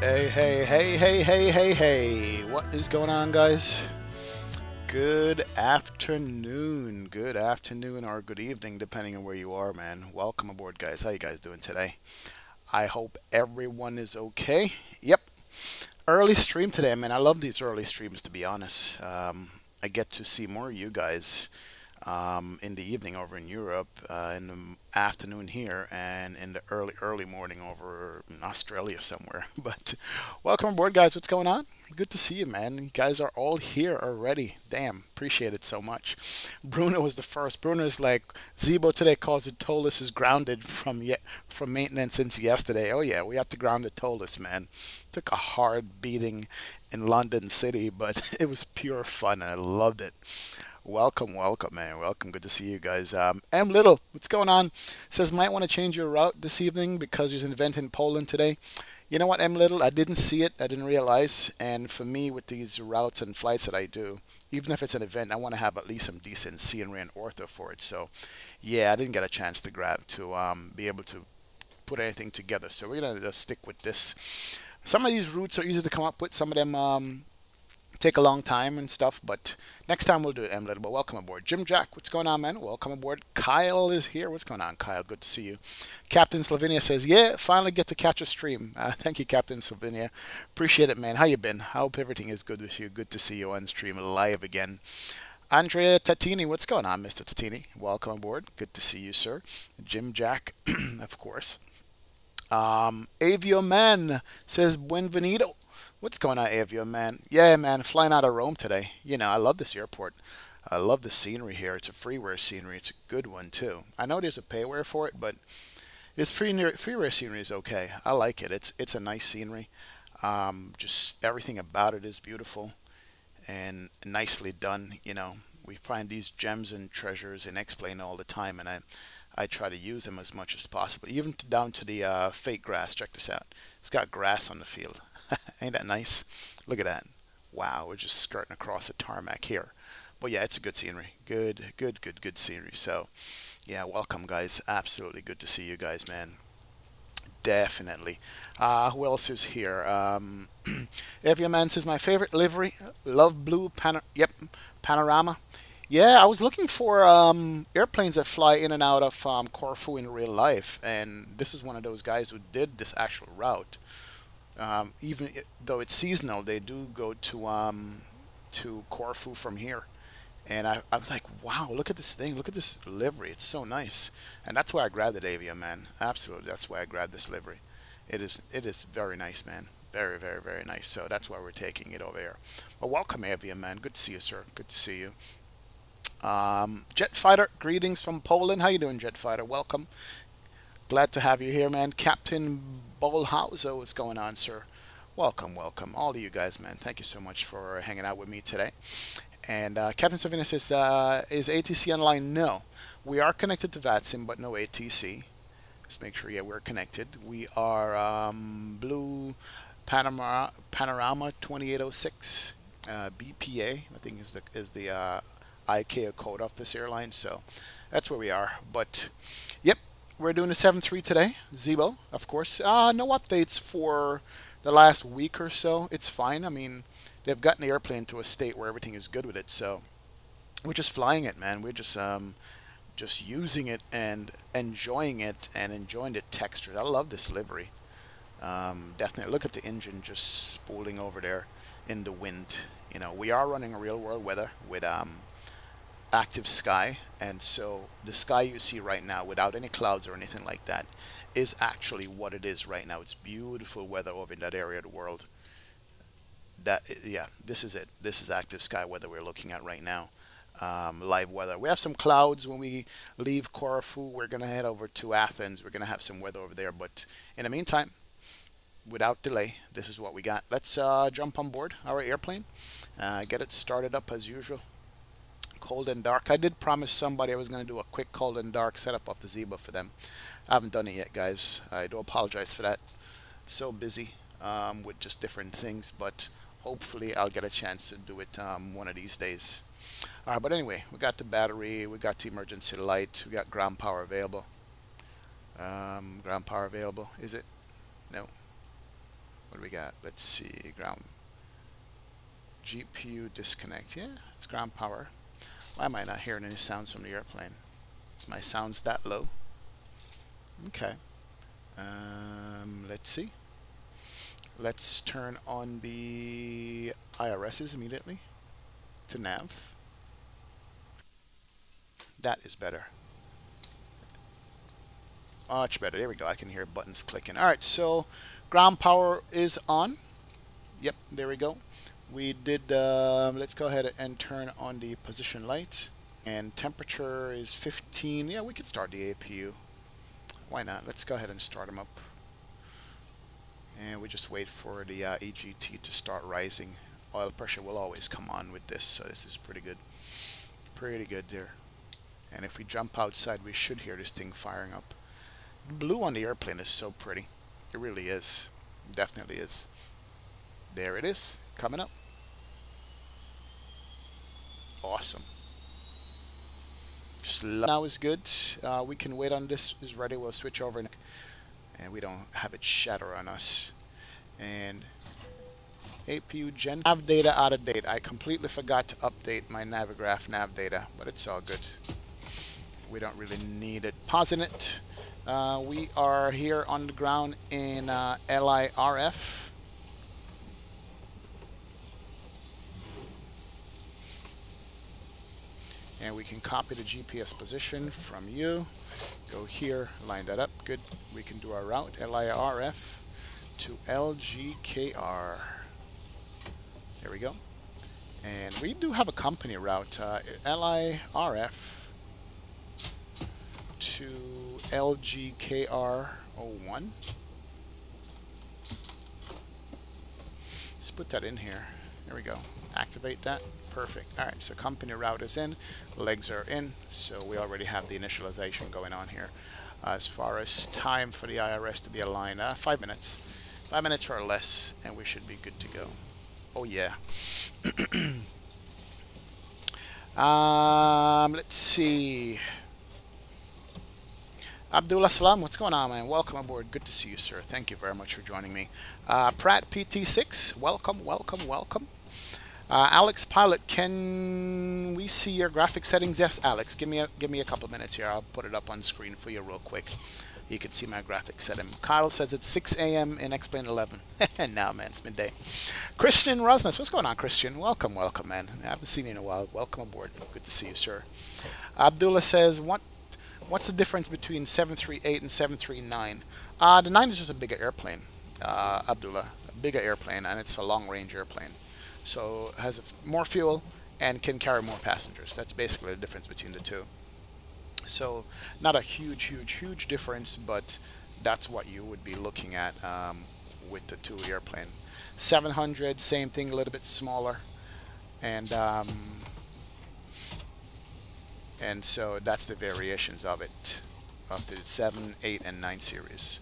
Hey, hey, hey, hey, hey, hey, hey. What is going on, guys? Good afternoon, or good evening, depending on where you are, man. Welcome aboard, guys. How you guys doing today? I hope everyone is okay. Yep, early stream today, man. I love these early streams, to be honest. I get to see more of you guys in the evening over in Europe, in the afternoon here, and in the early morning over in Australia somewhere. But welcome aboard, guys. What's going on? Good to see you, man. You guys are all here already. Damn, appreciate it so much. Bruno was the first. Bruno is like Zibo today calls it Tolus is grounded from maintenance since yesterday. Oh yeah, we had to ground the Tolus, man. Took a hard beating in London City, but it was pure fun and I loved it. Welcome, welcome, man. Welcome. Good to see you guys. M Little, what's going on? Says might want to change your route this evening because there's an event in Poland today. You know what, M Little? I didn't see it. I didn't realize. And for me, with these routes and flights that I do, even if it's an event, I want to have at least some decent scenery and ortho for it. So, yeah, I didn't get a chance to grab to be able to put anything together. So we're gonna just stick with this. Some of these routes are easy to come up with. Some of them take a long time and stuff, but next time we'll do it, M Little. But welcome aboard. Jim Jack, what's going on, man? Welcome aboard. Kyle is here. What's going on, Kyle? Good to see you. Captain Slovenia says, yeah, finally get to catch a stream. Thank you, Captain Slovenia. Appreciate it, man. How you been? I hope everything is good with you. Good to see you on stream live again. Andrea Tatini, what's going on, Mr. Tatini? Welcome aboard. Good to see you, sir. Jim Jack, of course. Avio Man says, Buenvenido. What's going on, Avio, man? Yeah, man, flying out of Rome today. You know, I love this airport. I love the scenery here. It's a freeware scenery. It's a good one, too. I know there's a payware for it, but this freeware scenery is okay. I like it. It's a nice scenery. Just everything about it is beautiful and nicely done. You know, we find these gems and treasures in X-Plane all the time, and I try to use them as much as possible, even down to the fake grass. Check this out. It's got grass on the field. Ain't that nice? Look at that. Wow, we're just skirting across the tarmac here. But yeah, it's a good scenery. Good scenery. So, yeah, welcome, guys. Absolutely good to see you guys, man. Definitely. Who else is here? Evia Man says, my favorite livery, love blue panorama. Yeah, I was looking for airplanes that fly in and out of Corfu in real life, and this is one of those guys who did this actual route. Even though it's seasonal, they do go to Corfu from here. And I was like, wow, look at this thing. Look at this livery. It's so nice. And that's why I grabbed it, Avia, man. Absolutely. That's why I grabbed this livery. It is very nice, man. Very nice. So that's why we're taking it over here. Well, welcome, Avia, man. Good to see you, sir. Good to see you. Jet Fighter, greetings from Poland. How you doing, Jet Fighter? Welcome. Glad to have you here, man. Captain Bolhauser, what's going on, sir? Welcome, welcome. All of you guys, man. Thank you so much for hanging out with me today. And Captain Savina says, is ATC online? No. We are connected to Vatsim, but no ATC. Let's make sure, yeah, we're connected. We are Blue Panorama 2806 BPA, I think is the ICAO code of this airline. So that's where we are. But, yep. We're doing a 7.3 today, Zibo, of course. No updates for the last week or so. It's fine. I mean, they've gotten the airplane to a state where everything is good with it. So we're just flying it, man. We're just using it and enjoying it and enjoying the texture. I love this livery. Definitely look at the engine just spooling over there in the wind. You know, we are running a real world weather with active sky, and so the sky you see right now without any clouds or anything like that is actually what it is right now. It's beautiful weather over in that area of the world. Yeah, this is it. This is active sky weather we're looking at right now. Live weather. We have some clouds when we leave Corfu. We're gonna head over to Athens. We're gonna have some weather over there, but in the meantime, without delay, this is what we got. Let's jump on board our airplane, get it started up as usual. Cold and dark. I did promise somebody I was going to do a quick cold and dark setup of the Zibo for them. I haven't done it yet, guys. I do apologize for that. So busy with just different things, but hopefully I'll get a chance to do it one of these days. But anyway, we got the battery, we got the emergency light, we got ground power available. Ground power available, is it? No. What do we got? Let's see. Ground. GPU disconnect. Yeah, it's ground power. Why am I not hearing any sounds from the airplane? Is my sounds that low? Okay. Let's see. Let's turn on the IRSs immediately to nav. That is better. Much better. There we go. I can hear buttons clicking. All right, so ground power is on. Yep, there we go. We did, let's go ahead and turn on the position light. And temperature is 15. Yeah, we could start the APU. Why not? Let's go ahead and start them up. And we just wait for the EGT to start rising. Oil pressure will always come on with this, so this is pretty good. Pretty good there. And if we jump outside, we should hear this thing firing up. Blue on the airplane is so pretty. It really is. Definitely is. There it is, coming up. Awesome. Just now is good. We can wait on this is ready. We'll switch over and we don't have it shatter on us. And APU gen nav data out of date. I completely forgot to update my Navigraph nav data, but it's all good. We don't really need it. Pausing it. We are here on the ground in LIRF. And we can copy the GPS position from you. Go here, line that up. Good. We can do our route, LIRF to LGKR. There we go. And we do have a company route, LIRF to LGKR01. Let's put that in here. There we go. Activate that. Perfect. All right, so company route is in, legs are in, so we already have the initialization going on here. As far as time for the IRS to be aligned, 5 minutes. 5 minutes or less, and we should be good to go. Oh yeah. Let's see. Abdullah Salam, what's going on, man? Welcome aboard. Good to see you, sir. Thank you very much for joining me. Pratt PT6, welcome, welcome, welcome. Alex Pilot, can we see your graphic settings? Yes, Alex. Give me a couple of minutes here. I'll put it up on screen for you real quick. You can see my graphic setting. Kyle says it's 6 a.m. in X-Plane 11. No, man, it's midday. Christian Rosnes, what's going on, Christian? Welcome, welcome, man. I haven't seen you in a while. Welcome aboard. Good to see you, sir. Abdullah says, what's the difference between 738 and 739? The 9 is just a bigger airplane, Abdullah. A bigger airplane, and it's a long-range airplane. So it has more fuel and can carry more passengers. That's basically the difference between the two. So not a huge difference, but that's what you would be looking at with the two airplane. 700, same thing, a little bit smaller, and so that's the variations of it, of the 7, 8, and 9 series.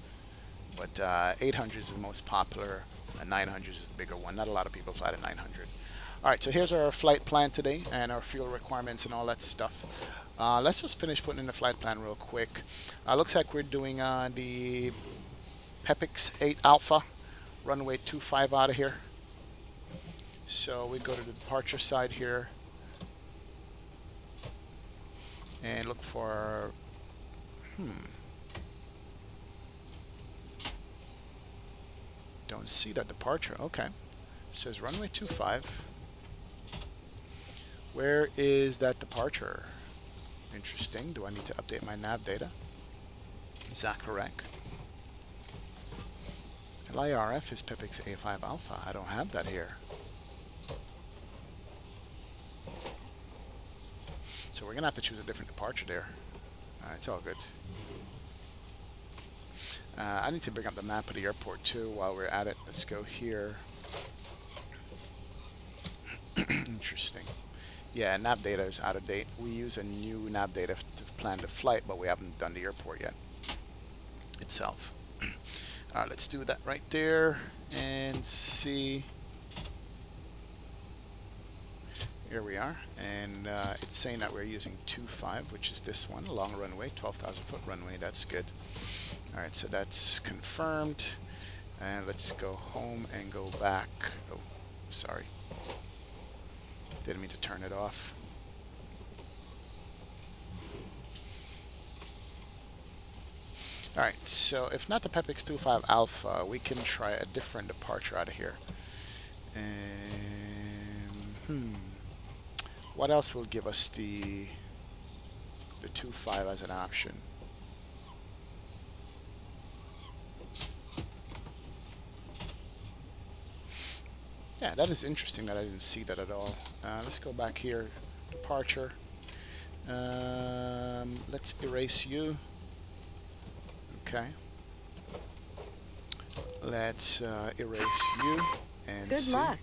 But 800 is the most popular. 900 is the bigger one. Not a lot of people fly the 900. All right, so here's our flight plan today and our fuel requirements and all that stuff. Let's just finish putting in the flight plan real quick. Looks like we're doing the Pepix 8 Alpha, runway 25 out of here. So we go to the departure side here and look for, don't see that departure. Okay. It says runway 25. Where is that departure? Interesting. Do I need to update my nav data? Is that correct? LIRF is Pepix A5 Alpha. I don't have that here. So we're going to have to choose a different departure there. It's all good. I need to bring up the map of the airport too while we're at it. Let's go here. Interesting. Yeah, nav data is out of date. We use a new nav data to plan the flight, but we haven't done the airport yet itself. Let's do that right there and see. Here we are, and it's saying that we're using 25, which is this one, long runway, 12,000 foot runway. That's good. All right, so that's confirmed. And let's go home and go back. Oh, sorry. Didn't mean to turn it off. Alright, so if not the Pepix 25 Alpha, we can try a different departure out of here. And, what else will give us the 25 as an option? Yeah, that is interesting that I didn't see that at all. Let's go back here. Departure. Let's erase you. Okay. Let's erase you and Good see. luck.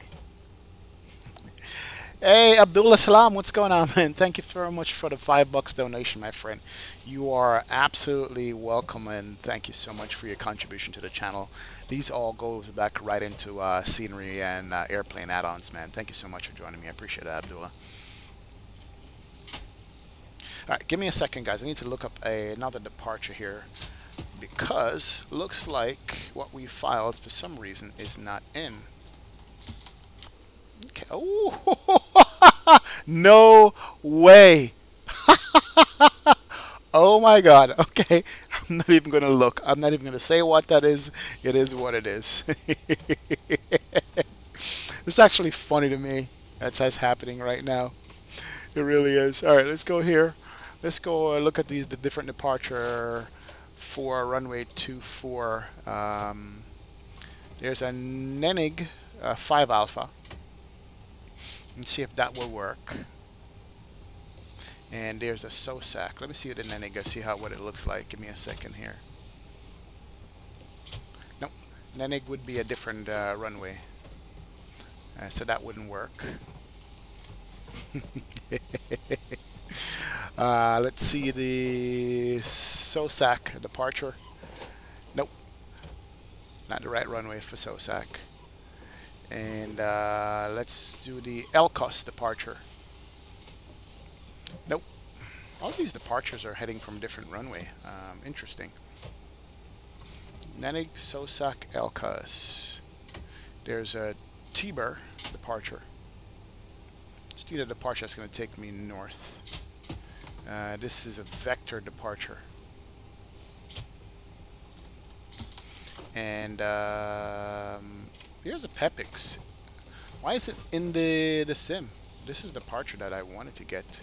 Hey, Abdullah Salam, what's going on, man? Thank you very much for the $5 donation, my friend. You are absolutely welcome, and thank you so much for your contribution to the channel. These all goes back right into scenery and airplane add-ons, man. Thank you so much for joining me. I appreciate it, Abdullah. All right, give me a second, guys. I need to look up another departure here because looks like what we filed for some reason is not in. Okay. Oh, no way. Oh my God. Okay. I'm not even going to look. I'm not even going to say what that is. It is what it is. It's actually funny to me. That's happening right now. It really is. All right, let's go here. Let's go look at the different departure for runway 24. There's a Nenig 5 Alpha. And see if that will work. And there's a SOSAC. Let me see the Nenig, see what it looks like. Give me a second here. Nope. Nenig would be a different runway. So that wouldn't work. Let's see the SOSAC departure. Nope. Not the right runway for SOSAC. And let's do the LCOS departure. Nope. All these departures are heading from a different runway. Interesting. Nenig, SOSAC, LCOS. There's a Tiber departure. Let's do the departure that's going to take me north. This is a vector departure. And here's a Pepix. Why is it in the sim? This is the departure that I wanted to get.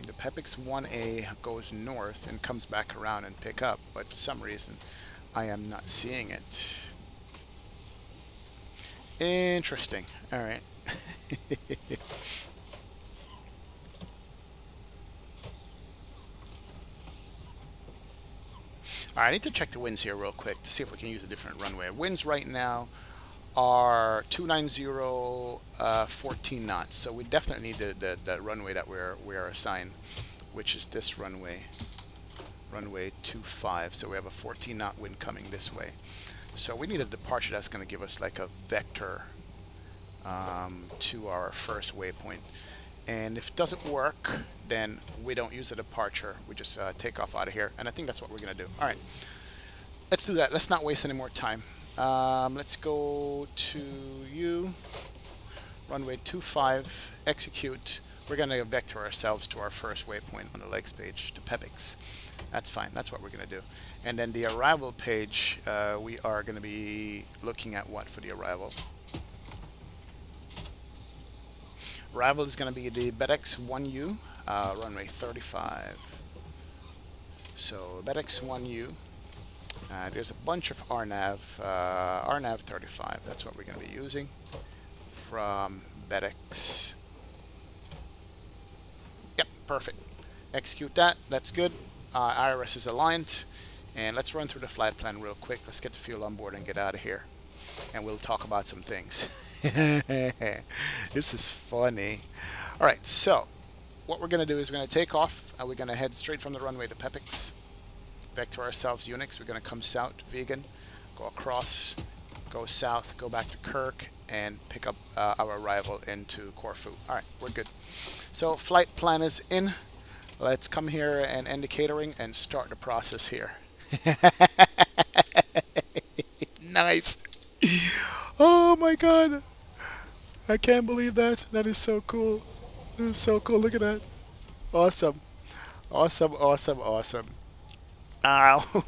The Pepix 1A goes north and comes back around and pick up, but for some reason I am not seeing it. Interesting. All right. Alright, I need to check the winds here real quick to see if we can use a different runway. Winds right now are 290, 14 knots. So we definitely need the runway that we're assigned, which is this runway, runway 25. So we have a 14 knot wind coming this way. So we need a departure that's going to give us like a vector to our first waypoint. And if it doesn't work, then we don't use a departure. We just take off out of here. And I think that's what we're going to do. All right. Let's do that. Let's not waste any more time. Let's go to you. Runway 25. Execute. We're going to vector ourselves to our first waypoint on the legs page, to Pepix. That's fine. That's what we're going to do. And then the arrival page, we are going to be looking at what for the arrival? Arrival is going to be the BEDX 1U, runway 35. So BEDX 1U, there's a bunch of RNAV, RNAV 35, that's what we're going to be using from BEDX. Yep, perfect. Execute that, that's good. IRS is aligned, and let's run through the flight plan real quick. Let's get the fuel on board and get out of here, and we'll talk about some things. This is funny. Alright, so what we're going to do is we're going to take off and we're going to head straight from the runway to Pepix. Vector ourselves Unix. We're going to come south, Vegan, go across, go south, go back to Kirk, and pick up our arrival into Corfu. Alright, we're good. So flight plan is in. Let's come here and end the catering and start the process here. Nice. Oh my god. I can't believe that. That is so cool. That is so cool. Look at that. Awesome. Awesome, awesome, awesome.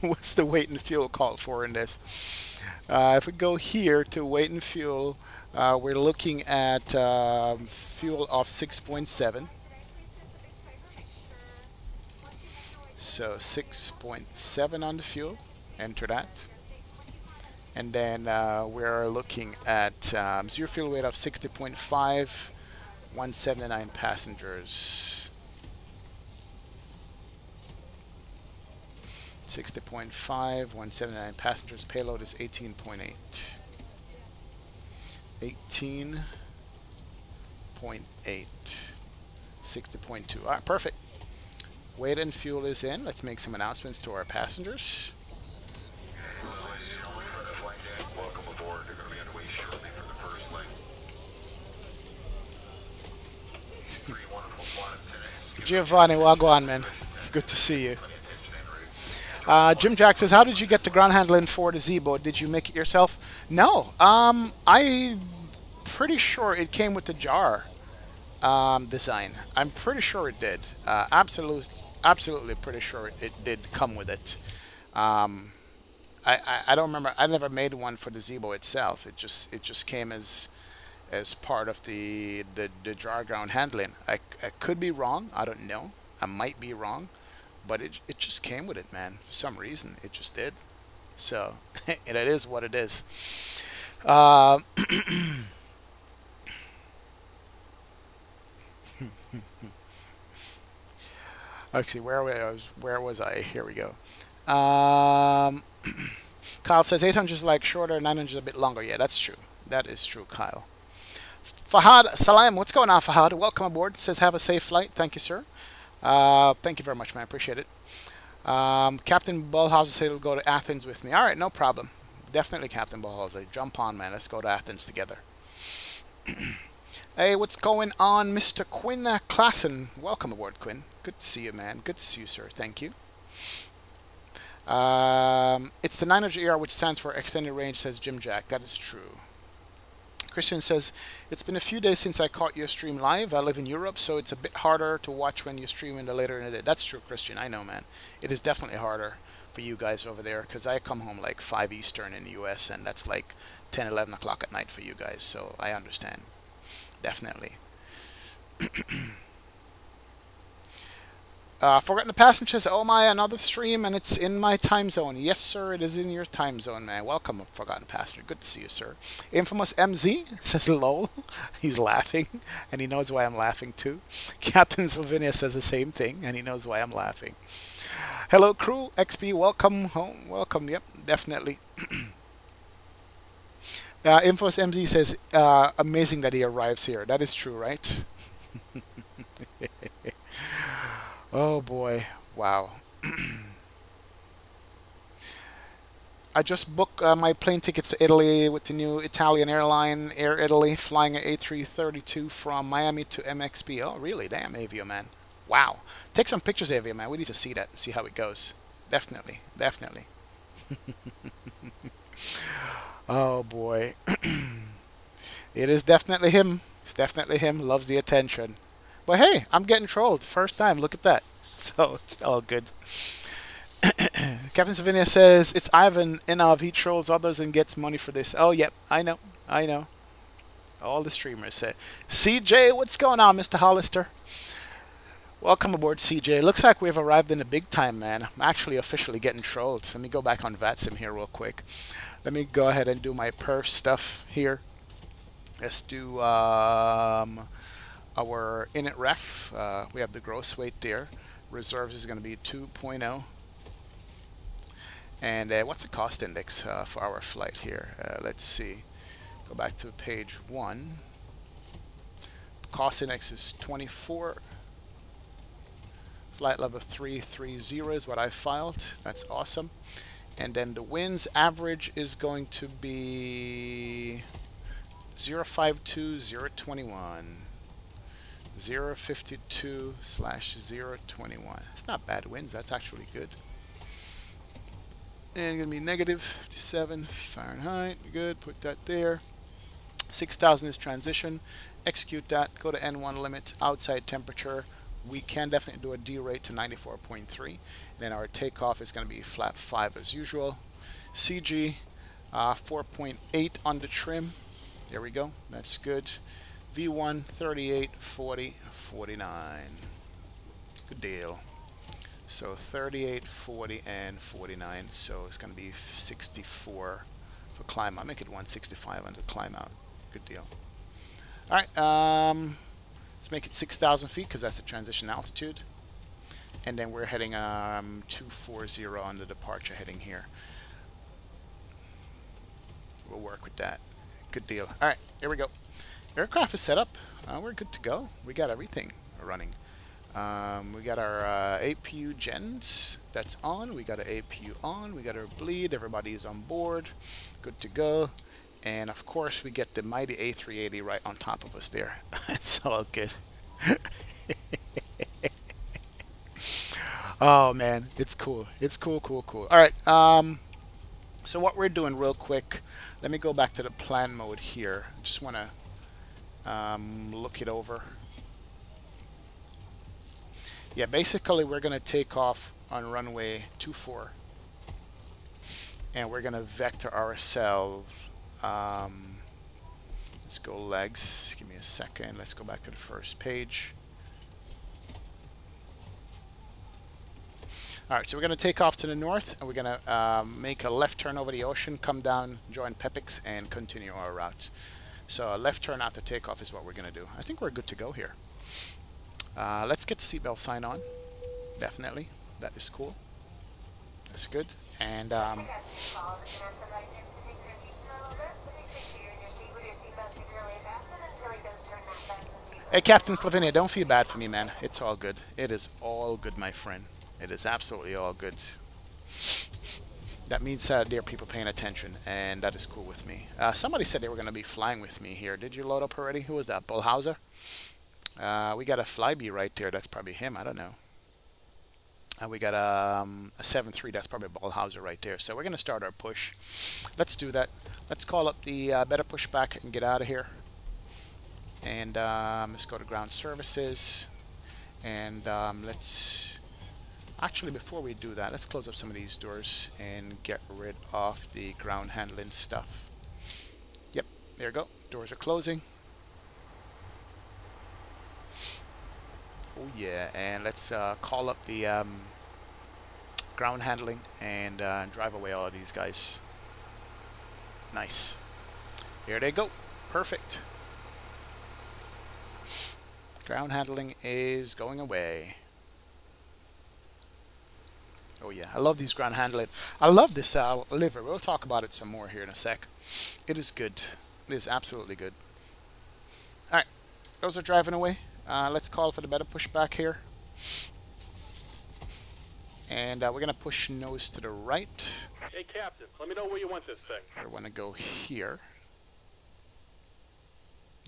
What's the weight and fuel called for in this? If we go here to weight and fuel, we're looking at fuel of 6.7. So 6.7 on the fuel. Enter that. And then we're looking at zero fuel weight of 60.5, 179 passengers. 60.5, 179 passengers. Payload is 18.8. 18.8. 60.2. All right, perfect. Weight and fuel is in. Let's make some announcements to our passengers. Giovanni, wagwan, man. Good to see you. Jim Jack says, how did you get the ground handling for the Zibo? Did you make it yourself? No. I'm pretty sure it came with the jar design. I'm pretty sure it did. Absolutely pretty sure it did come with it. I don't remember. I never made one for the Zibo itself. It just came as part of the jar ground handling. I could be wrong. I don't know. I might be wrong, but it just came with it, man. For some reason, it just did. So it is what it is. Actually, where was I? Here we go. Kyle says 800 is like shorter, 900 is a bit longer. Yeah, that's true. That is true, Kyle. Fahad Salam, what's going on, Fahad? Welcome aboard. Says have a safe flight. Thank you, sir. Thank you very much, man. Appreciate it. Captain Ballhauser said he'll go to Athens with me. All right, no problem. Definitely, Captain Ballhauser. Jump on, man. Let's go to Athens together. Hey, what's going on, Mr. Quinn Klassen? Welcome aboard, Quinn. Good to see you, man. Good to see you, sir. Thank you. It's the 900ER, which stands for Extended Range, says Jim Jack. That is true. Christian says, it's been a few days since I caught your stream live. I live in Europe, so it's a bit harder to watch when you stream later in the day. That's true, Christian. I know, man. It is definitely harder for you guys over there, because I come home like 5 Eastern in the US, and that's like 10, 11 o'clock at night for you guys, so I understand. Definitely. Forgotten the Passengers. Oh my, another stream, and it's in my time zone. Yes, sir, it is in your time zone, man. Welcome, Forgotten Passenger. Good to see you, sir. Infamous MZ says lol. He's laughing, and he knows why I'm laughing too. Captain Slovenia says the same thing, and he knows why I'm laughing. Hello, crew. XP, welcome home. Welcome, yep, definitely. Infamous MZ says, amazing that he arrives here. That is true, right? Oh boy, wow. I just booked my plane tickets to Italy with the new Italian airline, Air Italy, flying an A332 from Miami to MXP. Oh, really? Damn, Avio, man. Wow. Take some pictures, Avio, man. We need to see that and see how it goes. Definitely, definitely. Oh boy. It is definitely him. It's definitely him. Loves the attention. But hey, I'm getting trolled. First time. Look at that. So it's all good. Captain Savinia says, it's Ivan Inov. He trolls others and gets money for this. Oh, yep. I know. I know. All the streamers say. CJ, what's going on, Mr. Hollister? Welcome aboard, CJ. Looks like we've arrived in the big time, man. I'm actually officially getting trolled. Let me go back on Vatsim here real quick. Let me go ahead and do my perf stuff here. Let's do our init ref. We have the gross weight there. Reserves is going to be 2.0. And what's the cost index for our flight here? Let's see. Go back to page 1. Cost index is 24. Flight level 330 is what I filed. That's awesome. And then the winds average is going to be 052, 021. 052/021. It's not bad winds. That's actually good. And gonna be negative 57 Fahrenheit. Good, put that there. 6,000 is transition. Execute that, go to N1 limit, outside temperature. We can definitely do a derate to 94.3. And then our takeoff is going to be flap 5 as usual. CG 4.8 on the trim. There we go, that's good. V1 38, 40, 49. Good deal. So 38, 40, and 49. So it's going to be 64 for climb out. Make it 165 on the climb out. Good deal. All right, let's make it 6,000 feet because that's the transition altitude. And then we're heading 240 on the departure heading here. We'll work with that. Good deal. All right, here we go. Aircraft is set up. We're good to go. We got everything running. We got our APU gens that's on. We got our APU on. We got our bleed. Everybody is on board. Good to go. And of course, we get the mighty A380 right on top of us there. It's all good. Oh man, it's cool. It's cool, cool, cool. All right. So what we're doing real quick. Let me go back to the plan mode here. I just want to look it over. Yeah, basically we're going to take off on runway 24 and we're going to vector ourselves. Let's go legs. Give me a second. Let's go back to the first page. Alright, so we're going to take off to the north and we're going to make a left turn over the ocean, come down, join Pepix, and continue our route. So a left turn after takeoff is what we're going to do. I think we're good to go here. Let's get the seatbelt sign on. Definitely. That is cool. That's good. And hey, Captain Slovenia, don't feel bad for me, man. It's all good. It is all good, my friend. It is absolutely all good. That means there are people paying attention, and that is cool with me. Somebody said they were going to be flying with me here. Did you load up already? Who was that? Bullhauser? We got a Flyby right there. That's probably him. I don't know. And we got a 7.3. That's probably Bullhauser right there. So we're going to start our push. Let's do that. Let's call up the better pushback and get out of here. And let's go to ground services. And let's... Actually, before we do that, let's close up some of these doors and get rid of the ground handling stuff. Yep, there you go. Doors are closing. Oh yeah, and let's call up the ground handling and drive away all of these guys. Nice. Here they go. Perfect. Ground handling is going away. Oh yeah, I love these ground handling. I love this liver. We'll talk about it some more here in a sec. It is good. It is absolutely good. Alright, those are driving away. Let's call for the better pushback here. And we're going to push nose to the right. Hey Captain, let me know where you want this thing. I want to go here.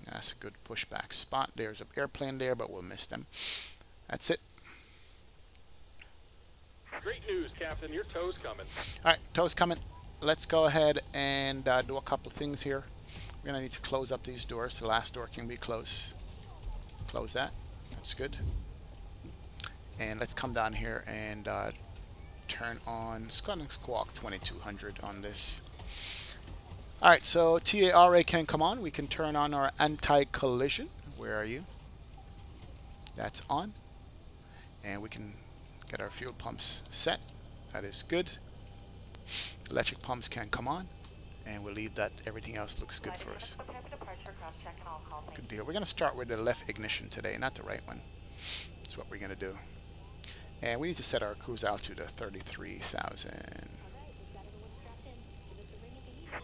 That's a good pushback spot. There's an airplane there, but we'll miss them. That's it. Great news, Captain. Your tow's coming. Alright, tow's coming. Let's go ahead and do a couple things here. We're going to need to close up these doors. The last door can be closed. Close that. That's good. And let's come down here and turn on Squawk 2200 on this. Alright, so TARA can come on. We can turn on our anti-collision. Where are you? That's on. And we can get our fuel pumps set. That is good. Electric pumps can come on. And we'll leave that. Everything else looks good for us. Good deal. We're going to start with the left ignition today, not the right one. That's what we're going to do. And we need to set our cruise altitude to 33,000.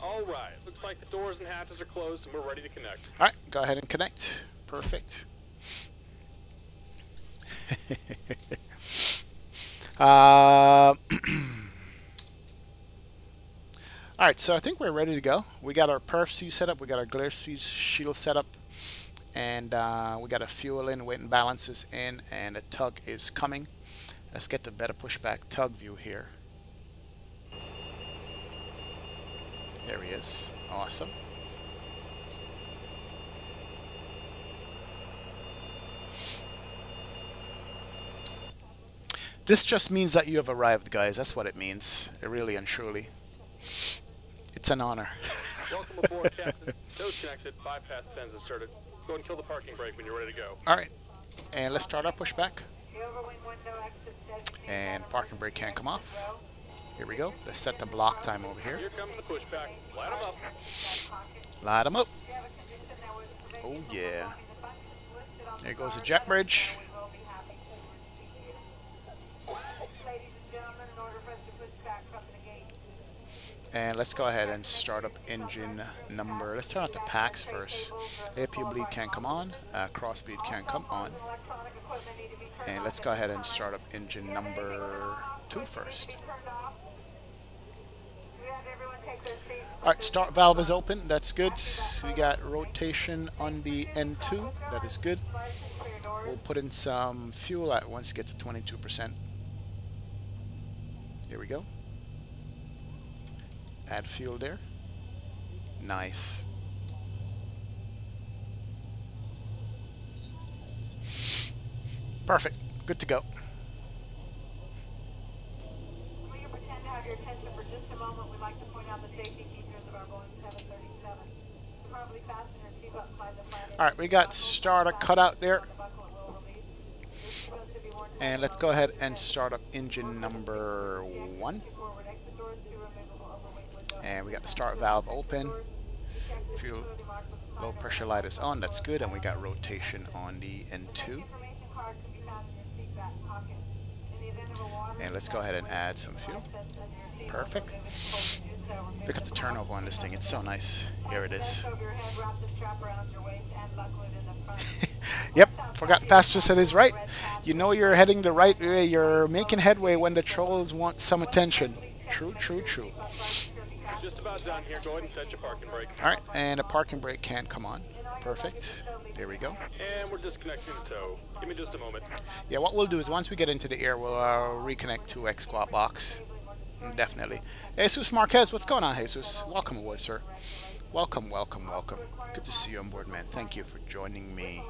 All right. Looks like the doors and hatches are closed and we're ready to connect. All right. Go ahead and connect. Perfect. Alright, so I think we're ready to go. We got our perf C set up, we got our glare shield set up, and we got a fuel in, weight and balances in, and the tug is coming. Let's get the better pushback tug view here. There he is. Awesome. This just means that you have arrived, guys. That's what it means. Really and truly. It's an honor. Welcome aboard, Captain. Nose connected, bypass pins inserted. Go and kill the parking brake when you're ready to go. Alright. And let's start our pushback. And parking brake can't come off. Here we go. Let's set the block time over here. Here comes the pushback. Light them up. Light them up. Oh, yeah. There goes the jet bridge. And let's go ahead and start up engine number. Let's turn off the packs first. APU bleed can't come on. Cross speed can't come on. And let's go ahead and start up engine number 2 first. Alright, start valve is open. That's good. We got rotation on the N2. That is good. We'll put in some fuel at once it gets to 22%. Here we go. Add fuel there. Nice. Perfect. Good to go. Will you pretend to have your attention for just a moment? We'd like to point out the safety features of our Boeing 737. Probably fasten your seatbelt inside the flat. Alright, we got starter cut out there. And let's go ahead and start up engine number 1. And we got the start valve open. Fuel low pressure light is on. That's good. And we got rotation on the N2. And let's go ahead and add some fuel. Perfect. Look at the turnover on this thing. It's so nice. Here it is. Yep, forgot passenger said is right. You know you're heading the right way. You're making headway when the trolls want some attention. True, true, true. Just about done here. Go ahead and set your parking brake. Alright, and the parking brake can't come on. Perfect. There we go. And we're disconnecting the tow. Give me just a moment. Yeah, what we'll do is once we get into the air, we'll reconnect to X squat box. Definitely. Jesus Marquez, what's going on, Jesus? Welcome aboard, sir. Welcome, welcome, welcome. Good to see you on board, man. Thank you for joining me.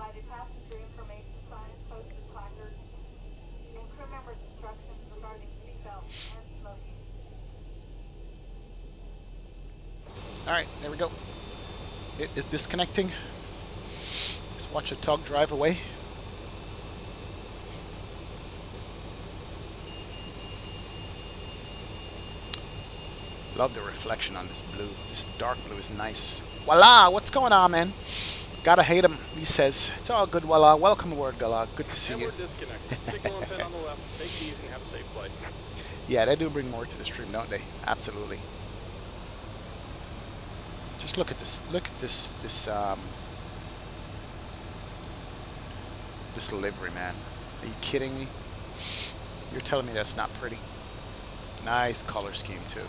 Alright, there we go. It is disconnecting. Let's watch the tug drive away. Love the reflection on this blue. This dark blue is nice. Voila! What's going on, man? Gotta hate him, he says. It's all good, voila. Welcome aboard, Gala. Good to see you. We're disconnected. Signal and pin on the left. Take it easy and have a safe flight. Yeah, they do bring more to the stream, don't they? Absolutely. Just look at this. Look at this livery, man. Are you kidding me? You're telling me that's not pretty? Nice color scheme too.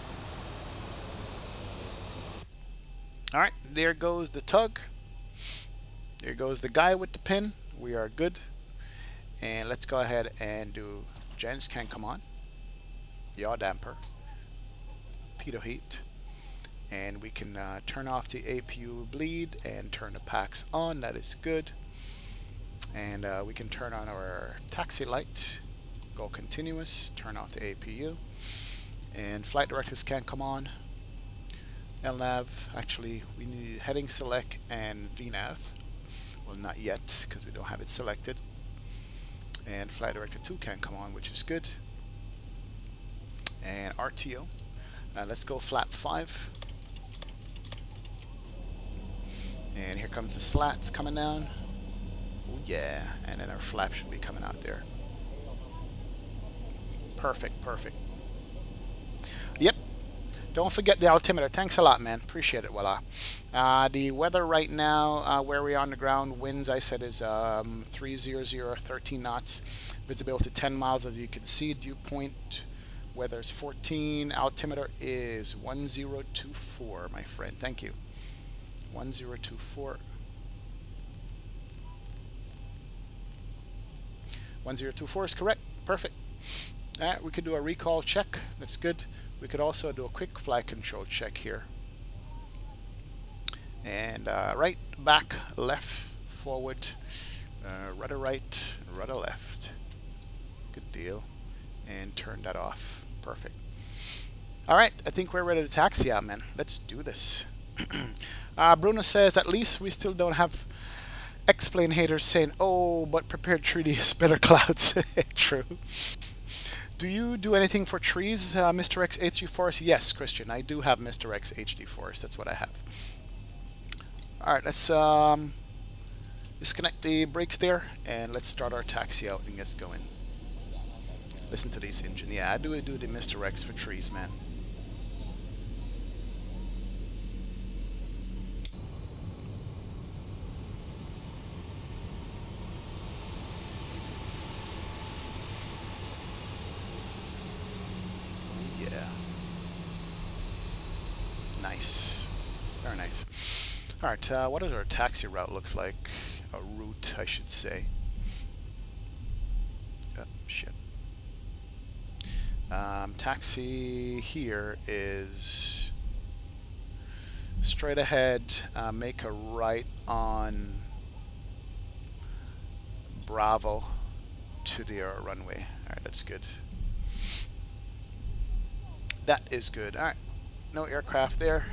Alright, there goes the tug. There goes the guy with the pin. We are good. And let's go ahead and do gens can come on. Yaw damper. Pitot heat. And we can turn off the APU bleed and turn the packs on. That is good. And we can turn on our taxi light. Go continuous. Turn off the APU. And flight directives can't come on. LNAV, actually we need heading select and VNAV. Well, not yet because we don't have it selected. And flight director 2 can't come on, which is good. And RTO. Let's go flap 5. And here comes the slats coming down. Oh yeah, and then our flap should be coming out there. Perfect, perfect. Yep. Don't forget the altimeter. Thanks a lot, man. Appreciate it. Voila. The weather right now, where we are on the ground, winds I said is 300, 13 knots. Visibility 10 miles, as you can see. Dew point weather is 14. Altimeter is 1024, my friend. Thank you. 1024. 1024 is correct. Perfect. We could do a recall check. That's good. We could also do a quick flight control check here. And right, back, left, forward, rudder right, rudder left. Good deal. And turn that off. Perfect. All right, I think we're ready to taxi out, man. Let's do this. Bruno says, at least we still don't have explain haters saying, oh, but prepared 3D is better clouds. True. Do you do anything for trees, Mr. X HD Forest? Yes, Christian, I do have Mr. X HD Forest. That's what I have. All right, let's disconnect the brakes there, and let's start our taxi out and get going. Listen to this engine. Yeah, I do the Mr. X for trees, man. Yeah. Nice. Very nice. All right, what does our taxi route looks like? A route, I should say. Oh, shit. Taxi here is straight ahead, make a right on Bravo to the runway. All right, that's good. That is good. All right, no aircraft there.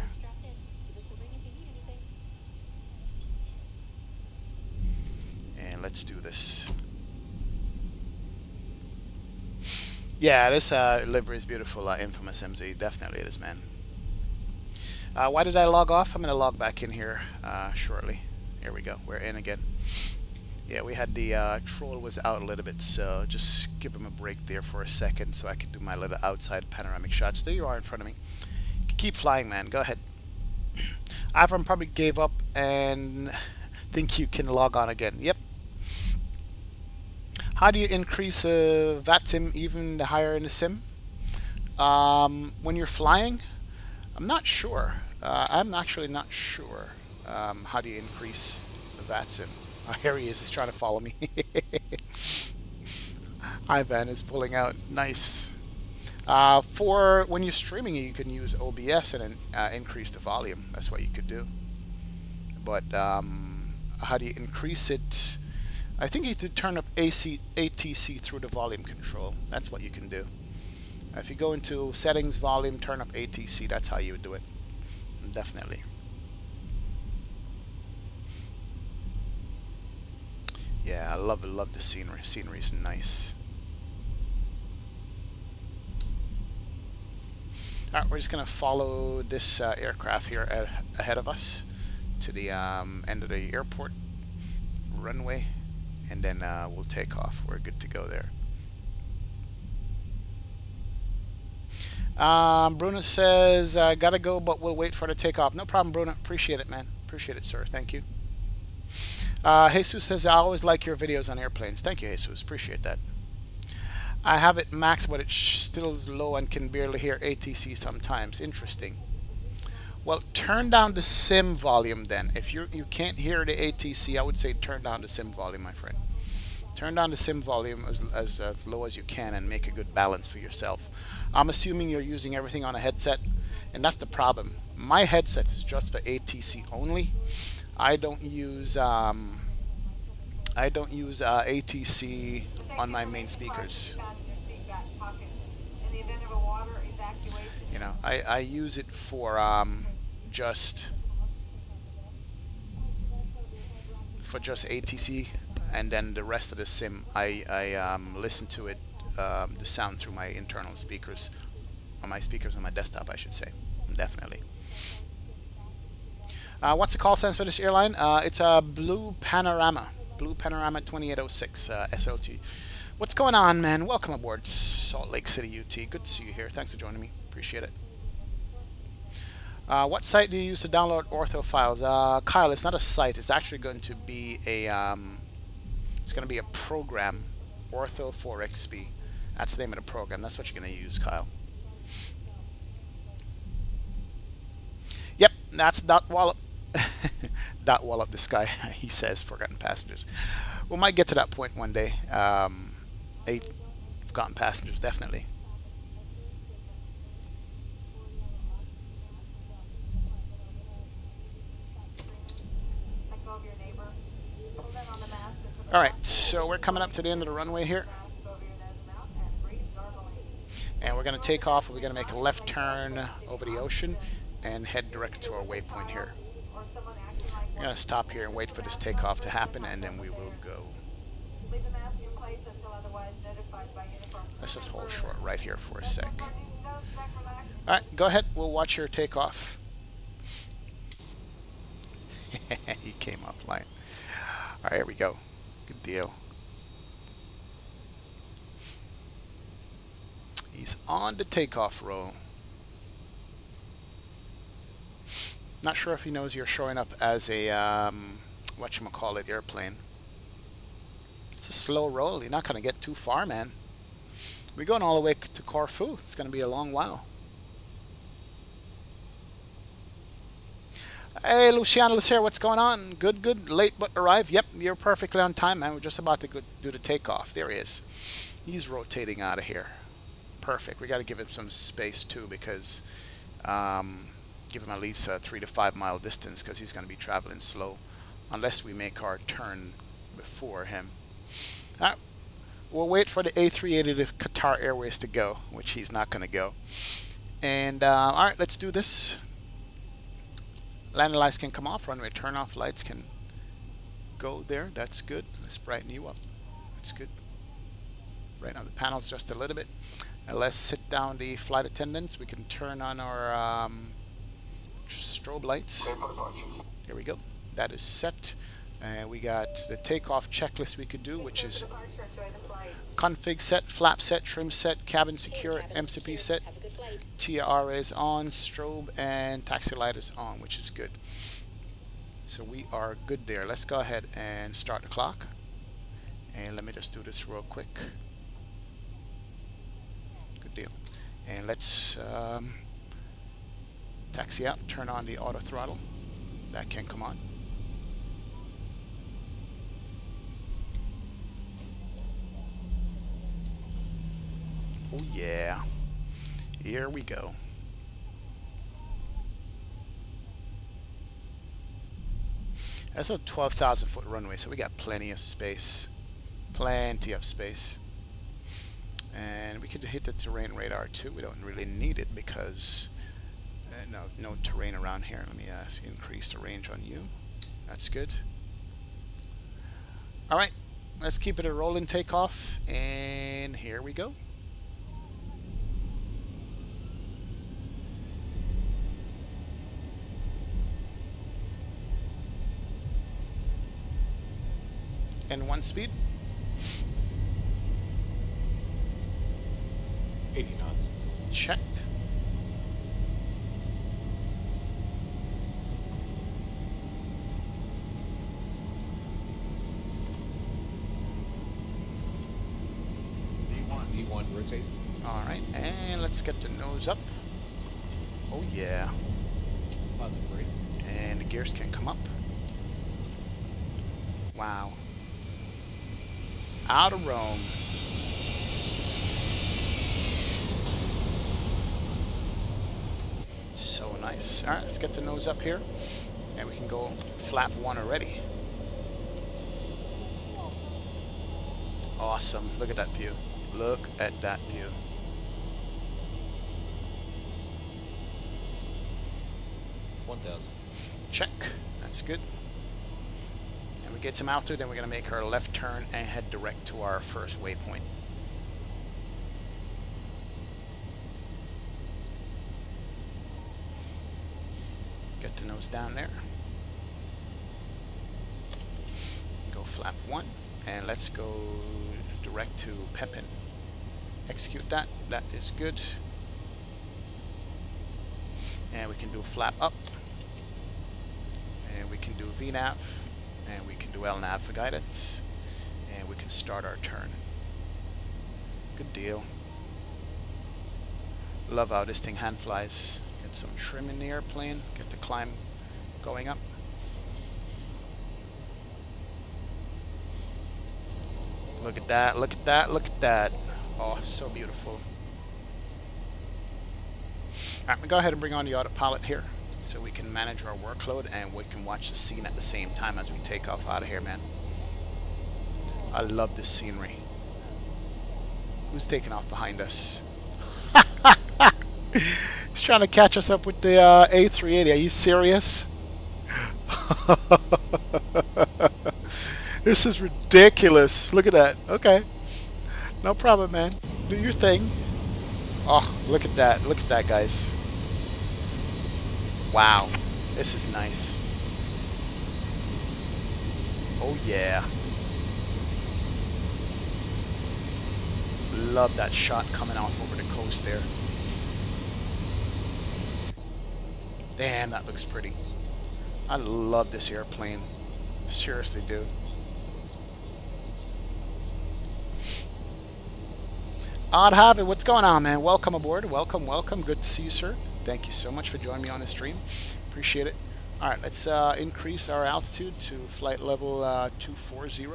And let's do this. Yeah, this livery is beautiful, Infamous MZ. Definitely it is, man. Why did I log off? I'm going to log back in here shortly. Here we go. We're in again. Yeah, we had the troll was out a little bit, so just give him a break there for a second so I could do my little outside panoramic shots. There you are in front of me. Keep flying, man. Go ahead. Avram probably gave up and think you can log on again. Yep. How do you increase Vatsim even the higher in the sim? When you're flying, I'm not sure. I'm actually not sure. How do you increase the Vatsim? Oh, here he is. He's trying to follow me. Ivan is pulling out. Nice. For when you're streaming, you can use OBS and increase the volume. That's what you could do. But how do you increase it? I think you have to turn up ATC through the volume control. That's what you can do. If you go into settings, volume, turn up ATC, that's how you would do it. Definitely. Yeah, I love the scenery. Scenery's nice. Alright, we're just gonna follow this aircraft here ahead of us to the end of the airport runway, and then we'll take off. We're good to go there. Bruno says, gotta go, but we'll wait for the takeoff. No problem, Bruno. Appreciate it, man. Appreciate it, sir. Thank you. Jesus says, I always like your videos on airplanes. Thank you, Jesus. Appreciate that. I have it maxed, but it still is low and can barely hear ATC sometimes. Interesting. Well, turn down the sim volume then. If you can't hear the ATC, I would say turn down the sim volume, my friend. Turn down the sim volume as low as you can and make a good balance for yourself. I'm assuming you're using everything on a headset, and that's the problem. My headset is just for ATC only. I don't use ATC on my main speakers. You know, I use it for just ATC, and then the rest of the sim I listen to it the sound through my internal speakers, on my speakers on my desktop, I should say. Definitely. What's the call sign for this airline? It's a Blue Panorama. Blue Panorama 2806 SLT. What's going on, man? Welcome aboard Salt Lake City UT. Good to see you here. Thanks for joining me. Appreciate it. What site do you use to download ortho files? Kyle, it's not a site. It's actually going to be a program, Ortho 4XP. That's the name of the program. That's what you're going to use, Kyle. Yep, that's Dot Wallop. Dot Wallop, this guy, he says, forgotten passengers. We might get to that point one day. 8 forgotten passengers, definitely. above your neighbor. Pull in on the mast and put the Alright, so we're coming up to the end of the runway here. mask over your nose and mouth and breathe normally. And we're going to take off. We're going to make a left turn over the ocean and head direct to our waypoint here. Or someone acting like We're going to stop here and wait for this takeoff to happen, and then we will go. leave the mask in place until otherwise notified by uniform. Let's just hold short right here for a sec. Nose back, relax. Alright, go ahead. We'll watch your takeoff. He came up line. Alright, here we go. Good deal. He's on the takeoff roll. Not sure if he knows you're showing up as a whatchamacallit airplane. It's a slow roll. You're not going to get too far, man. We're going all the way to Corfu. It's going to be a long while. Hey, Luciano Lucer, what's going on? Good, good. Late but arrived. Yep, you're perfectly on time, man. We're just about to go do the takeoff. There he is. He's rotating out of here. Perfect. We got to give him some space, too, because give him at least a 3 to 5 mile distance because he's going to be traveling slow unless we make our turn before him. All right. We'll wait for the A380 to Qatar Airways to go, which he's not going to go. And, all right, let's do this. Landing lights can come off. Runway turn off lights can go there. That's good. Let's brighten you up. That's good. Brighten up the panels just a little bit. And let's sit down the flight attendants. We can turn on our strobe lights. Here we go. That is set. And we got the takeoff checklist we could do, which is config set, flap set, trim set, cabin secure, MCP set. TR is on, strobe and taxi light is on, which is good. So we are good there. Let's go ahead and start the clock. And let me just do this real quick. Good deal. And let's taxi out, turn on the auto throttle. That can come on. Oh yeah. Here we go. That's a 12,000 foot runway, so we got plenty of space. Plenty of space. And we could hit the terrain radar too. We don't really need it because no terrain around here. Let me increase the range on you. That's good. Alright, let's keep it a rolling takeoff, and here we go. And 1 speed. 80 knots. Checked. D1 rotate. Alright, and let's get the nose up. Oh yeah. Positive rate. And the gears can come up. Wow. Out of Rome. So nice. Alright, let's get the nose up here. And we can go flap 1 already. Awesome. Look at that view. Look at that view. Check. That's good. And we get some altitude, then we're going to make our left turn and head direct to our first waypoint. Get the nose down there. Go flap 1, and let's go direct to Pepin. Execute that. That is good. And we can do flap up. And we can do VNAV. And we can do LNAV for guidance. And we can start our turn. Good deal. Love how this thing hand flies. Get some trim in the airplane. Get the climb going up. Look at that, look at that, look at that. Oh, so beautiful. Alright, I'm going to go ahead and bring on the autopilot here. so we can manage our workload and we can watch the scene at the same time as we take off out of here, man. I love this scenery. Who's taking off behind us? He's trying to catch us up with the A380. Are you serious? This is ridiculous. Look at that. Okay. No problem, man. Do your thing. Oh, look at that. Look at that, guys. Wow. This is nice. Oh, yeah. Love that shot coming off over the coast there. Damn, that looks pretty. I love this airplane. Seriously do. Odd Have It, what's going on, man? Welcome aboard. Welcome, welcome. Good to see you, sir. Thank you so much for joining me on the stream. Appreciate it. All right, let's increase our altitude to flight level 240.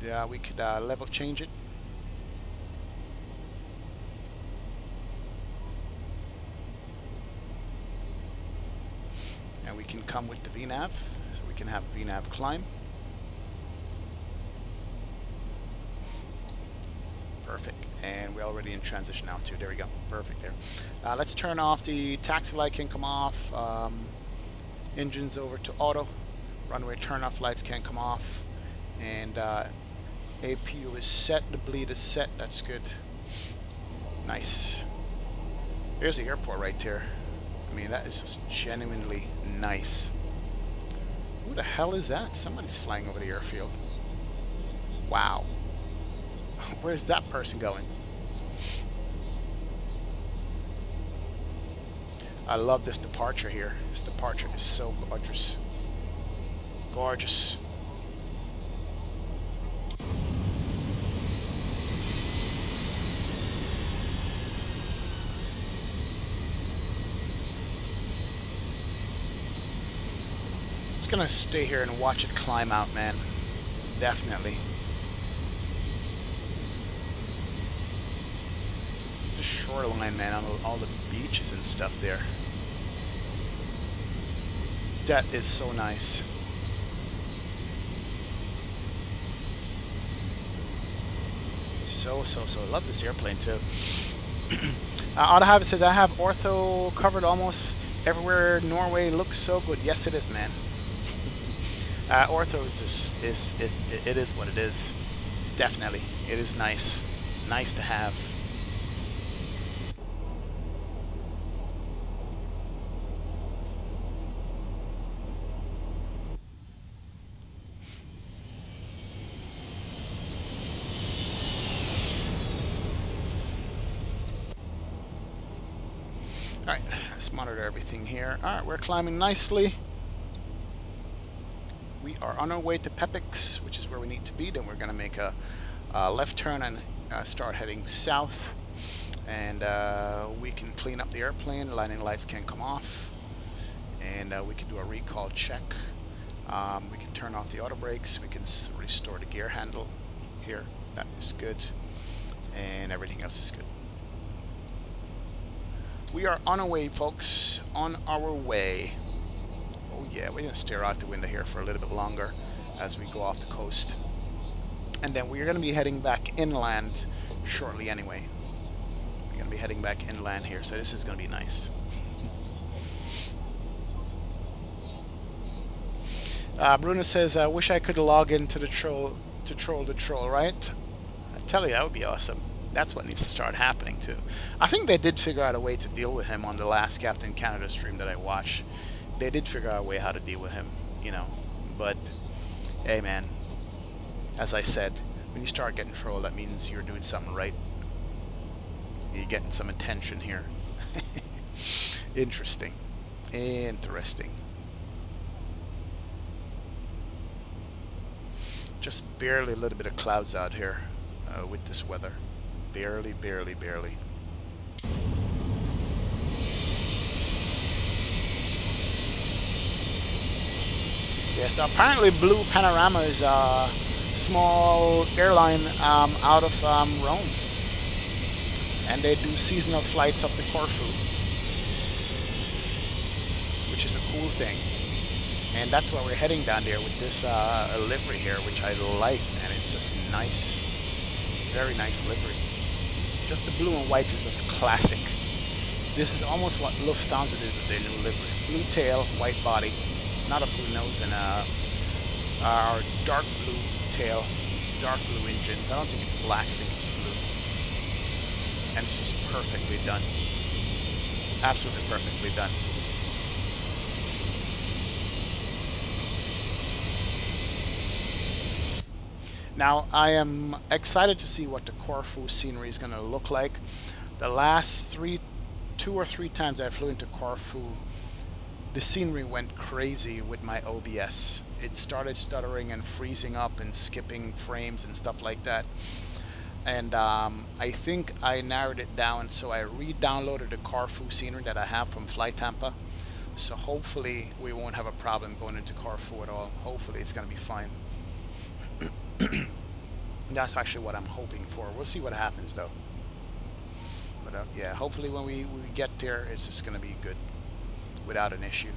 Yeah, we could level change it. And we can come with the VNAV, so we can have VNAV climb. Perfect. And we're already in transition altitude. There we go. Perfect there. Let's turn off the taxi light, can come off. Engines over to auto. Runway turn off lights can come off. And APU is set. The bleed is set. That's good. Nice. There's the airport right there. I mean, that is just genuinely nice. Who the hell is that? Somebody's flying over the airfield. Wow. Where's that person going? I love this departure here. This departure is so gorgeous. Gorgeous. Just gonna stay here and watch it climb out, man. Definitely. The shoreline, man, on all the beaches and stuff there. That is so nice. So love this airplane too. Odd Have It says, I have ortho covered almost everywhere. Norway looks so good. Yes, it is, man. Ortho it is what it is. Definitely, it is nice. Nice to have. Alright, let's monitor everything here. Alright, we're climbing nicely. We are on our way to Pepix, which is where we need to be. Then we're going to make a left turn and start heading south. And we can clean up the airplane. Landing lights can come off. And we can do a recall check. We can turn off the auto brakes. We can restore the gear handle here. That is good. And everything else is good. We are on our way, folks. On our way. Oh yeah, we're going to stare out the window here for a little bit longer as we go off the coast. And then we're going to be heading back inland shortly anyway. We're going to be heading back inland here, so this is going to be nice. Bruno says, I wish I could log into the troll to troll the troll, right? I tell you, that would be awesome. That's what needs to start happening too. I think they did figure out a way to deal with him on the last Captain Canada stream that I watched. They did figure out a way how to deal with him, you know. But, hey man, as I said, when you start getting trolled, that means you're doing something right. You're getting some attention here. Interesting. Interesting. Just barely a little bit of clouds out here with this weather. Barely, barely, barely. Yeah, so apparently Blue Panorama is a small airline out of Rome. And they do seasonal flights up to Corfu. cool thing. And that's why we're heading down there with this livery here, which I like, and it's just nice. Very nice livery. Just the blue and white is just classic. This is almost what Lufthansa did with their new livery. Blue tail, white body, not a blue nose, and our dark blue tail, dark blue engines. I don't think it's black, I think it's blue. And it's just perfectly done. Absolutely perfectly done. Now, I am excited to see what the Corfu scenery is going to look like. The last 2 or 3 times I flew into Corfu, the scenery went crazy with my OBS. It started stuttering and freezing up and skipping frames and stuff like that. And I think I narrowed it down, so I re-downloaded the Corfu scenery that I have from Flight Tampa. So hopefully we won't have a problem going into Corfu at all. Hopefully it's going to be fine. That's actually what I'm hoping for. We'll see what happens though. But yeah, hopefully when we get there, it's just going to be good without an issue.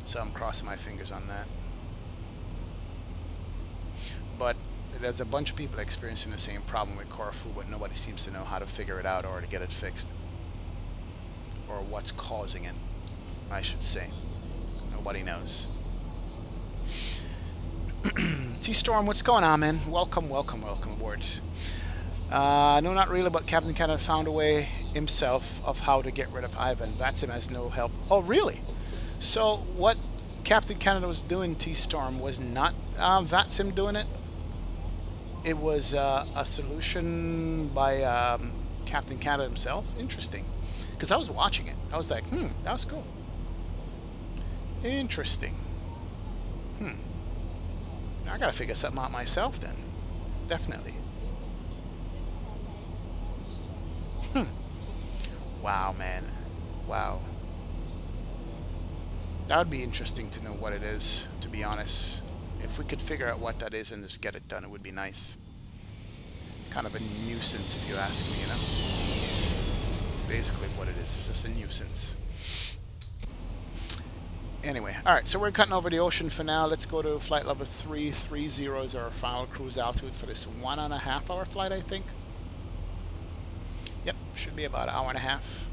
So I'm crossing my fingers on that. But there's a bunch of people experiencing the same problem with Corfu, but nobody seems to know how to figure it out or to get it fixed. Or what's causing it, I should say. Nobody knows. T-Storm, what's going on, man? Welcome, welcome, welcome aboard. No, not really, but Captain Canada found a way himself of how to get rid of Ivan. Vatsim has no help. Oh, really? So what Captain Canada was doing, T-Storm, was not Vatsim doing it? It was a solution by Captain Canada himself? Interesting. Because I was watching it. I was like, that was cool. Interesting. I gotta figure something out myself then. Definitely. Wow, man. Wow. That would be interesting to know what it is, to be honest. If we could figure out what that is and just get it done, it would be nice. Kind of a nuisance, if you ask me, you know? It's basically what it is. It's just a nuisance. Anyway, alright, so we're cutting over the ocean for now. Let's go to flight level 330 is our final cruise altitude for this 1.5 hour flight, I think. Yep, should be about an hour and a half.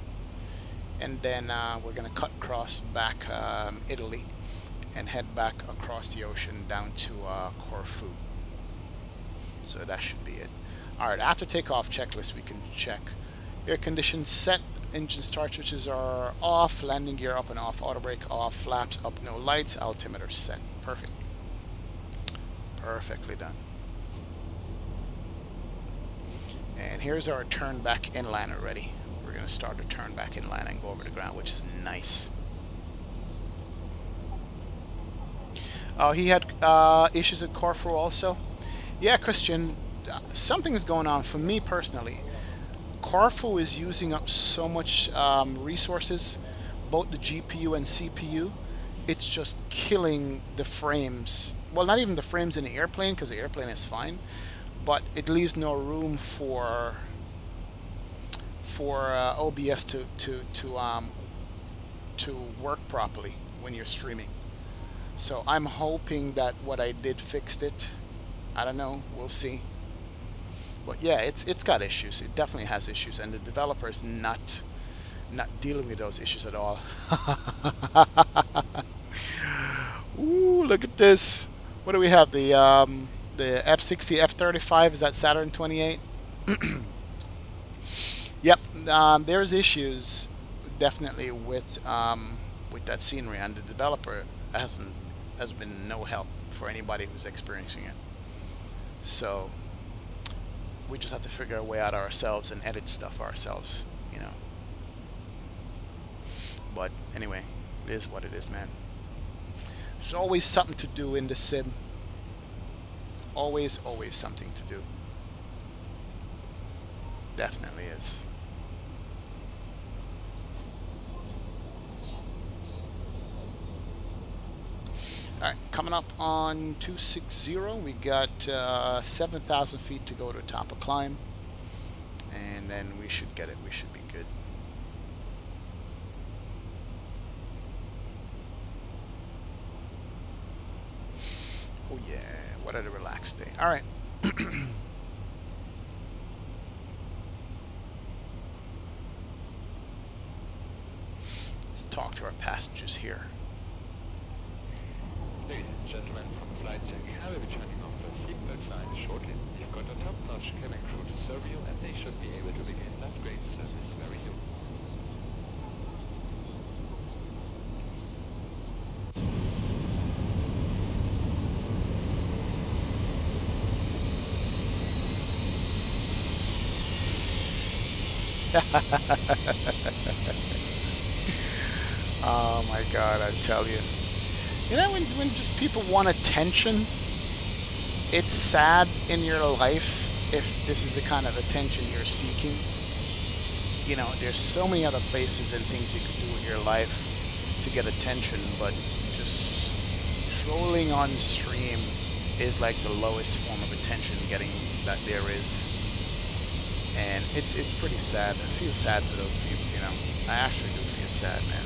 And then we're going to cut across back Italy and head back across the ocean down to Corfu. So that should be it. Alright, after takeoff checklist, we can check. Air conditions set. Engine start switches are off, landing gear up and off, auto brake off, flaps up, no lights, altimeter set. Perfect. Perfectly done. And here's our turn back inland already. We're going to start to turn back inland and go over the ground, which is nice. Oh, he had issues at Corfu also. Yeah, Christian, something is going on for me personally. Corfu is using up so much resources, both the GPU and CPU. It's just killing the frames. Well, not even the frames in the airplane, because the airplane is fine, but it leaves no room for OBS to work properly when you're streaming. So I'm hoping that what I did fixed it. I don't know. We'll see. But yeah, it's got issues. It definitely has issues, and the developer is not dealing with those issues at all. Ooh, look at this. What do we have? The F-60, F-35. Is that Saturn 28? Yep. There's issues definitely with that scenery, and the developer has been no help for anybody who's experiencing it. So we just have to figure a way out ourselves and edit stuff ourselves, you know. But anyway, it is what it is, man. There's always something to do in the sim. Always, always something to do. Definitely is. Alright, coming up on 260, we got 7,000 feet to go to the top of climb, and then we should get it. We should be good. What a relaxed day. All right. Let's talk to our passengers here. Ladies and gentlemen, from flight deck, I will be turning off the seatbelt signs shortly. You've got a top-notch cabin crew to serve you, and they should be able to begin that great service very soon. Oh my God, I tell you. You know, when just people want attention, it's sad in your life if this is the kind of attention you're seeking. You know, there's so many other places and things you could do with your life to get attention, but just trolling on stream is like the lowest form of attention getting that there is. And it's pretty sad. I feel sad for those people, you know. I actually do feel sad, man.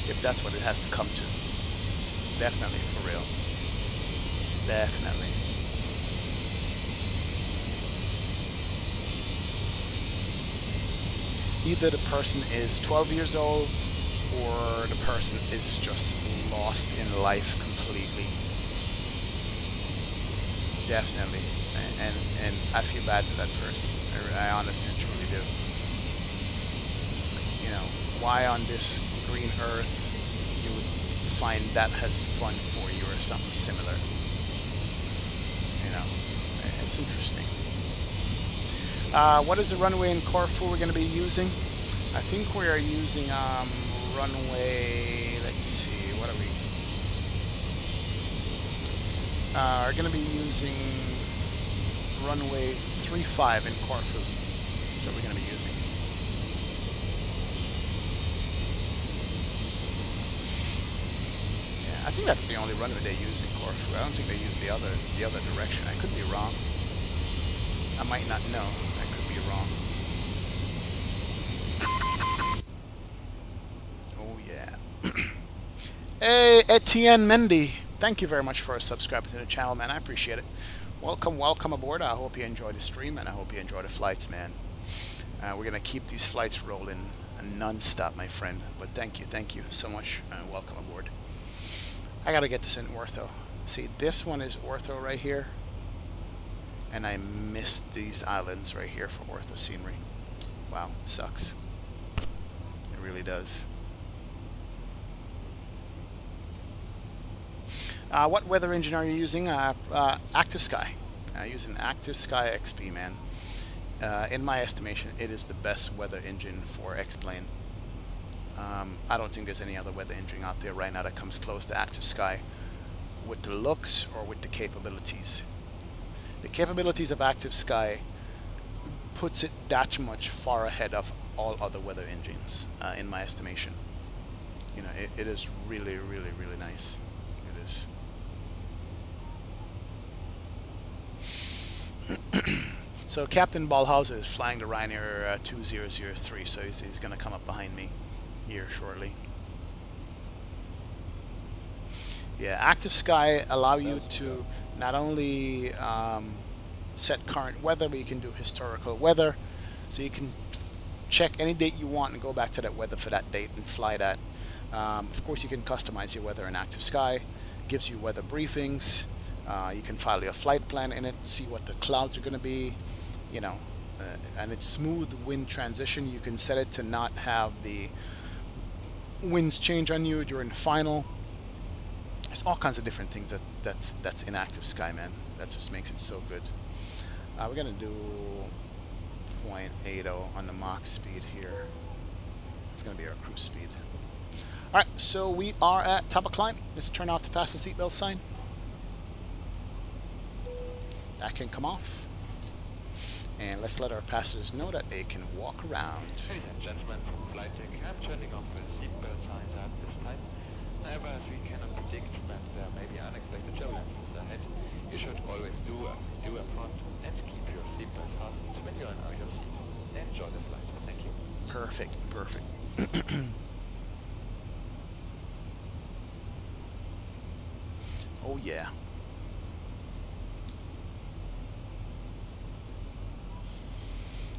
If that's what it has to come to. Definitely, for real. Definitely. Either the person is 12 years old or the person is just lost in life completely. Definitely. And I feel bad for that person. I honestly and truly do. You know, why on this green earth you would find that has fun for you or something similar. You know, it's interesting. What is the runway in Corfu we're going to be using? I think we are using runway, let's see, what are we? We're going to be using runway 35 in Corfu. That's what we're going to be using. Yeah, I think that's the only runway they use in Corfu. I don't think they use the other direction. I could be wrong. I might not know. I could be wrong. Oh yeah. Hey, Etienne Mendy. Thank you very much for subscribing to the channel, man. I appreciate it. Welcome, welcome aboard. I hope you enjoy the stream, and I hope you enjoy the flights, man. We're going to keep these flights rolling non-stop, my friend. But thank you so much. Welcome aboard. I got to get this in ortho. See, this one is ortho right here. And I missed these islands right here for ortho scenery. Wow, sucks. It really does. What weather engine are you using? Active Sky. Using Active Sky XP, man. In my estimation, it is the best weather engine for X-Plane. I don't think there's any other weather engine out there right now that comes close to Active Sky with the looks or with the capabilities. The capabilities of Active Sky puts it that much far ahead of all other weather engines, in my estimation. You know, it is really, really, really nice. It is. So Captain Ballhauser is flying the Ryanair 2003, so he's going to come up behind me here shortly. Yeah, Active Sky allow you to not only set current weather, but you can do historical weather. So you can check any date you want and go back to that weather for that date and fly that. Of course, you can customize your weather in Active Sky. Gives you weather briefings. You can file your flight plan in it, see what the clouds are going to be, you know, and it's smooth wind transition. You can set it to not have the winds change on you during the final. There's all kinds of different things that's in Active Sky, man. That just makes it so good. We're gonna do 0.80 on the Mach speed here. It's gonna be our cruise speed. All right, so we are at top of climb. Let's turn off the fasten seatbelt sign. That can come off. And let's let our passengers know that they can walk around. Ladies and gentlemen, from flight deck, I'm turning off the seatbelt signs at this time. However, as we cannot predict that there may be unexpected turbulences ahead, you should always do a front and keep your seatbelt fastened when you are in your seat. Enjoy the flight. Thank you. Perfect, perfect. Oh yeah.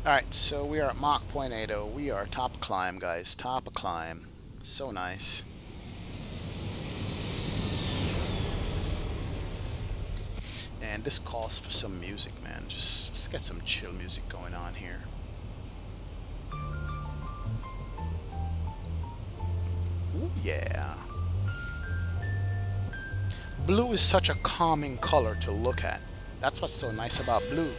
Alright, so we are at Mach 0.80. We are top climb, guys. Top of climb. So nice. And this calls for some music, man. Just get some chill music going on here. Ooh, yeah. Blue is such a calming color to look at. That's what's so nice about blue.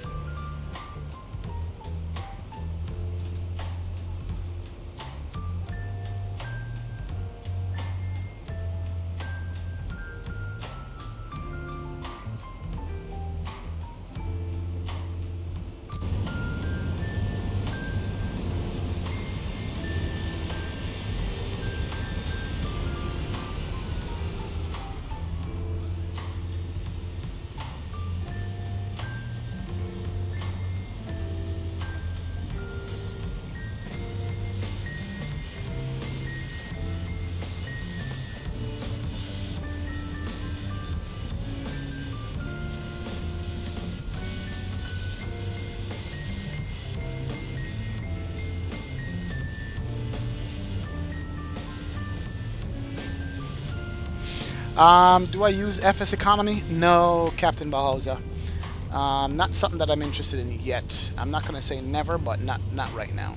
Do I use FS economy? No, Captain Bahausa. Not something that I'm interested in yet. I'm not going to say never, but not right now.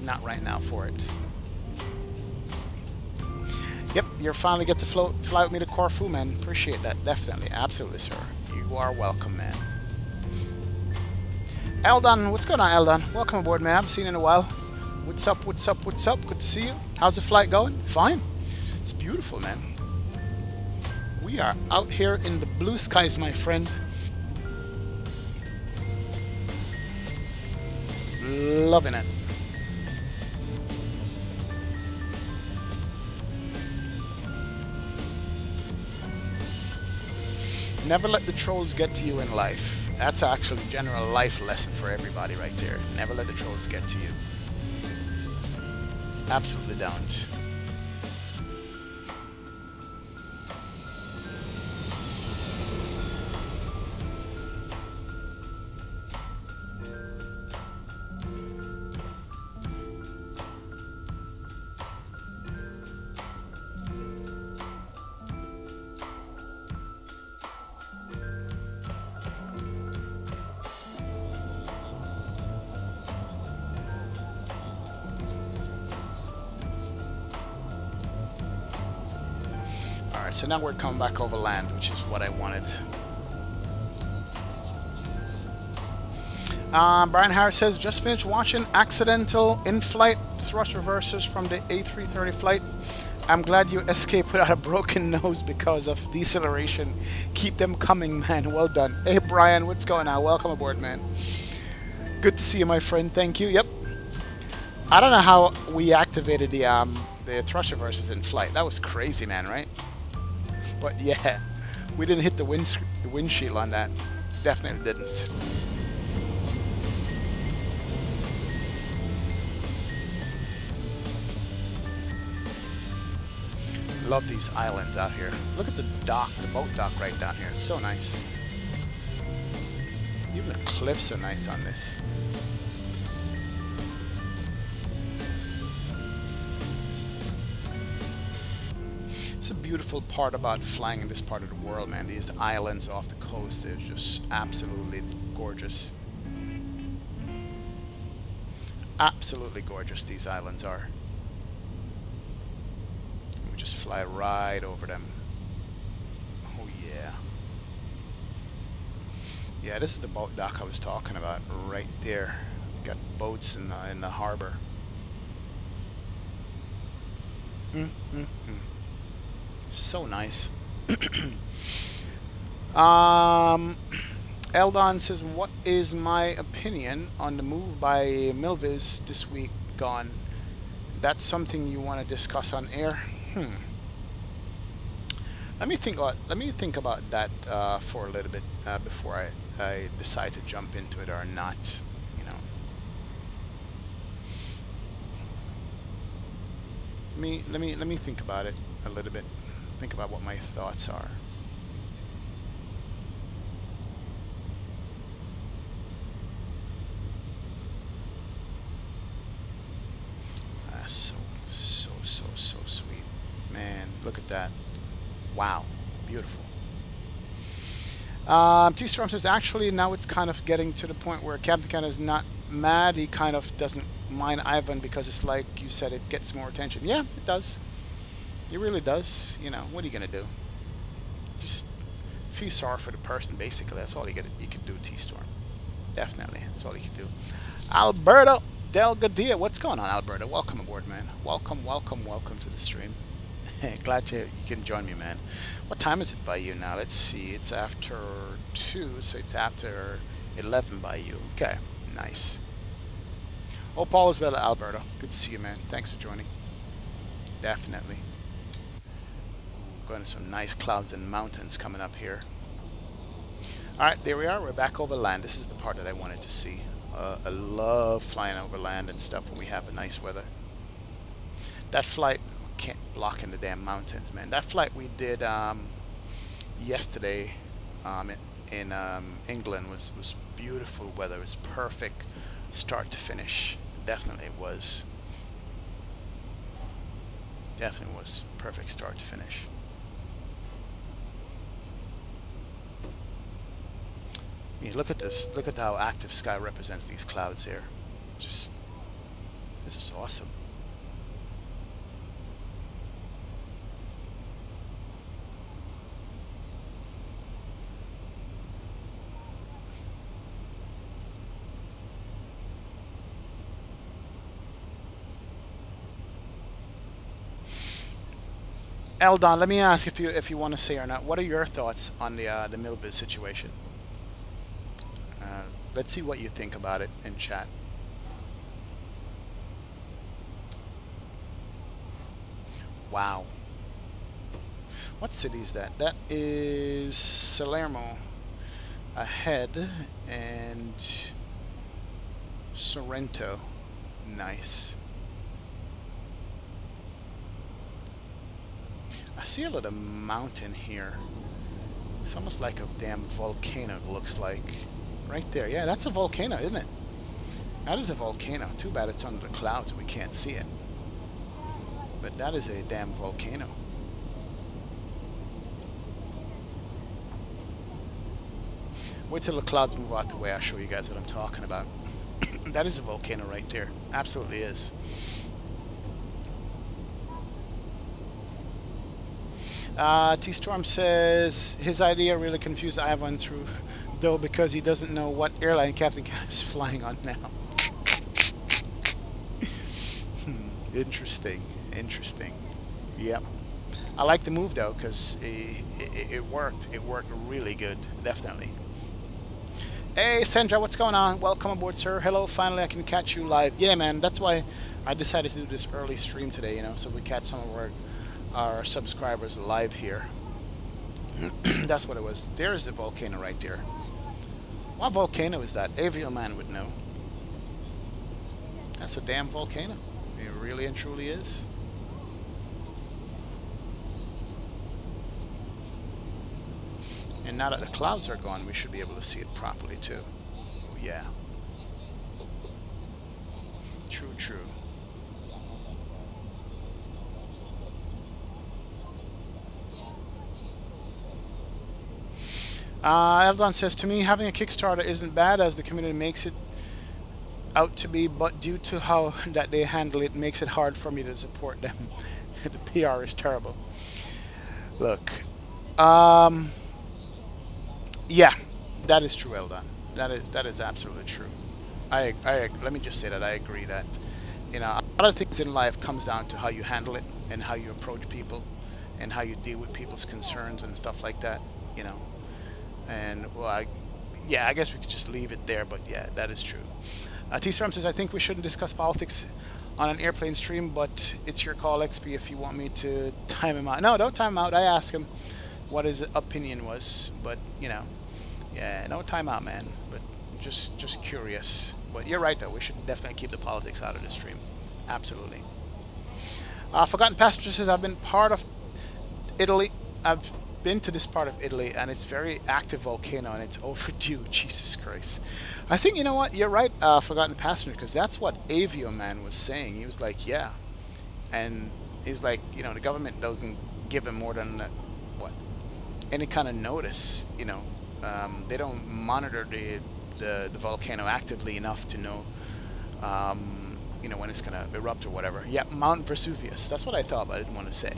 Not right now for it. Yep, you're finally get to fly with me to Corfu, man. Appreciate that. Definitely. Absolutely, sir. You are welcome, man. Eldon, what's going on, Eldon? Welcome aboard, man. I haven't seen you in a while. What's up, what's up, what's up? Good to see you. How's the flight going? Fine. It's beautiful, man. We are out here in the blue skies, my friend. Loving it. Never let the trolls get to you in life. That's actually a general life lesson for everybody right there. Never let the trolls get to you. Absolutely don't. So now we're coming back over land, which is what I wanted. Brian Harris says, just finished watching accidental in-flight thrust reversers from the A330 flight. I'm glad you escaped without a broken nose because of deceleration. Keep them coming, man. Well done. Hey, Brian, what's going on? Welcome aboard, man. Good to see you, my friend. Thank you. Yep. I don't know how we activated the thrust reversers in flight. That was crazy, man, right? But yeah, we didn't hit the windshield on that. Definitely didn't. Love these islands out here. Look at the dock, the boat dock right down here. So nice. Even the cliffs are nice on this. It's a beautiful part about flying in this part of the world, man. These islands off the coast, they're just absolutely gorgeous. Absolutely gorgeous, these islands are. We just fly right over them. Oh yeah. Yeah, this is the boat dock I was talking about, right there. Got boats in the harbor. So nice. Eldon says, what is my opinion on the move by Milviz this week gone? That's something you want to discuss on air? Let me think about that for a little bit before I decide to jump into it or not, you know. Let me think about it a little bit. Think about what my thoughts are. Look at that. Wow. Beautiful. T-Storm says, actually, now it's kind of getting to the point where Captain Canada is not mad. He kind of doesn't mind Ivan because it's like you said, it gets more attention. Yeah, it does. It really does. You know, what are you going to do? Just feel sorry for the person, basically. That's all you could do, T-Storm. Definitely. That's all you could do. Alberto Delgadillo. What's going on, Alberto? Welcome aboard, man. Welcome, welcome, welcome to the stream. Glad you can join me, man. What time is it by you now? Let's see. It's after 2, so it's after 11 by you. Okay, nice. Oh, Paul as well, Alberto. Good to see you, man. Thanks for joining. Definitely. Going to some nice clouds and mountains coming up here. Alright, there we are. We're back over land. This is the part that I wanted to see. I love flying over land and stuff when we have a nice weather. That flight, can't block in the damn mountains, man. That flight we did yesterday in England was beautiful weather. It was perfect start to finish. Definitely was. Definitely was perfect start to finish. Yeah, look at this. Look at how active sky represents these clouds here. Just, this is awesome. Eldon, let me ask if you want to say or not. What are your thoughts on the Milbiz situation? Let's see what you think about it in chat. Wow. What city is that? That is Salerno ahead and Sorrento. Nice. I see a little mountain here. It's almost like a damn volcano, it looks like. Right there. Yeah, that's a volcano, isn't it? That is a volcano. Too bad it's under the clouds and we can't see it. But that is a damn volcano. Wait till the clouds move out the way, I'll show you guys what I'm talking about. That is a volcano right there. Absolutely is. T-Storm says his idea really confused Ivan through, though, because he doesn't know what airline Captain Cat is flying on now. Interesting. Interesting. Yep. I like the move, though, because it worked. It worked really good. Definitely. Hey, Sandra, what's going on? Welcome aboard, sir. Hello, finally I can catch you live. Yeah, man, that's why I decided to do this early stream today, you know, so we catch some of our subscribers live here. That's what it was. There's the volcano right there. What volcano is that? Avioman would know. That's a damn volcano. It really and truly is. And now that the clouds are gone, we should be able to see it properly too. Oh yeah. True, true. Eldon says, to me, having a Kickstarter isn't bad as the community makes it out to be, but due to how that they handle it, makes it hard for me to support them. The PR is terrible. Look, yeah, that is true, Eldon. That is absolutely true. Let me just say that I agree that, you know, a lot of things in life comes down to how you handle it and how you approach people and how you deal with people's concerns and stuff like that, you know. And, well, I guess we could just leave it there, but yeah, that is true. T-Storm says, I think we shouldn't discuss politics on an airplane stream, but it's your call, XP, if you want me to time him out. No, don't time him out. I asked him what his opinion was, but, you know, yeah, no time out, man. But just curious. But you're right, though. We should definitely keep the politics out of the stream. Absolutely. Forgotten Passenger says, I've been part of Italy. I've been to this part of Italy, and it's very active volcano, and it's overdue. Jesus Christ. I think, you know what, you're right, Forgotten Passenger, because that's what Avioman was saying. He was like, yeah. And he was like, you know, the government doesn't given more than what, any kind of notice. You know, they don't monitor the volcano actively enough to know, you know, when it's gonna erupt or whatever. Yeah, Mount Vesuvius. That's what I thought, but I didn't want to say.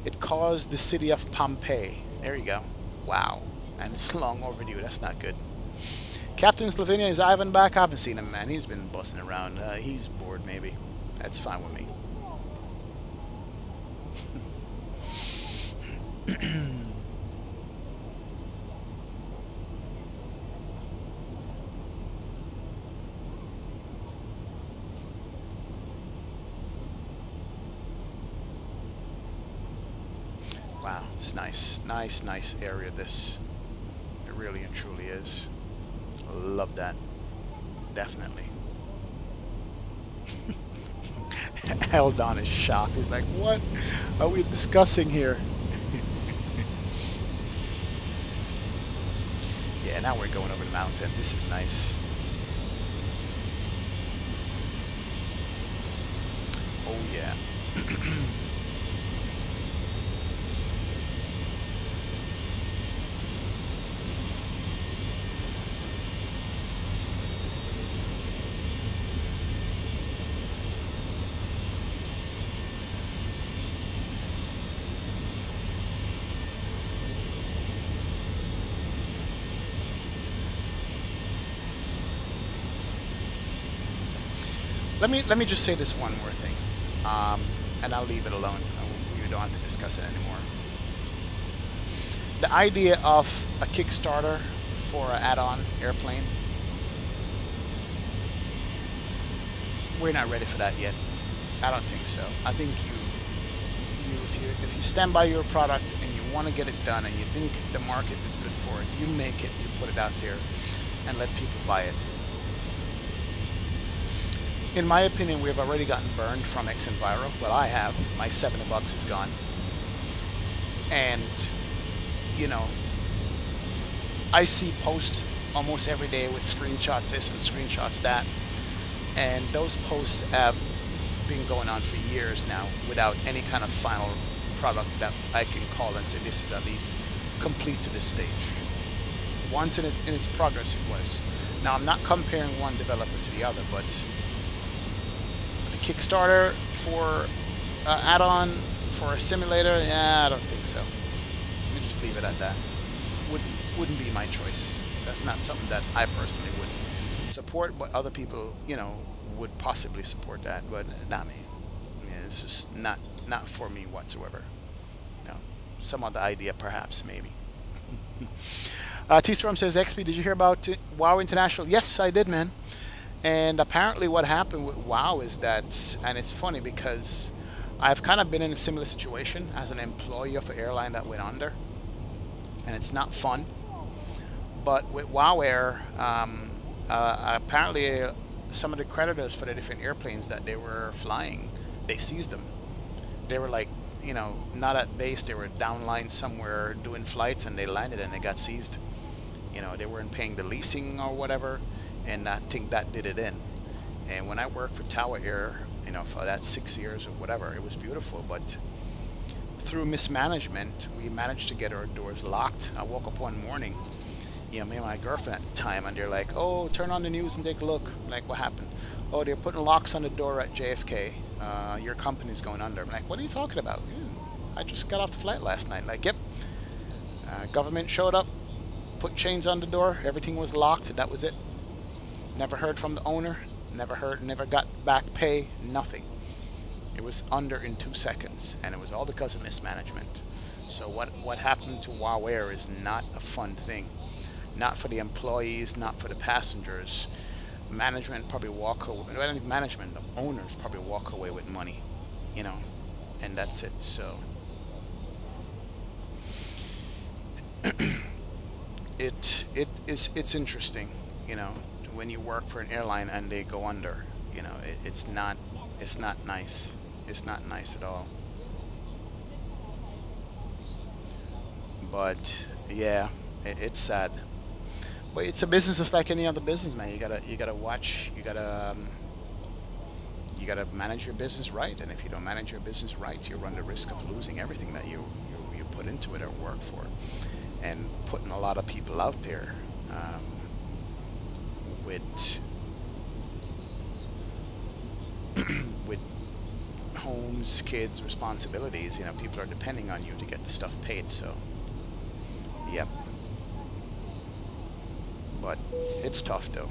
It caused the city of Pompeii. There you go. Wow. And it's long overdue. That's not good. Captain Slovenia, is Ivan back? I haven't seen him, man. He's been busting around. He's bored, maybe. That's fine with me. Wow, it's nice. Nice area, this. It really and truly is. Love that. Definitely. Eldon is shocked. He's like, what are we discussing here? Yeah, now we're going over the mountain. This is nice. Oh, yeah. Let me just say this one more thing, and I'll leave it alone. We don't have to discuss it anymore. The idea of a Kickstarter for an add-on airplane, we're not ready for that yet. I don't think so. I think if you stand by your product and you want to get it done and you think the market is good for it, you make it, you put it out there, and let people buy it. In my opinion, we have already gotten burned from X-Enviro. Well, I have. My $70 is gone. And, you know, I see posts almost every day with screenshots this and screenshots that. And those posts have been going on for years now without any kind of final product that I can call and say this is at least complete to this stage. Once in its progress it was. Now, I'm not comparing one developer to the other, but Kickstarter for add-on for a simulator? Yeah, I don't think so. Let me just leave it at that. Wouldn't be my choice. That's not something that I personally would support, but other people, you know, would possibly support that, but not me. Yeah, it's just not for me whatsoever. You know, some other idea perhaps, maybe. T-Storm says, XP, did you hear about WoW International? Yes, I did, man. And apparently what happened with WoW is that, and it's funny because I've kind of been in a similar situation as an employee of an airline that went under. And it's not fun. But with WoW Air, apparently some of the creditors for the different airplanes that they were flying, they seized them. They were like, you know, not at base, they were downline somewhere doing flights and they landed and they got seized. You know, they weren't paying the leasing or whatever. And I think that did it in. And when I worked for Tower Air, you know, for that 6 years or whatever, it was beautiful. But through mismanagement, we managed to get our doors locked. I woke up one morning, you know, me and my girlfriend at the time, and they're like, oh, turn on the news and take a look. I'm like, what happened? Oh, they're putting locks on the door at JFK. Your company's going under. I'm like, what are you talking about? I just got off the flight last night. Like, yep. Government showed up, put chains on the door. Everything was locked. That was it. Never heard from the owner, never got back pay, nothing. It was under in 2 seconds, and it was all because of mismanagement. So what happened to WoW Air is not a fun thing. Not for the employees, not for the passengers. Management probably walk away, well, not management, the owners probably walk away with money, you know, and that's it. So it's interesting, you know, when you work for an airline and they go under, you know, it's not nice. It's not nice at all. But yeah, it's sad. But it's a business just like any other business, man. You gotta watch. You gotta you got to manage your business right, and if you don't manage your business right, you run the risk of losing everything that you put into it or work for, and putting a lot of people out there with with homes, kids, responsibilities. You know, people are depending on you to get the stuff paid. So, yep. But it's tough though.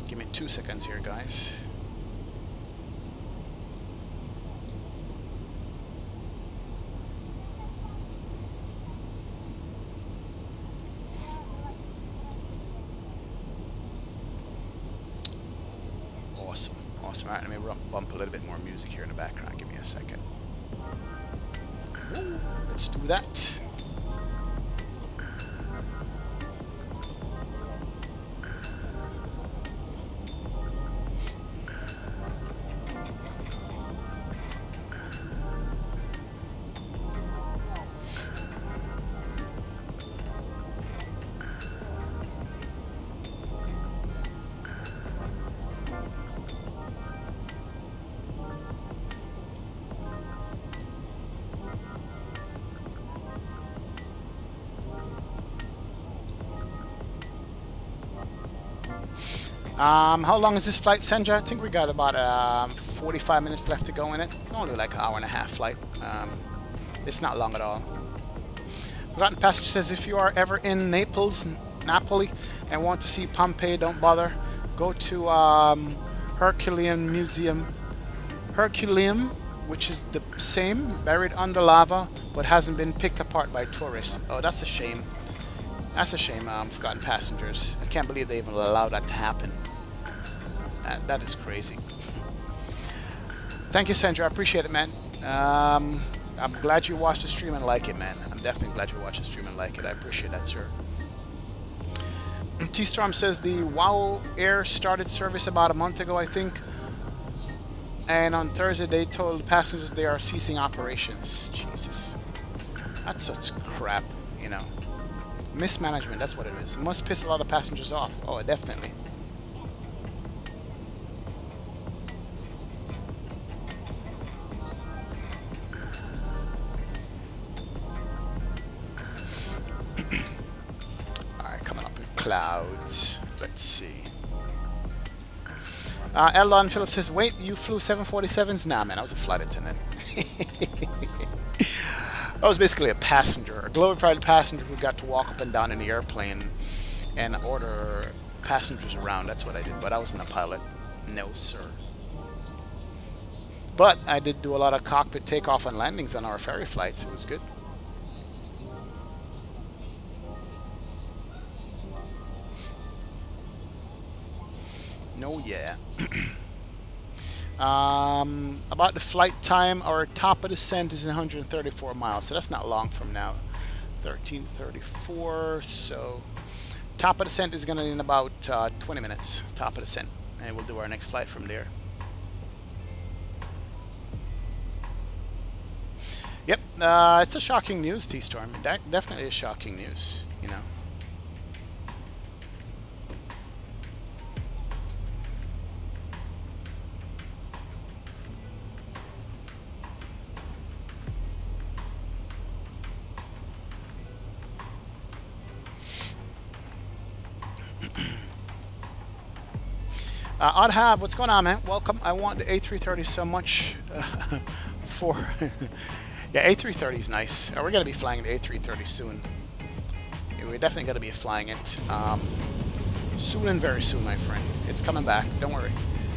Give me 2 seconds here, guys. Awesome. Awesome. All right, let me bump a little bit more music here in the background. Give me a second. Let's do that. How long is this flight, Sandra? I think we got about 45 minutes left to go in it. Only like an hour and a half flight. It's not long at all. Forgotten Passenger says, if you are ever in Napoli, and want to see Pompeii, don't bother. Go to Herculean Museum. Herculeum, which is the same, buried under lava, but hasn't been picked apart by tourists. Oh, that's a shame. That's a shame, Forgotten Passengers. I can't believe they even allowed that to happen. That is crazy. Thank you, Sandra. I appreciate it, man. I'm glad you watched the stream and like it, man. I'm definitely glad you watched the stream and like it. I appreciate that, sir. T-Storm says the WOW Air started service about a month ago, I think. And on Thursday, they told passengers they are ceasing operations. Jesus. That's such crap, you know. Mismanagement, that's what it is. It must piss a lot of passengers off. Oh, definitely. Alright, coming up in clouds. Let's see. Eldon Phillips says, wait, you flew 747s? Nah, man, I was a flight attendant. I was basically a passenger, a glorified passenger who got to walk up and down in the airplane and order passengers around. That's what I did, but I wasn't a pilot. No, sir. But I did do a lot of cockpit takeoff and landings on our ferry flights. It was good. No, yeah. About the flight time, our top of descent is 134 miles, so that's not long from now. 1334, so top of descent is going to be in about 20 minutes, top of descent, and we'll do our next flight from there. Yep, it's a shocking news, T-Storm. That definitely is shocking news, you know. Oddhab, what's going on, man? Welcome. I want the A330 so much for... yeah, A330 is nice. We're going to be flying the A330 soon. Yeah, we're definitely going to be flying it soon and very soon, my friend. It's coming back. Don't worry.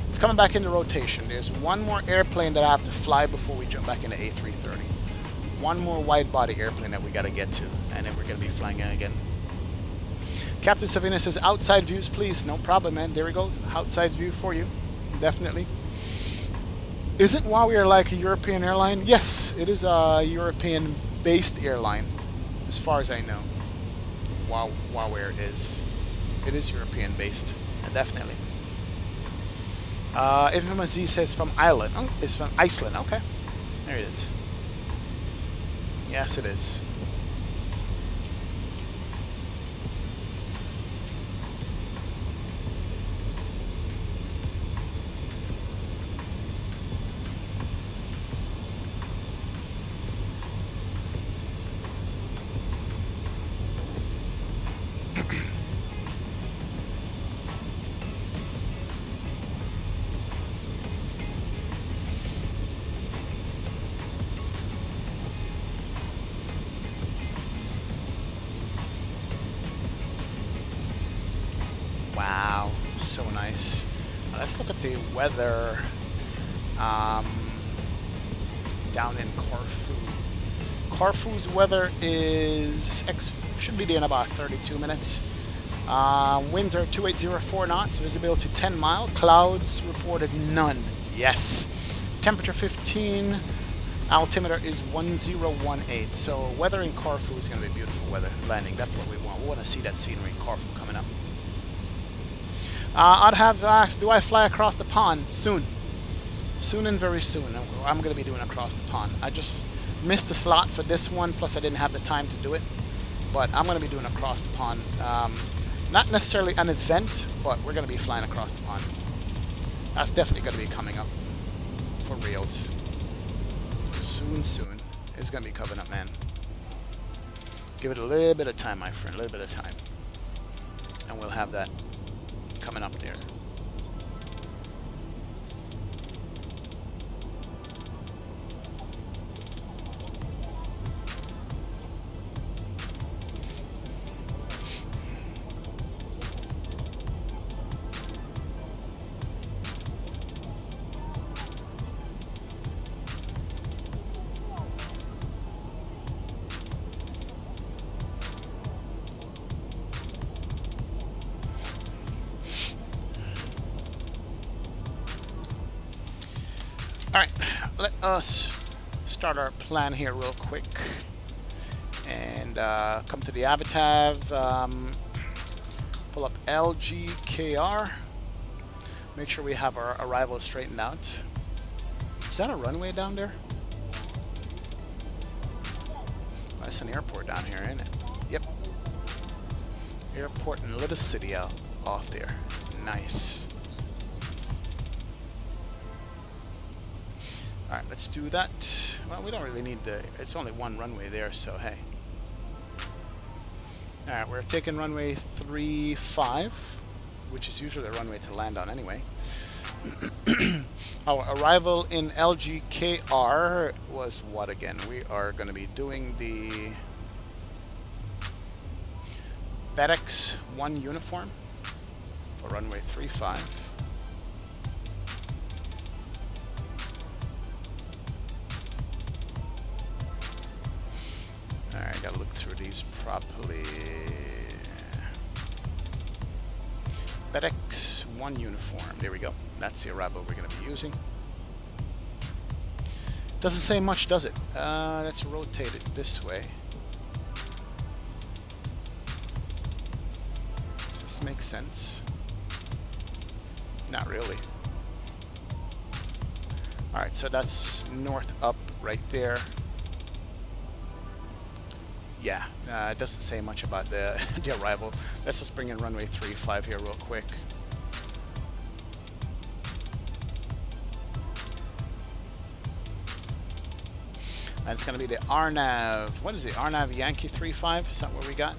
It's coming back into rotation. There's one more airplane that I have to fly before we jump back into A330. One more wide-body airplane that we got to get to, and then we're going to be flying it again. Captain Savina says, outside views, please. No problem, man. There we go. Outside view for you. Definitely. Isn't WOW Air like a European airline? Yes, it is a European-based airline, as far as I know. WOW Air is. It is European-based, definitely. Infamous Z says from Ireland. Oh, it's from Iceland. Okay. There it is. Yes, it is. Wow, so nice. Let's look at the weather down in Corfu. Corfu's weather should be there in about 32 minutes. Winds are 2804 knots, visibility 10 mile, clouds reported none. Yes. Temperature 15, altimeter is 1018. So weather in Corfu is going to be beautiful weather landing. That's what we want. We want to see that scenery in Corfu coming up. I'd have asked, do I fly across the pond soon? Soon and very soon. I'm going to be doing across the pond. I just missed the slot for this one, plus I didn't have the time to do it. But I'm going to be doing across the pond. Not necessarily an event, but we're going to be flying across the pond. That's definitely going to be coming up for reals. Soon, soon. It's going to be coming up, man. Give it a little bit of time, my friend. A little bit of time. And we'll have that coming up there. Alright, let us start our plan here real quick and come to the Avatar, pull up LGKR, make sure we have our arrival straightened out. Is that a runway down there? Oh, it's an airport down here, isn't it? Yep. Airport in Little City out off there. Nice. Alright, let's do that. Well, we don't really need it's only one runway there, so hey. Alright, we're taking runway 35, which is usually a runway to land on anyway. Our arrival in LGKR was what again? We are going to be doing the FedEx 1 uniform for runway 35. Alright, gotta look through these properly. FedEx 1 uniform. There we go. That's the arrival we're going to be using. Doesn't say much, does it? Let's rotate it this way. Does this make sense? Not really. Alright, so that's north up right there. Yeah, it doesn't say much about the, the arrival. Let's just bring in runway 35 here real quick. And it's going to be the RNAV. What is it? RNAV Yankee 35? Is that what we got?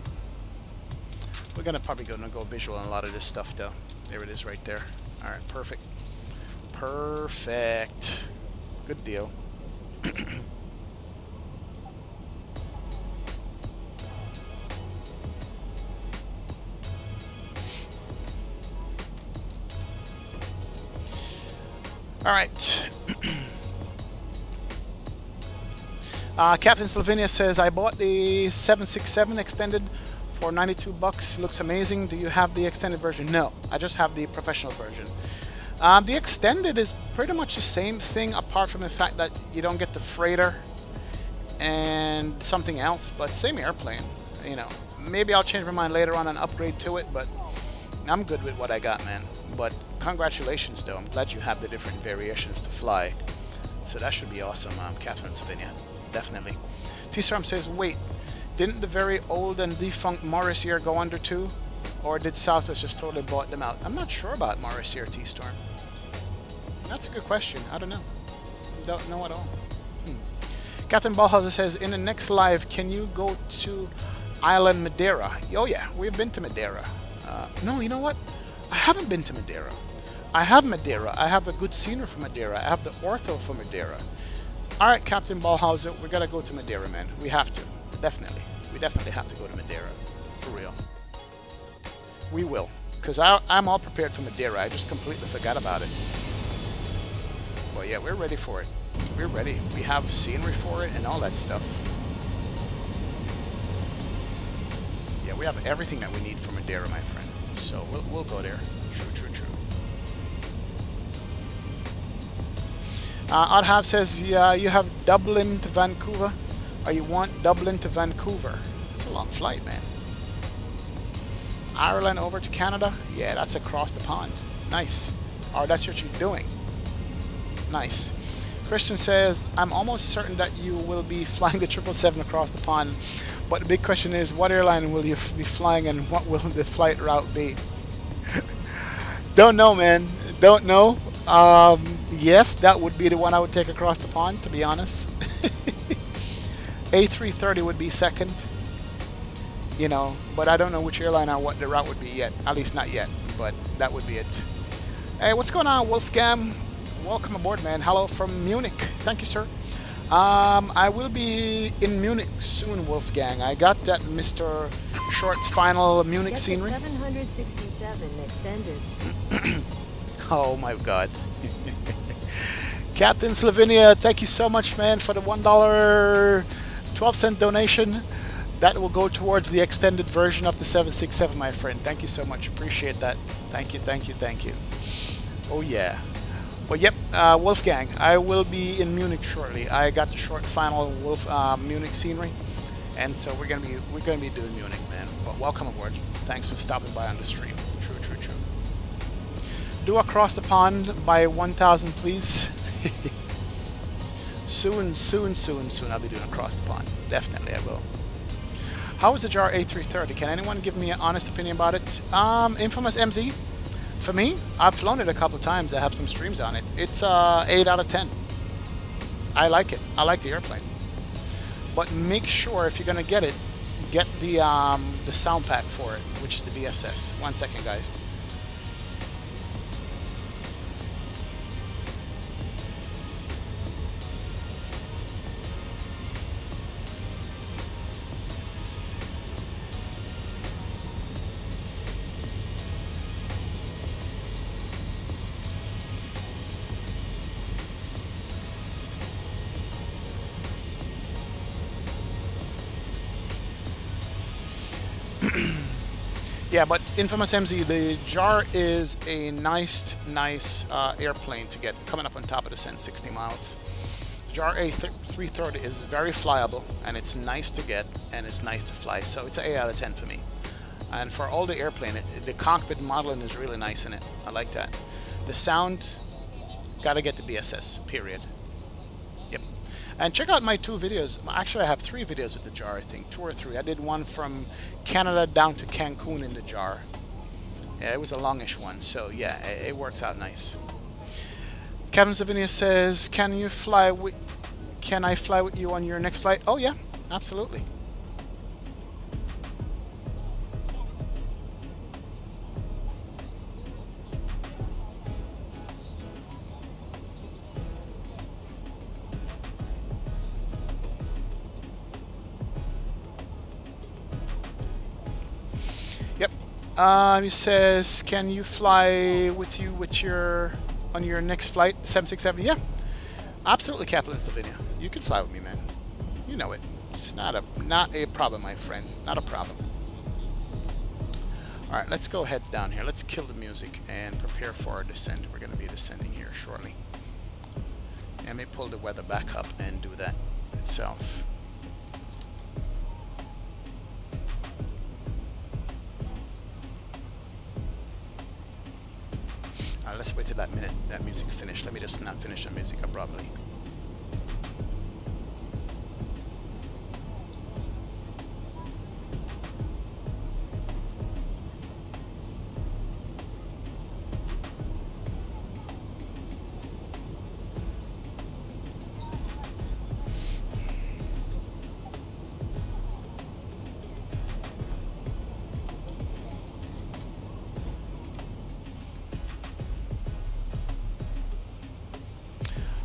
We're going to probably go visual on a lot of this stuff, though. There it is right there. All right, perfect. Perfect. Good deal. All right. Captain Slovenia says, I bought the 767 extended for 92 bucks. Looks amazing. Do you have the extended version? No, I just have the professional version. The extended is pretty much the same thing, apart from the fact that you don't get the freighter and something else, but same airplane. You know, maybe I'll change my mind later on and upgrade to it, but I'm good with what I got, man. But congratulations, though. I'm glad you have the different variations to fly. So that should be awesome, Captain Slovenia. Definitely. T-Storm says, wait, didn't the very old and defunct Morris Air go under too? Or did Southwest just totally bought them out? I'm not sure about Morris Air, T-Storm. That's a good question. I don't know. Don't know at all. Captain Ballhauser says, in the next live, can you go to Island Madeira? Oh yeah, we've been to Madeira. No, you know what? I haven't been to Madeira. I have Madeira. I have the good scenery for Madeira. I have the ortho for Madeira. Alright, Captain Ballhauser, we gotta go to Madeira, man. We have to. Definitely. We definitely have to go to Madeira. For real. We will. Because I'm all prepared for Madeira. I just completely forgot about it. Well, yeah, we're ready for it. We're ready. We have scenery for it and all that stuff. Yeah, we have everything that we need for Madeira, my friend. So we'll go there. True, true, true. Oddhab says, yeah, you have Dublin to Vancouver, or you want Dublin to Vancouver. It's a long flight, man. Ireland over to Canada? Yeah, that's across the pond. Nice. Or that's what you're doing. Nice. Christian says, I'm almost certain that you will be flying the 777 across the pond, but the big question is, what airline will you be flying and what will the flight route be? Don't know, man. Don't know. Yes, that would be the one I would take across the pond, to be honest. A330 would be second, you know, but I don't know which airline or what the route would be yet. At least not yet, but that would be it. Hey, what's going on, Wolfgang? Welcome aboard, man. Hello from Munich. Thank you, sir. I will be in Munich soon, Wolfgang. I got that Mr. Short Final Munich scenery. 767 extended. Oh my God. Captain Slovenia, thank you so much, man, for the $1.12 donation. That will go towards the extended version of the 767, my friend. Thank you so much. Appreciate that. Thank you, thank you, thank you. Oh yeah. Well, yep, Wolfgang, I will be in Munich shortly. I got the Short Final Munich scenery, and so we're gonna be doing Munich, man. But welcome aboard. Thanks for stopping by on the stream. True, true, true. Do across the pond by 1,000, please. Soon, soon, soon, soon. I'll be doing across the pond. Definitely, I will. How is the JAR A330? Can anyone give me an honest opinion about it? Infamous MZ. For me, I've flown it a couple of times. I have some streams on it. It's 8 out of 10. I like it. I like the airplane. But make sure if you're gonna get it, get the sound pack for it, which is the VSS. 1 second, guys. Yeah, but Infamous MZ, the JAR is a nice airplane to get coming up on top of the Sen 60 miles. JAR A330 is very flyable, and it's nice to get, and it's nice to fly. So it's an 8 out of 10 for me. And for all the airplane, the cockpit modeling is really nice in it. I like that. The sound, gotta get the BSS, period. Yep. And check out my 2 videos. Actually, I have 3 videos with the JAR, I think. 2 or 3. I did one from Canada down to Cancun in the JAR. Yeah, it was a longish one. So, yeah, it works out nice. Kevin Savinia says, can I fly with you on your next flight? Oh, yeah, absolutely. He says, can you fly with you on your next flight, 767? Yeah, absolutely, Captain Slovenia. You can fly with me, man. You know it. It's not a problem, my friend. Not a problem. All right, let's go ahead down here. Let's kill the music and prepare for our descent. We're going to be descending here shortly. And may pull the weather back up and do that itself. Let's wait till that music finished. Let me just not finish the music abruptly.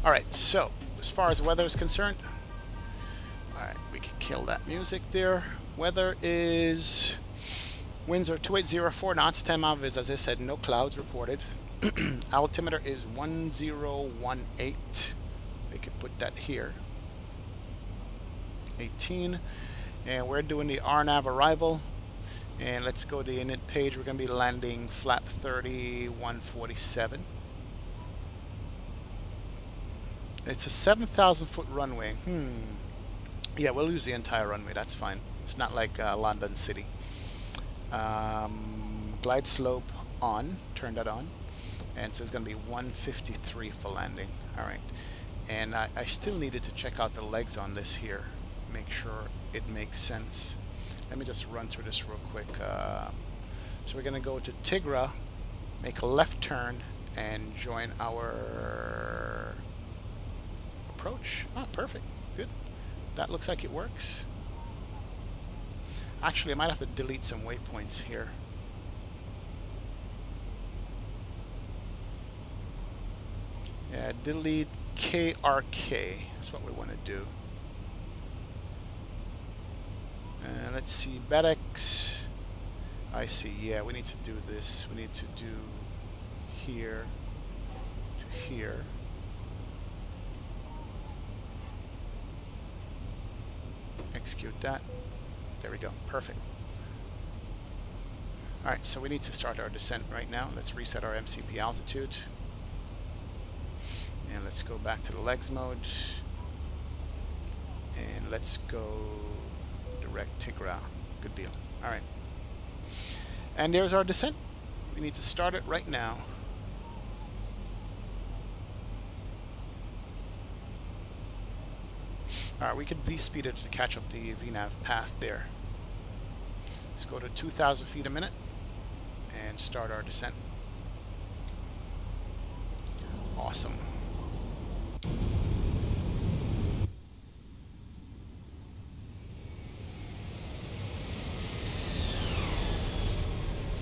Alright, so as far as weather is concerned, alright, we can kill that music there. Weather is winds are 2804 knots, 10 mile vis. As I said, no clouds reported. Altimeter is 1018. We could put that here. 18. And we're doing the RNAV arrival. And let's go to the init page. We're going to be landing flap 30, 147. It's a 7,000 foot runway. Yeah, we'll use the entire runway. That's fine. It's not like London City. Glide slope on. Turn that on. And so it's going to be 153 for landing. Alright. And I still needed to check out the legs on this here. Make sure it makes sense. Let me just run through this real quick. So we're going to go to Tigra, make a left turn, and join our approach. Ah, perfect. Good. That looks like it works. Actually, I might have to delete some waypoints here. Yeah, delete KRK. That's what we want to do. And let's see, BEDX. I see, yeah, we need to do this. We need to do here to here. Execute that. There we go. Perfect. Alright, so we need to start our descent right now. Let's reset our MCP altitude. And let's go back to the legs mode. And let's go direct Tigra. Good deal. Alright. And there's our descent. We need to start it right now. Alright, we could V-speed it to catch up the VNAV path there. Let's go to 2,000 feet a minute and start our descent. Awesome.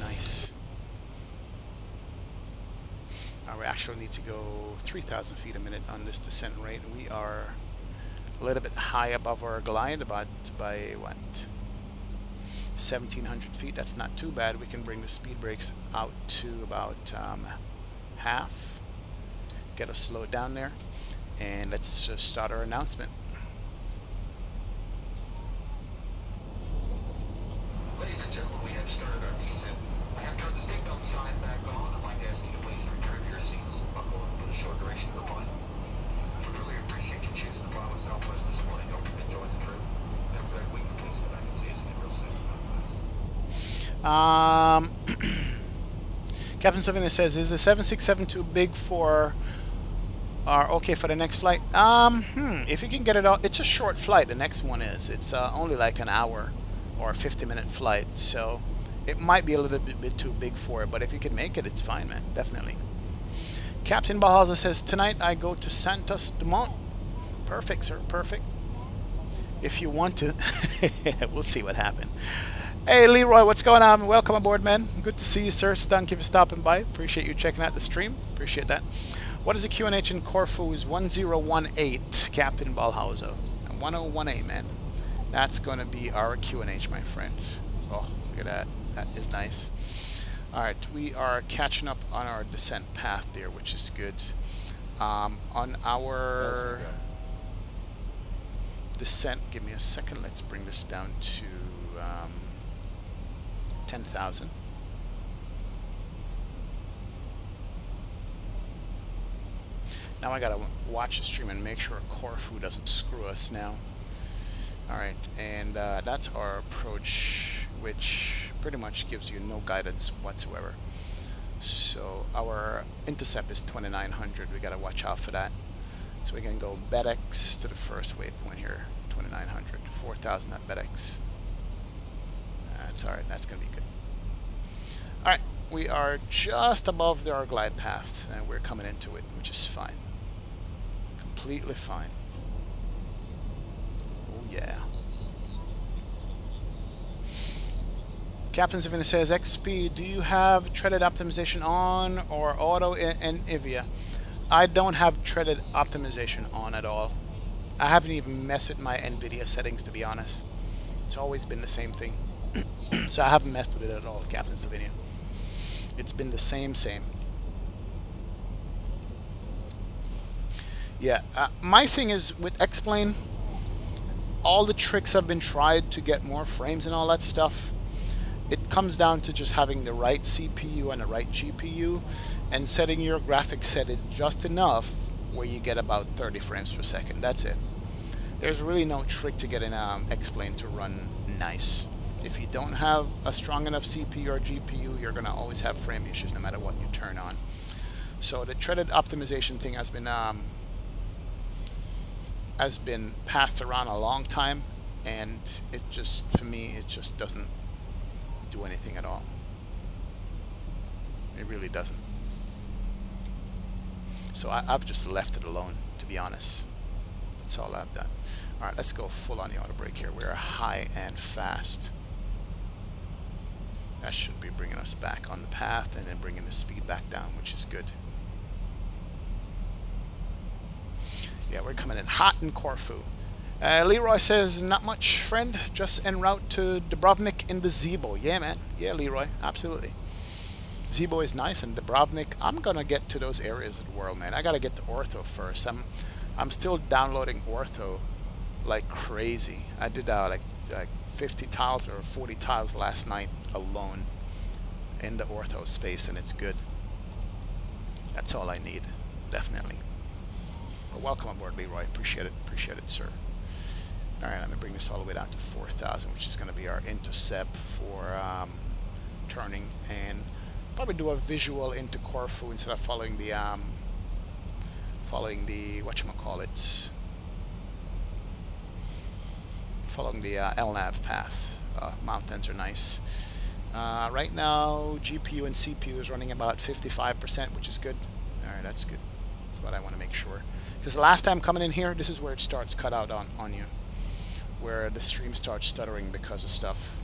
Nice. Now we actually need to go 3,000 feet a minute on this descent rate. We are a little bit high above our glide, about by what? 1,700 feet. That's not too bad. We can bring the speed brakes out to about half. Get us slowed down there. And let's just start our announcement. Ladies and gentlemen, we have started our descent. I have turned the seatbelt sign back on. I'd like to ask you to please return to your seats. Buckle up for the short duration of the flight. We really appreciate you choosing to fly with Southwest this morning. Hope you've enjoyed the trip. Have a great week. Please come back and see us again real soon. Captain Savina says, is the 7672 big for are okay for the next flight? If you can get it out, it's a short flight. The next one is. It's only like an hour or a 50-minute flight, so it might be a little bit too big for it, but if you can make it, it's fine, man. Definitely. Captain Bahaza says, tonight I go to Santos Dumont. Perfect, sir. Perfect. If you want to. We'll see what happens. Hey, Leroy, what's going on? Welcome aboard, man. Good to see you, sir. Thank you for stopping by. Appreciate you checking out the stream. Appreciate that. What is the QNH in Corfu? Is 1018, Captain Balhauser. 1018, man. That's going to be our QNH, my friend. Oh, look at that. That is nice. Alright, we are catching up on our descent path there, which is good. On our descent, give me a second. Let's bring this down to 10,000. Now I gotta watch the stream and make sure Corfu doesn't screw us now. Alright, and that's our approach, which pretty much gives you no guidance whatsoever. So our intercept is 2,900. We gotta watch out for that. So we can go BEDX to the first waypoint here, 2,900, 4,000 at BEDX. That's alright, that's gonna be good. Alright, we are just above our glide path and we're coming into it, which is fine. Completely fine. Oh yeah. Captain Savina says, XP, do you have threaded optimization on or auto in IVIA? I don't have threaded optimization on at all. I haven't even messed with my NVIDIA settings, to be honest. It's always been the same thing. So I haven't messed with it at all, Captain Slovenia. It's been the same. Yeah, my thing is with X-Plane, all the tricks have been tried to get more frames and all that stuff. It comes down to just having the right CPU and the right GPU and setting your graphics setting just enough where you get about 30 frames per second. That's it. There's really no trick to getting X-Plane to run nice. If you don't have a strong enough CPU or GPU, you're going to always have frame issues no matter what you turn on. So the threaded optimization thing has been passed around a long time, and it just, for me, it just doesn't do anything at all. It really doesn't. So I've just left it alone, to be honest. That's all I've done. Alright, let's go full on the auto brake here. We're high and fast. That should be bringing us back on the path and then bringing the speed back down, which is good. Yeah, we're coming in hot in Corfu. Leroy says, not much, friend. Just en route to Dubrovnik in the Zibo. Yeah, man. Yeah, Leroy. Absolutely. Zibo is nice, and Dubrovnik, I'm going to get to those areas of the world, man. I got to get to Ortho first. I'm still downloading Ortho like crazy. I did like 50 tiles or 40 tiles last night alone in the Ortho space, and it's good. That's all I need, definitely. But welcome aboard, Leroy. Appreciate it, sir. Alright, let me bring this all the way down to 4,000, which is going to be our intercept for turning, and probably do a visual into Corfu instead of following the whatchamacallit, following the LNAV path. Mountains are nice. Right now, GPU and CPU is running about 55%, which is good. Alright, that's good. That's what I want to make sure. Because the last time coming in here, this is where it starts cut out on you. Where the stream starts stuttering because of stuff.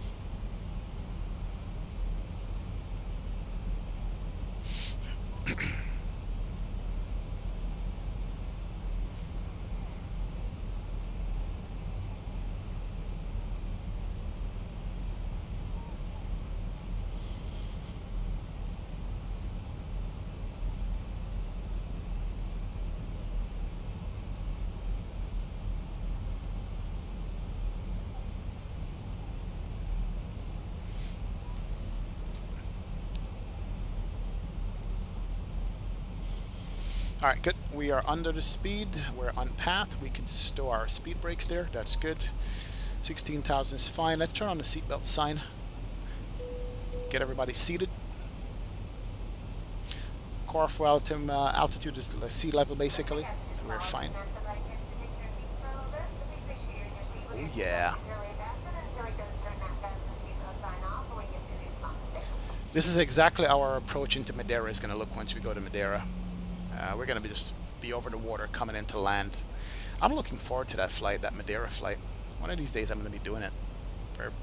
Alright, good. We are under the speed. We're on path. We can stow our speed brakes there. That's good. 16,000 is fine. Let's turn on the seatbelt sign. Get everybody seated. Corfu altitude is sea level basically, so we're fine. Oh yeah. This is exactly how our approach into Madeira is going to look once we go to Madeira. We're going to just be over the water coming into land. I'm looking forward to that flight, that Madeira flight. One of these days I'm going to be doing it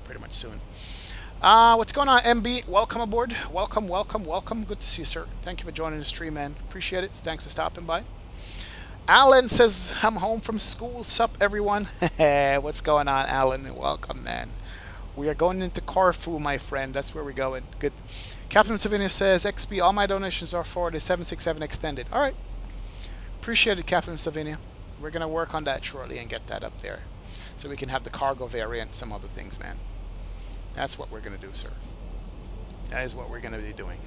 pretty much soon. What's going on, MB? Welcome aboard. Welcome. Good to see you, sir. Thank you for joining the stream, man. Appreciate it. Thanks for stopping by. Alan says, I'm home from school. Sup, everyone? What's going on, Alan? Welcome, man. We are going into Corfu, my friend. That's where we're going. Good. Captain Savinia says, XP, all my donations are for the 767 extended. All right. Appreciate it, Captain Savinia. We're going to work on that shortly and get that up there so we can have the cargo variant and some other things, man. That's what we're going to do, sir. That is what we're going to be doing.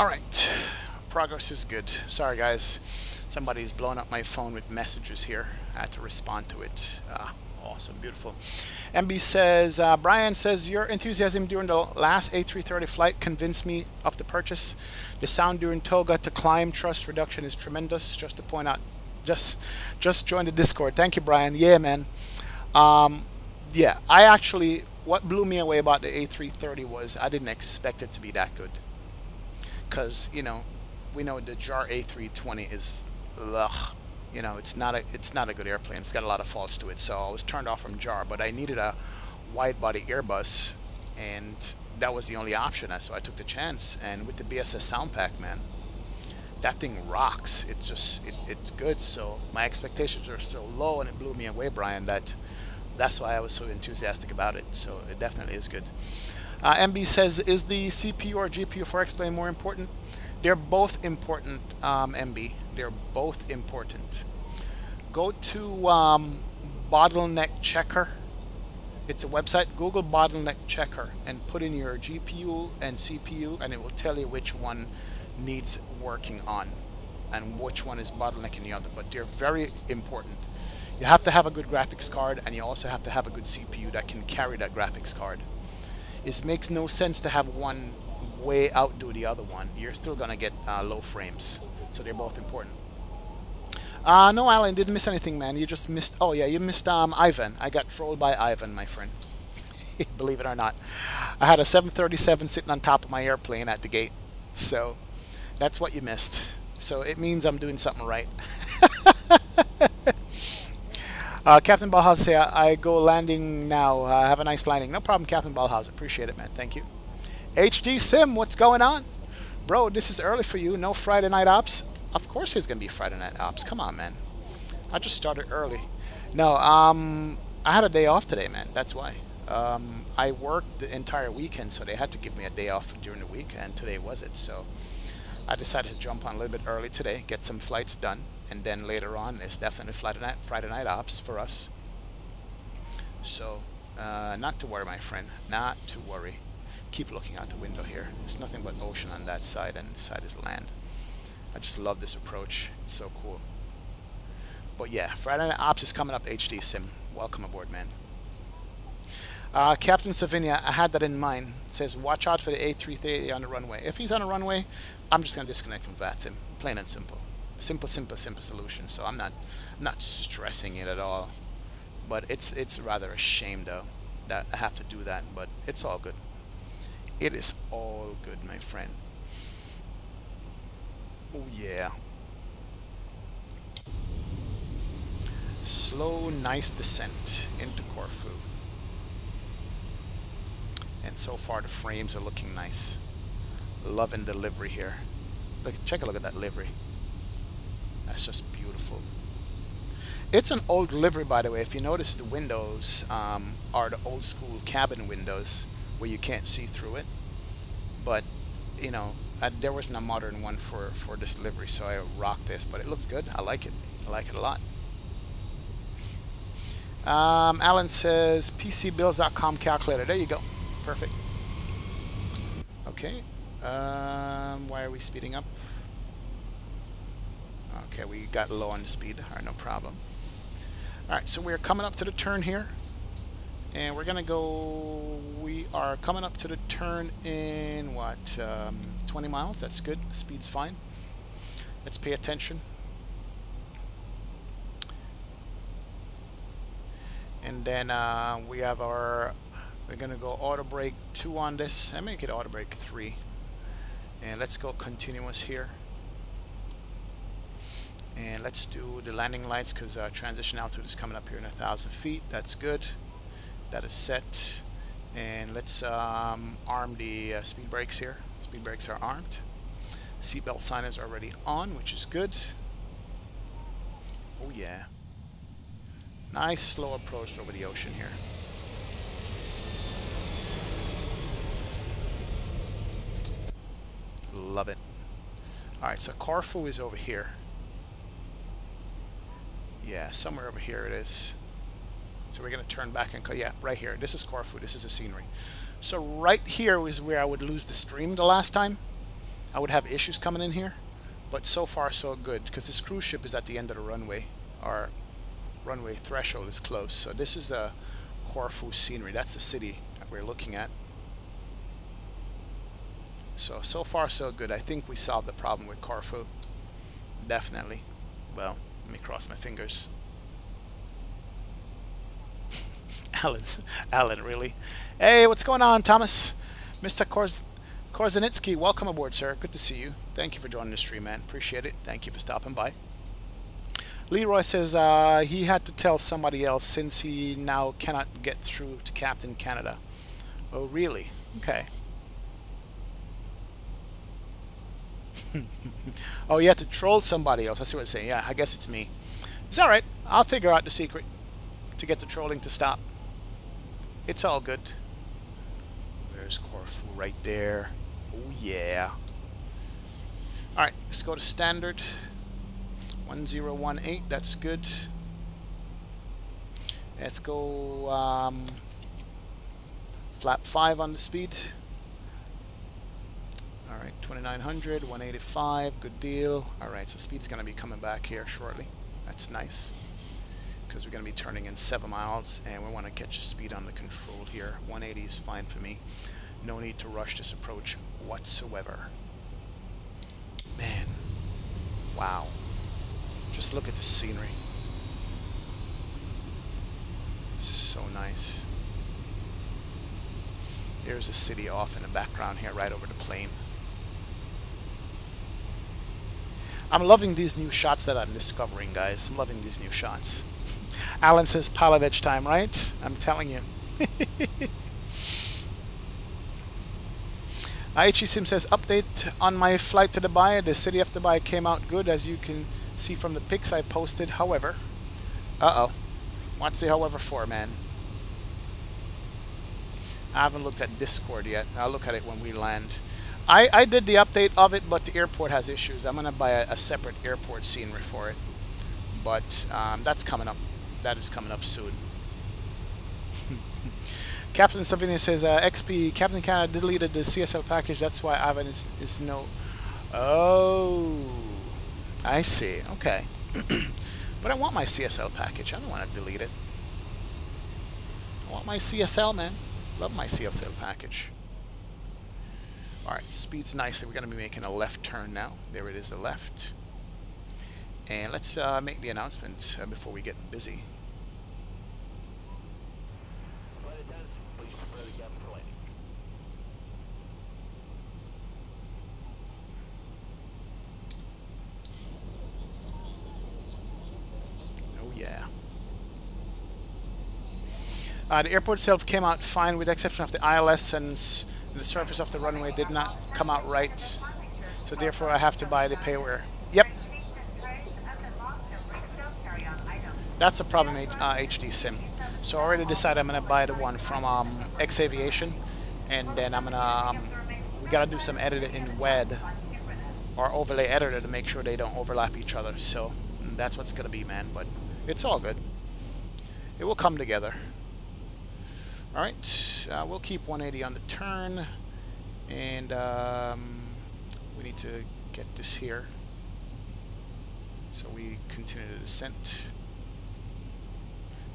All right, progress is good. Sorry guys, somebody's blowing up my phone with messages here. I had to respond to it. Awesome, beautiful. MB says, Brian says, your enthusiasm during the last A330 flight convinced me of the purchase. The sound during Toga to climb thrust reduction is tremendous. Just to point out, just join the Discord. Thank you, Brian. Yeah, man. Yeah, I actually, what blew me away about the A330 was I didn't expect it to be that good. Because, you know, we know the JAR A320 is, ugh. You know, it's not a good airplane. It's got a lot of faults to it. So I was turned off from JAR, but I needed a wide-body Airbus, and that was the only option. So I took the chance. And with the BSS sound pack, man, that thing rocks. It's good. So my expectations were so low, and it blew me away, Brian. That's why I was so enthusiastic about it. So it definitely is good. MB says, is the CPU or GPU for X-Plane more important? They're both important, MB. They're both important. Go to Bottleneck Checker. It's a website. Google Bottleneck Checker and put in your GPU and CPU, and it will tell you which one needs working on and which one is bottlenecking the other. But they're very important. You have to have a good graphics card, and you also have to have a good CPU that can carry that graphics card. It makes no sense to have one way outdo the other one. You're still gonna get low frames. So they're both important. No, Alan, didn't miss anything, man. You just missed. Oh yeah, you missed Ivan. I got trolled by Ivan, my friend. Believe it or not, I had a 737 sitting on top of my airplane at the gate. So that's what you missed. So it means I'm doing something right. Captain Balhaus say, I go landing now. Have a nice landing. No problem, Captain Balhaus. Appreciate it, man. Thank you. HD Sim, what's going on? Bro, this is early for you. No Friday night ops? Of course it's going to be Friday night ops. Come on, man. I just started early. No, I had a day off today, man. That's why. I worked the entire weekend, so they had to give me a day off during the week, and today was it. So I decided to jump on a little bit early today, get some flights done, and then later on, it's definitely Friday night ops for us. So, not to worry, my friend. Not to worry. Keep looking out the window here. There's nothing but ocean on that side, and this side is land. I just love this approach. It's so cool. But yeah, Friday Night Ops is coming up, HD Sim. Welcome aboard, man. Captain Savinia, I had that in mind. It says, watch out for the A330 on the runway. If he's on the runway, I'm just going to disconnect from Vatsim. Plain and simple. Simple solution. So I'm not stressing it at all. But it's rather a shame, though, that I have to do that. But it's all good. It is all good, my friend. Oh yeah. Slow, nice descent into Corfu. And so far the frames are looking nice. Loving the livery here. Look, check a look at that livery. That's just beautiful. It's an old livery, by the way. If you notice, the windows are the old school cabin windows where you can't see through it. But, you know, there wasn't a modern one for this livery, so I rocked this. But it looks good. I like it. I like it a lot. Alan says, PCbills.com calculator. There you go. Perfect. Okay. Why are we speeding up? Okay, we got low on the speed. All right, no problem. All right, so we're coming up to the turn here. And we're gonna go, we are coming up to the turn in what, 20 miles. That's good. Speed's fine. Let's pay attention. And then we have our, we're gonna go auto brake 2 on this. I make it auto brake 3. And let's go continuous here. And let's do the landing lights, because transition altitude is coming up here in 1,000 feet. That's good. That is set. And let's arm the speed brakes here. Speed brakes are armed. Seatbelt sign is already on, which is good. Oh yeah. Nice slow approach over the ocean here. Love it. Alright, so Corfu is over here. Yeah, somewhere over here it is. So we're going to turn back and, yeah, right here. This is Corfu. This is the scenery. So right here is where I would lose the stream the last time. I would have issues coming in here. But so far so good, because this cruise ship is at the end of the runway. Our runway threshold is close. So this is the Corfu scenery. That's the city that we're looking at. So far so good. I think we solved the problem with Corfu. Definitely. Well, let me cross my fingers. Alan, really? Hey, what's going on, Thomas? Mr. Korzanitsky, welcome aboard, sir. Good to see you. Thank you for joining the stream, man. Appreciate it. Thank you for stopping by. Leroy says he had to tell somebody else since he now cannot get through to Captain Canada. Oh, really? Okay. Oh, you had to troll somebody else. I see what you're saying. Yeah, I guess it's me. It's alright. I'll figure out the secret to get the trolling to stop. It's all good. There's Corfu right there. Oh, yeah. Alright, let's go to standard. 1018, that's good. Let's go flap 5 on the speed. Alright, 2900, 185, good deal. Alright, so speed's going to be coming back here shortly. That's nice, because we're going to be turning in 7 miles, and we want to catch the speed on the control here. 180 is fine for me. No need to rush this approach whatsoever. Man, wow. Just look at the scenery. So nice. There's a city off in the background here, right over the plain. I'm loving these new shots that I'm discovering, guys. I'm loving these new shots. Alan says Palovich time, right? I'm telling you. Aichi Sim says, update on my flight to Dubai. The city of Dubai came out good, as you can see from the pics I posted. However, what's the however for, man? I haven't looked at Discord yet. I'll look at it when we land. I did the update of it, but the airport has issues. I'm gonna buy a separate airport scenery for it, but that's coming up. That is coming up soon. Captain Savini says, XP, Captain Canada deleted the CSL package. That's why Ivan is no... Oh, I see. Okay. But I want my CSL package. I don't want to delete it. I want my CSL, man. Love my CSL package. Alright, speed's nice. We're going to be making a left turn now. There it is, the left. And let's make the announcement before we get busy. Yeah. The airport itself came out fine, with the exception of the ILS, and the surface of the runway did not come out right. So therefore I have to buy the payware. Yep. That's the problem, HD Sim. So I already decided I'm going to buy the one from X Aviation, and then I'm going to, we got to do some editing in WED, or overlay editor, to make sure they don't overlap each other. So that's what's going to be, man. But it's all good. It will come together. Alright, we'll keep 180 on the turn, and we need to get this here. So we continue the descent.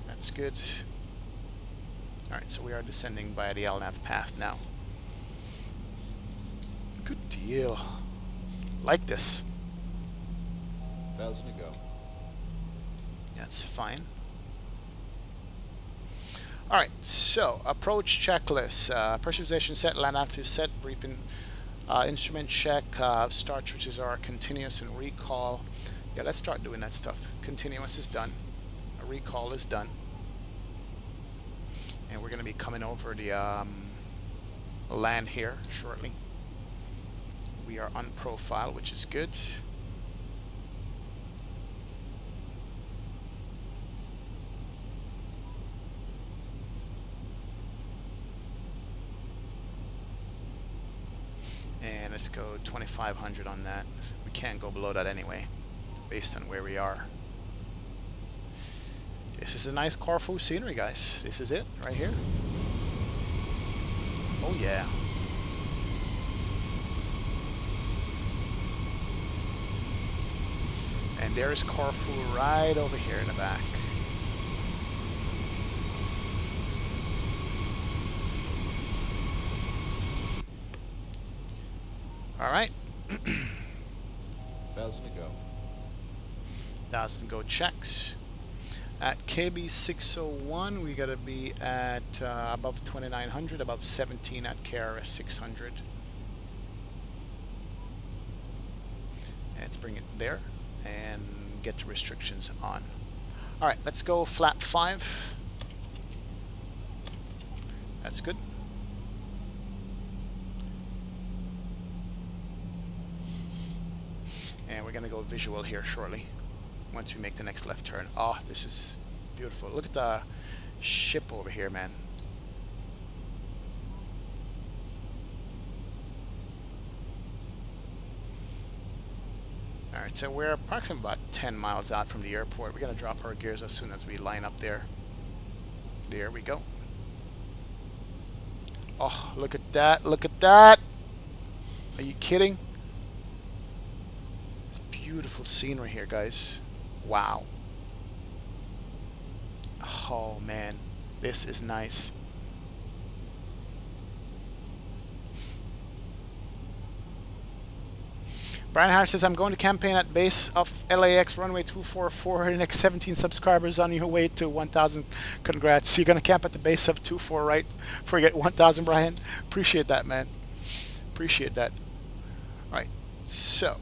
That's good. Alright, so we are descending via the LNAV path now. Good deal. Like this. 1,000 to go. That's fine. Alright, so approach checklist. Pressurization set, land active set, briefing, instrument check, start switches are continuous and recall. Yeah, let's start doing that stuff. Continuous is done. A recall is done. And we're going to be coming over the land here shortly. We are on profile, which is good. And let's go 2,500 on that. We can't go below that anyway, based on where we are. This is a nice Corfu scenery, guys. This is it, right here. Oh yeah. And there is Corfu right over here in the back. All right. 1,000 to go. 1,000 go checks. At KB 601, we gotta be at above 2,900, above 17 at KRS 600. Let's bring it there and get the restrictions on. All right, let's go flap 5. That's good. And we're gonna go visual here shortly once we make the next left turn. Oh, this is beautiful. Look at the ship over here, man. Alright, so we're approximately about 10 miles out from the airport. We're gonna drop our gears as soon as we line up there. There we go. Oh, look at that, look at that! Are you kidding? It's beautiful scenery here, guys. Wow. Oh man, this is nice. Brian Harris says, I'm going to campaign at base of LAX runway 244. The next 17 subscribers on your way to 1,000. Congrats. You're going to camp at the base of 24, right? Forget 1,000, Brian. Appreciate that, man. Appreciate that. All right. So,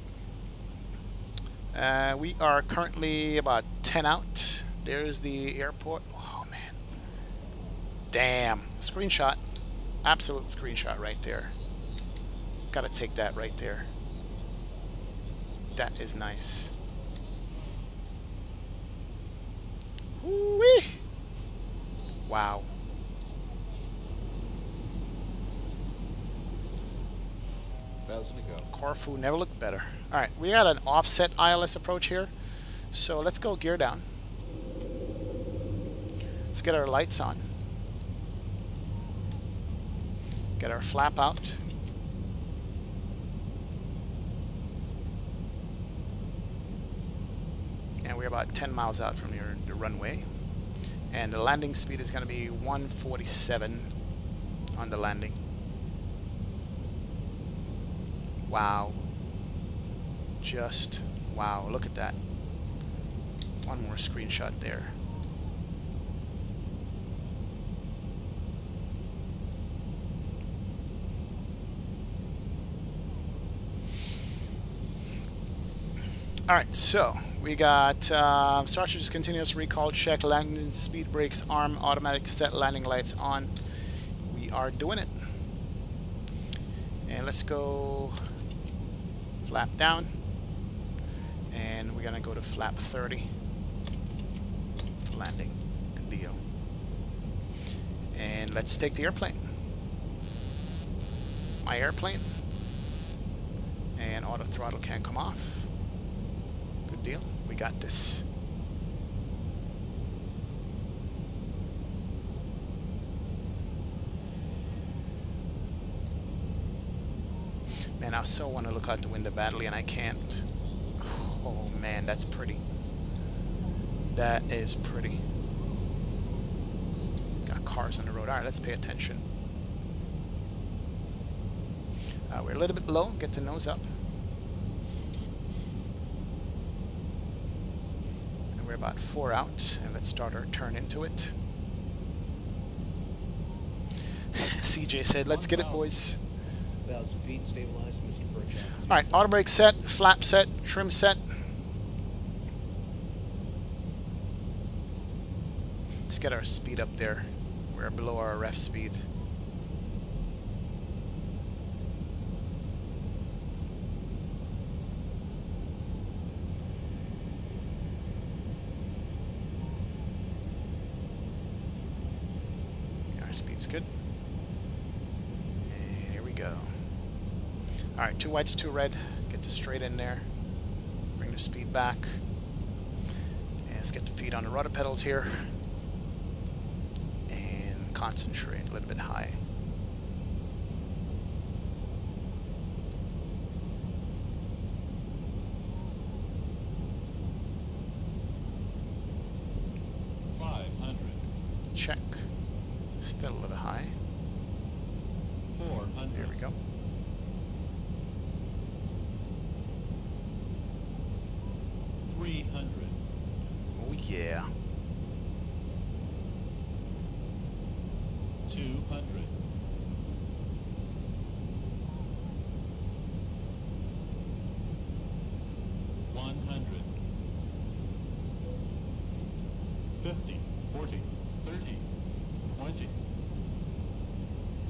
we are currently about 10 out. There's the airport. Oh, man. Damn. Screenshot. Absolute screenshot right there. Got to take that right there. That is nice. Woo-wee. Wow. $1,000 to go. Corfu never looked better. Alright, we got an offset ILS approach here. So let's go gear down. Let's get our lights on. Get our flap out. And we're about 10 miles out from the runway. And the landing speed is going to be 147 on the landing. Wow. Just wow. Look at that. One more screenshot there. Alright, so we got Starship's continuous recall check, landing speed brakes, arm, automatic set landing lights on. We are doing it. And let's go flap down. And we're going to go to flap 30 for landing. Good deal. And let's take the airplane. My airplane. And auto throttle can't come off. Good deal. We got this. Man, I so want to look out the window badly and I can't. Oh man, that's pretty. That is pretty. Got cars on the road. Alright, let's pay attention. We're a little bit low. Get the nose up. And we're about 4 out. And let's start our turn into it. CJ said, let's get it, boys. 1,000 feet, stabilized, Mr. Burchett. Alright, auto brake set, flap set, trim set. Let's get our speed up there. We're below our ref speed. Our speed's good. And here we go. Alright, 2 whites, 2 red. Get the straight in there. Bring the speed back. And let's get the feet on the rudder pedals here. And concentrate a little bit high. a little high. 400. There we go. 300. Oh yeah. 200. 100. 50, 40, 30, 20,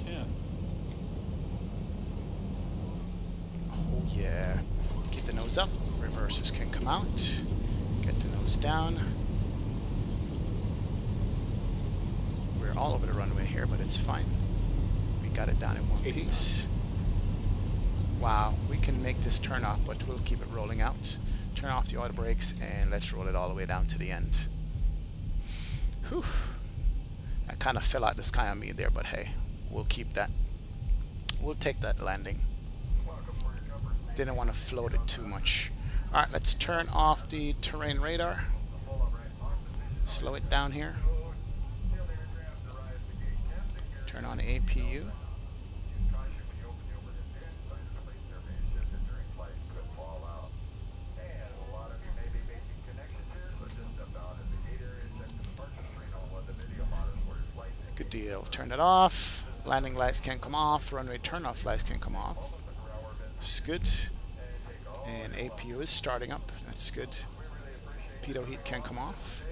10. Oh yeah. Keep the nose up. Reverses can come out. Get the nose down. We're all over the runway here, but it's fine. We got it down in one piece. Wow, we can make this turn off, but we'll keep it rolling out. Turn off the auto brakes and let's roll it all the way down to the end. Whew. I kind of fell out the sky on me there, but hey, we'll keep that. We'll take that landing. Didn't want to float it too much. Alright, let's turn off the terrain radar. Slow it down here. Turn on the APU. Good deal. Turn it off. Landing lights can come off. Runway turn off lights can come off. It's good. And APU is starting up. That's good. Pitot heat can come off.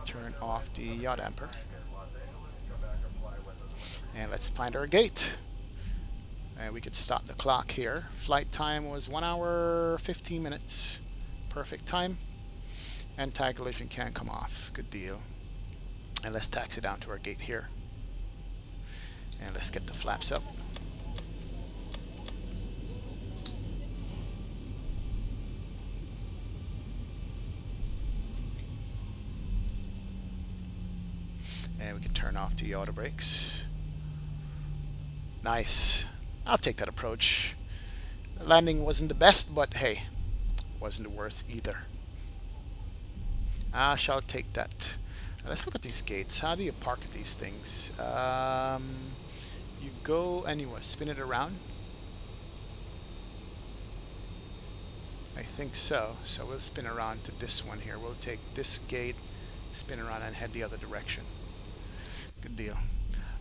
Turn off the yaw damper. And let's find our gate. And we could stop the clock here. Flight time was 1 hour 15 minutes. Perfect time. Anti-collision can come off. Good deal. And let's taxi down to our gate here. And let's get the flaps up. And we can turn off the auto brakes. Nice. I'll take that approach. The landing wasn't the best, but hey, wasn't the worst either. I shall take that. Now let's look at these gates. How do you park at these things? You go and you spin it around. I think so. So we'll spin around to this one here. We'll take this gate, spin around and head the other direction. Good deal.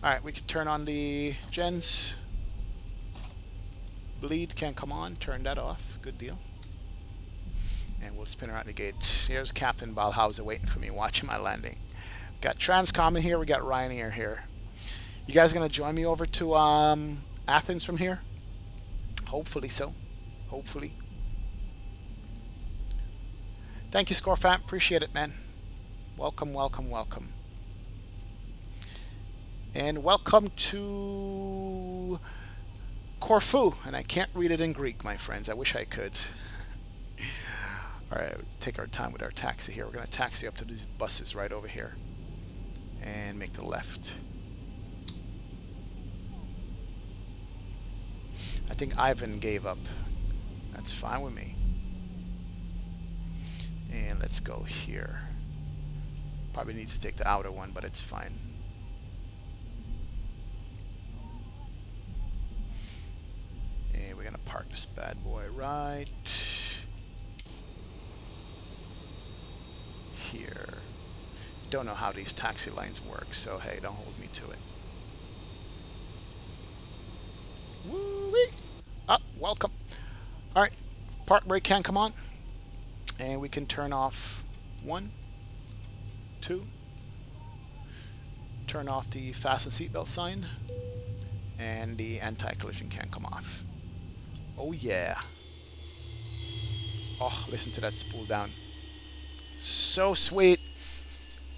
Alright, we can turn on the gens. Bleed can come on. Turn that off. Good deal. And we'll spin around the gate. Here's Captain Balhauser waiting for me, watching my landing. Got Transcom in here. We got Ryanair here. You guys gonna join me over to Athens from here? Hopefully so. Hopefully. Thank you, Scorfam. Appreciate it, man. Welcome, welcome, welcome. And welcome to Corfu. And I can't read it in Greek, my friends. I wish I could. Alright, take our time with our taxi here. We're going to taxi up to these buses right over here. And make the left. I think Ivan gave up. That's fine with me. And let's go here. Probably need to take the outer one, but it's fine. And we're going to park this bad boy right here. Don't know how these taxi lines work, so hey, don't hold me to it. Woo-wee! Up, welcome. Alright, park brake can come on. And we can turn off 1, 2. Turn off the fasten seatbelt sign. And the anti-collision can come off. Oh yeah. Oh, listen to that spool down. So sweet.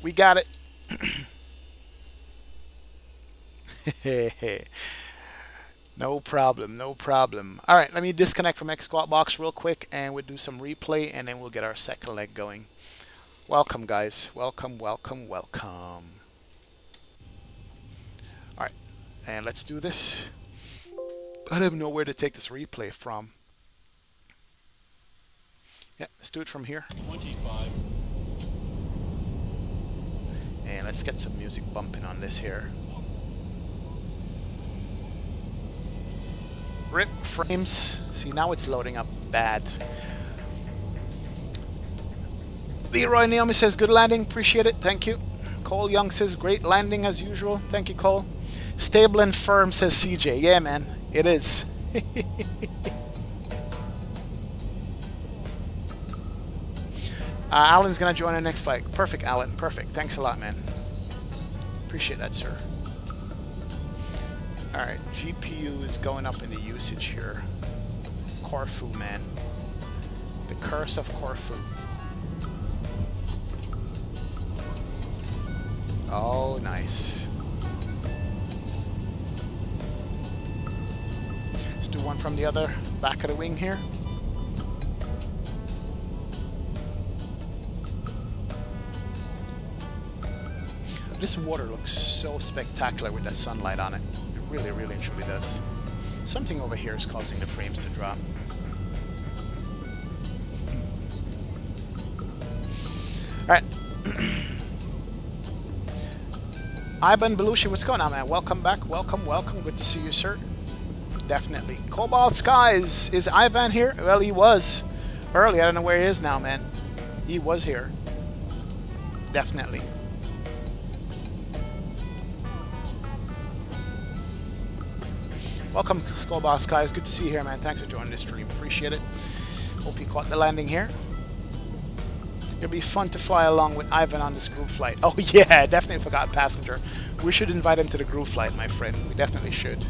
We got it. No problem, no problem. All right, let me disconnect from X Squat Box real quick and we'll do some replay and then we'll get our second leg going. Welcome, guys. Welcome, welcome, welcome. All right, and let's do this. I don't know where to take this replay from. Yeah, let's do it from here. 25. And let's Let's get some music bumping on this here. Rip frames. See, now it's loading up bad. Leroy Naomi says, good landing. Appreciate it. Thank you. Cole Young says, great landing as usual. Thank you, Cole. Stable and firm, says CJ. Yeah, man. It is. Alan's going to join our next flight. Perfect, Alan. Perfect. Thanks a lot, man. Appreciate that, sir. Alright, GPU is going up in the usage here. Corfu, man. The curse of Corfu. Oh, nice. Let's do one from the other back of the wing here. This water looks so spectacular with that sunlight on it. It really, really and truly does. Something over here is causing the frames to drop. Alright. Ivan Belushi, what's going on, man? Welcome back. Welcome, welcome. Good to see you, sir. Definitely. Cobalt Skies. Is Ivan here? Well, he was early. I don't know where he is now, man. He was here. Definitely. Welcome, Skullbox Skies. Good to see you here, man. Thanks for joining this stream. Appreciate it. Hope you caught the landing here. It'll be fun to fly along with Ivan on this group flight. Oh, yeah. Definitely forgot passenger. We should invite him to the group flight, my friend. We definitely should.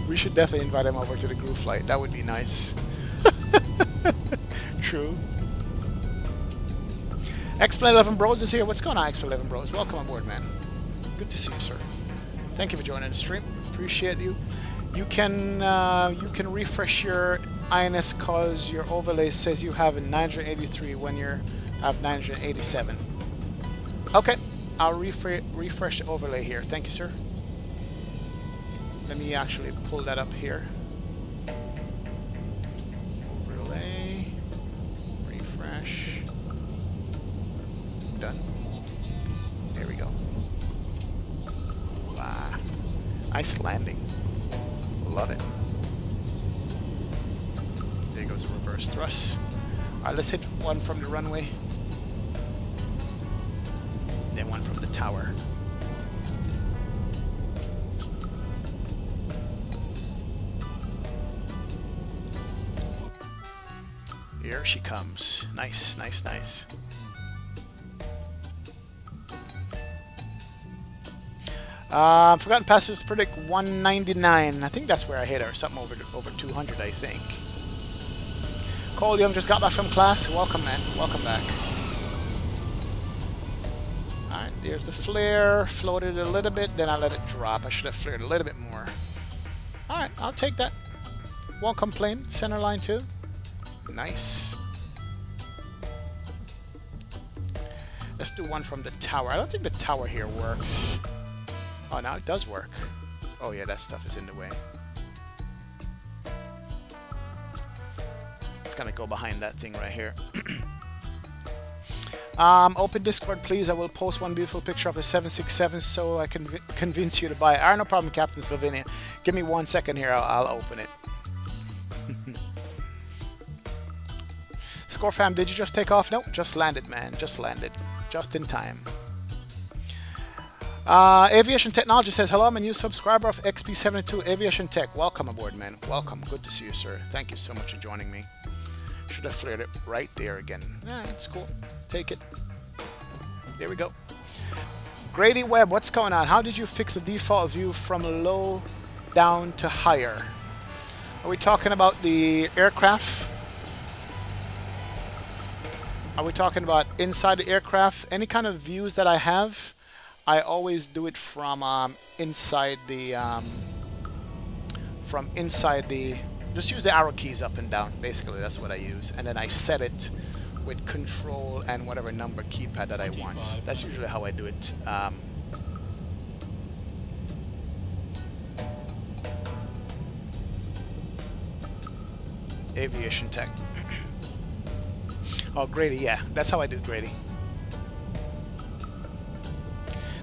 We should definitely invite him over to the group flight. That would be nice. True. X11 Bros is here. What's going on, X11 Bros? Welcome aboard, man. Good to see you, sir. Thank you for joining the stream. Appreciate you. You can refresh your INS cause your overlay says you have a 983 when you have 987. Okay, I'll refresh the overlay here. Thank you, sir. Let me actually pull that up here. Overlay, refresh. Done. There we go. Wow. Nice landing. Love it. There goes a reverse thrust. Alright, let's hit one from the runway. Then one from the tower. Here she comes. Nice, nice, nice. Forgotten passengers predict 199. I think that's where I hit her. Something over 200, I think. Cole Young just got back from class. Welcome, man. Welcome back. Alright, there's the flare. Floated a little bit, then I let it drop. I should have flared a little bit more. Alright, I'll take that. Won't complain. Center line too. Nice. Let's do one from the tower. I don't think the tower here works. Oh, now it does work. Oh yeah, that stuff is in the way. It's gonna go behind that thing right here. Open Discord, please. I will post one beautiful picture of the 767 so I can convince you to buy it. Alright, no problem, Captain Slovenia. Give me 1 second here. I'll open it. Score fam, did you just take off? Nope, just landed, man. Just landed. Just in time. Aviation Technology says, hello, I'm a new subscriber of XP72 Aviation Tech. Welcome aboard, man. Welcome. Good to see you, sir. Thank you so much for joining me. Should have flared it right there again. Yeah, it's cool. Take it. There we go. Grady Webb, what's going on? How did you fix the default view from low down to higher? Are we talking about the aircraft? Are we talking about inside the aircraft? Any kind of views that I have, I always do it from inside the just use the arrow keys up and down. Basically, that's what I use, and then I set it with control and whatever number keypad that I want. That's usually how I do it. Aviation Tech. Oh, Grady, yeah, that's how I do Grady.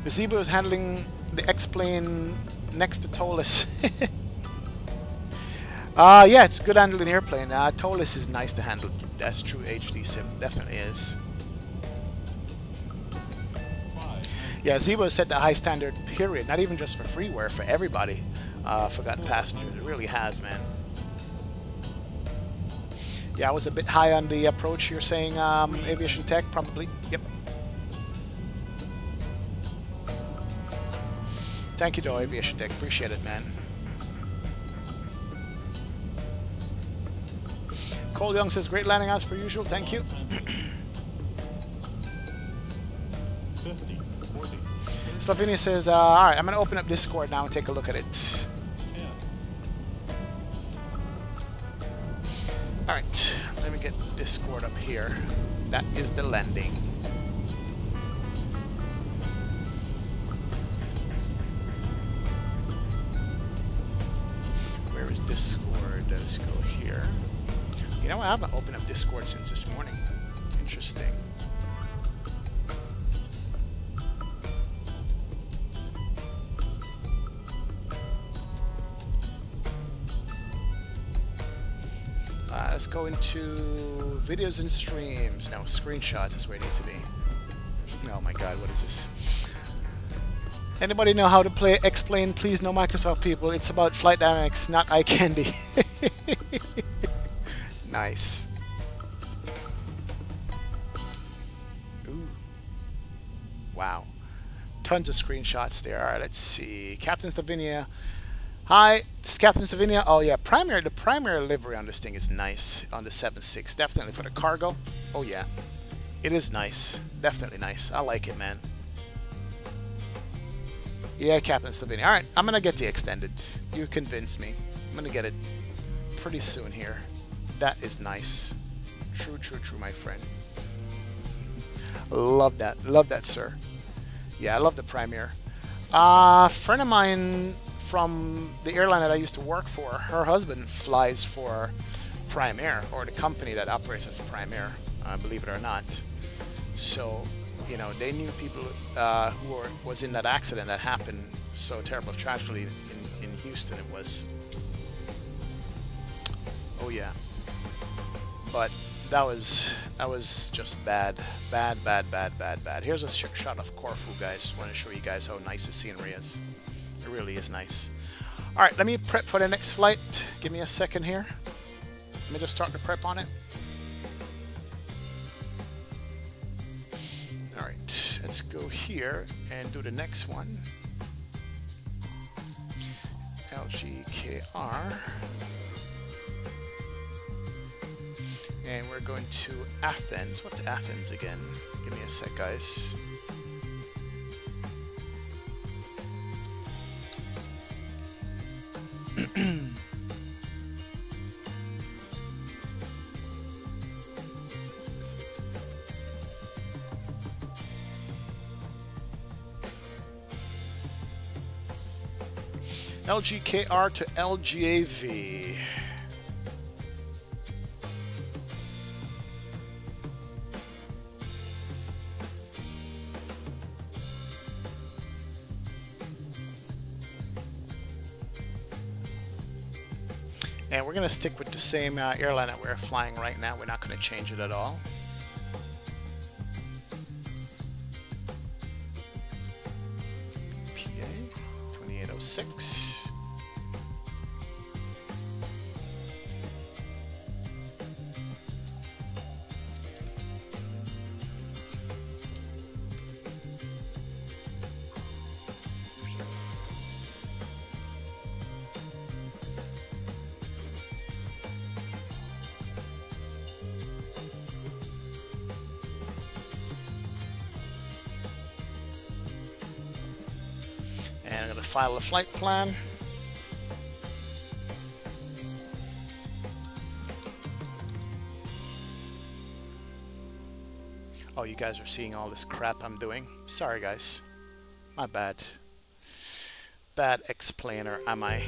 The Zibo is handling the X-plane next to Tolis. Yeah, it's good handling airplane. Tolis is nice to handle. That's true, HD Sim. Definitely is. Yeah, Zibo set the high standard, period. Not even just for freeware, for everybody. Forgotten passengers. It really has, man. Yeah, I was a bit high on the approach. You're saying aviation tech, probably. Yep. Thank you, though, aviation tech. Appreciate it, man. Cole Young says, great landing as per usual. Thank you. 50, 40, Slovenia says, alright, I'm going to open up Discord now and take a look at it. 10, Alright, let me get Discord up here. That is the landing. Where is Discord? Let's go here. You know, I haven't opened up Discord since this morning. Interesting. Let's go into videos and streams. Now, screenshots is where it needs to be. Oh my god, what is this? Anybody know how to play X-Plane? Please, no Microsoft people. It's about flight dynamics, not eye candy. Nice. Ooh. Wow. Tons of screenshots there. Alright, let's see. Captain Slovenia. Hi, this is Captain Slovenia. Oh yeah, the primary livery on this thing is nice on the 7.6. Definitely for the cargo. Oh yeah. It is nice. Definitely nice. I like it, man. Yeah, Captain Slovenia. Alright, I'm gonna get the extended. You convinced me. I'm gonna get it pretty soon here. That is nice. True, true, true, my friend. Love that. Love that, sir. Yeah, I love the Premier. Friend of mine from the airline that I used to work for, her husband flies for Prime Air, or the company that operates as Prime Air, believe it or not. So, you know, they knew people who was in that accident that happened. So terrible tragedy in Houston it was. Oh yeah. But that was just bad. Bad. Here's a shot of Corfu, guys. Just want to show you guys how nice the scenery is. It really is nice. Alright, let me prep for the next flight. Give me a second here. Let me just start the prep on it. Alright, let's go here and do the next one. LGKR. And we're going to Athens. What's Athens again? Give me a sec, guys. LGKR to LGAV. And we're going to stick with the same airline that we're flying right now. We're not going to change it at all. PA 2806. And I'm going to file a flight plan. Oh, you guys are seeing all this crap I'm doing. Sorry, guys. My bad. Bad explainer, am I?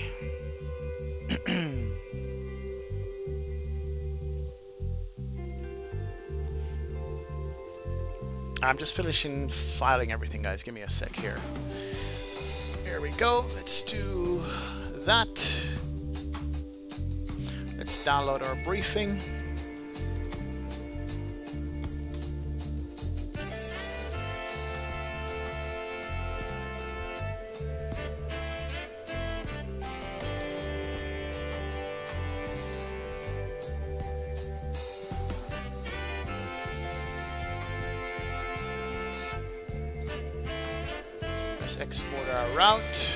I'm just finishing filing everything, guys. Give me a sec here. There we go. Let's do that. Let's download our briefing. Let's export our route.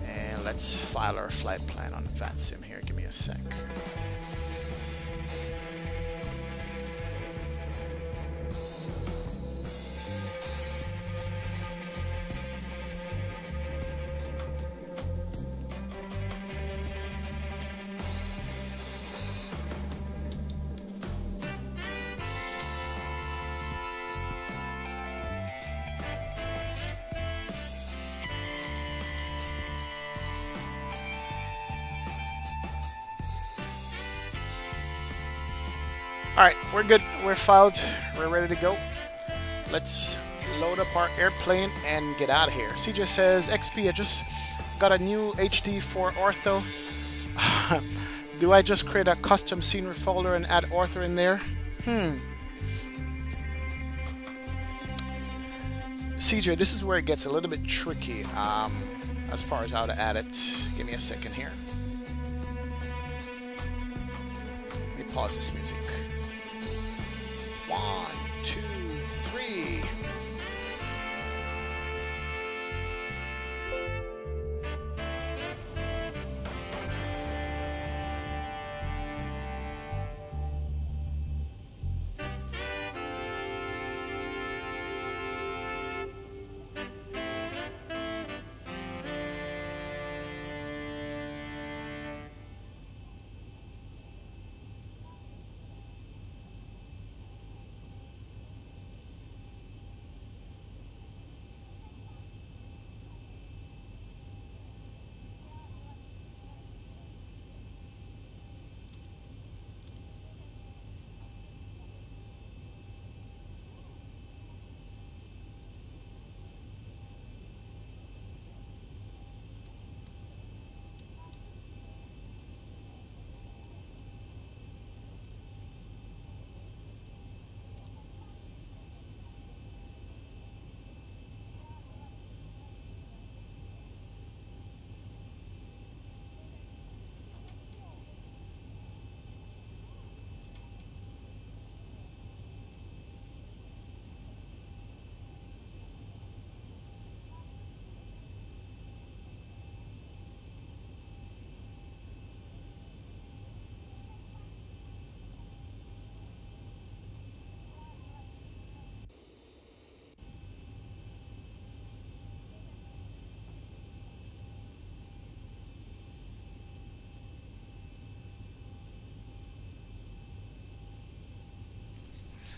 And let's file our flight plan on Vatsim here. Give me a sec. Alright, we're good. We're filed. We're ready to go. Let's load up our airplane and get out of here. CJ says, XP, I just got a new HD for ortho. Do I just create a custom scenery folder and add ortho in there? CJ, this is where it gets a little bit tricky as far as how to add it. Give me a second here. Let me pause this music. 1, 2, 3.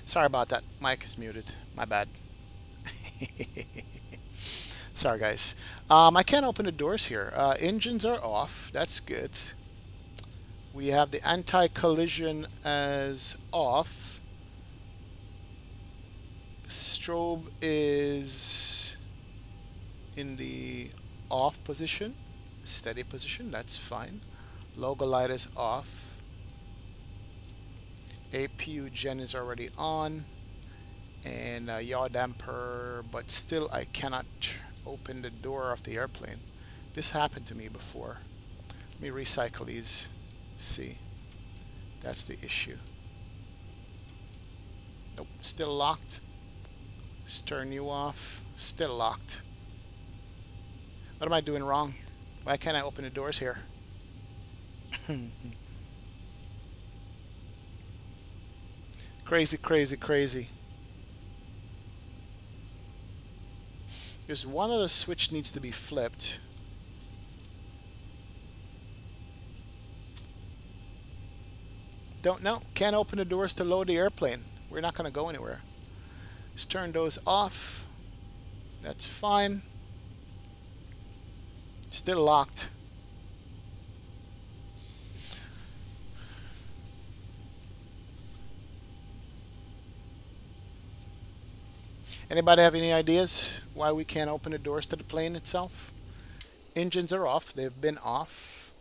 Sorry about that. Mic is muted. My bad. Sorry, guys. I can't open the doors here. Engines are off. That's good. We have the anti-collision as off. Strobe is in the off position. Steady position. That's fine. Logo light is off. APU gen is already on, and yaw damper, but still I cannot open the door of the airplane. This happened to me before. Let me recycle these. See, that's the issue. Nope, still locked. Stern you off, still locked. What am I doing wrong? Why can't I open the doors here? Crazy, crazy, crazy. There's one other switch needs to be flipped. Don't know. Can't open the doors to load the airplane. We're not going to go anywhere. Just turn those off. That's fine. Still locked. Anybody have any ideas why we can't open the doors to the plane itself? Engines are off. They've been off.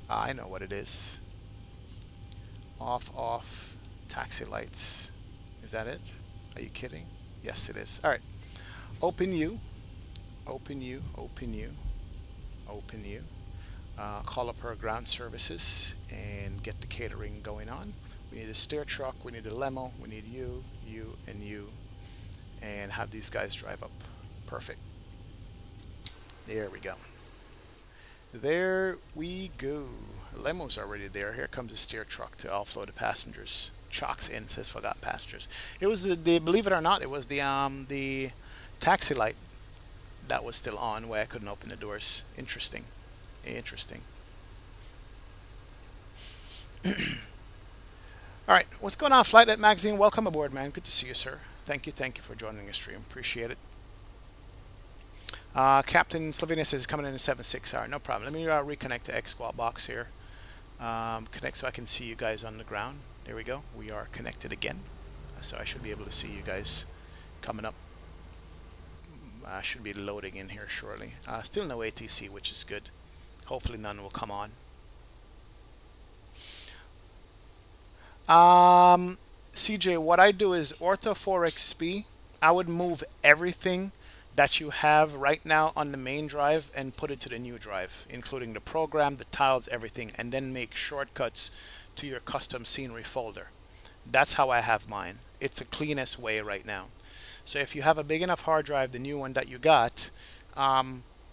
I know what it is. Off, off. Taxi lights. Is that it? Are you kidding? Yes, it is. All right. Open you. Open you. Open you. Open you. Call up our ground services and get the catering going on. We need a steer truck. We need a limo. We need you, and you. And have these guys drive up. Perfect. There we go. There we go. Limo's already there. Here comes a steer truck to offload the passengers. Chalks in, says forgotten passengers. It was the believe it or not, it was the taxi light that was still on where I couldn't open the doors. Interesting. Interesting. Alright, what's going on, Flightlet Magazine? Welcome aboard, man. Good to see you, sir. Thank you for joining the stream. Appreciate it. Captain Slovenia says coming in at 7.6 hour. No problem. Let me reconnect to X Squad box here. Connect so I can see you guys on the ground. There we go. We are connected again. So I should be able to see you guys coming up. I should be loading in here shortly. Still no ATC, which is good. Hopefully none will come on. CJ, what I do is Ortho 4XP. I would move everything that you have right now on the main drive and put it to the new drive, including the program, the tiles, everything, and then make shortcuts to your custom scenery folder. That's how I have mine. It's the cleanest way right now. So if you have a big enough hard drive, the new one that you got,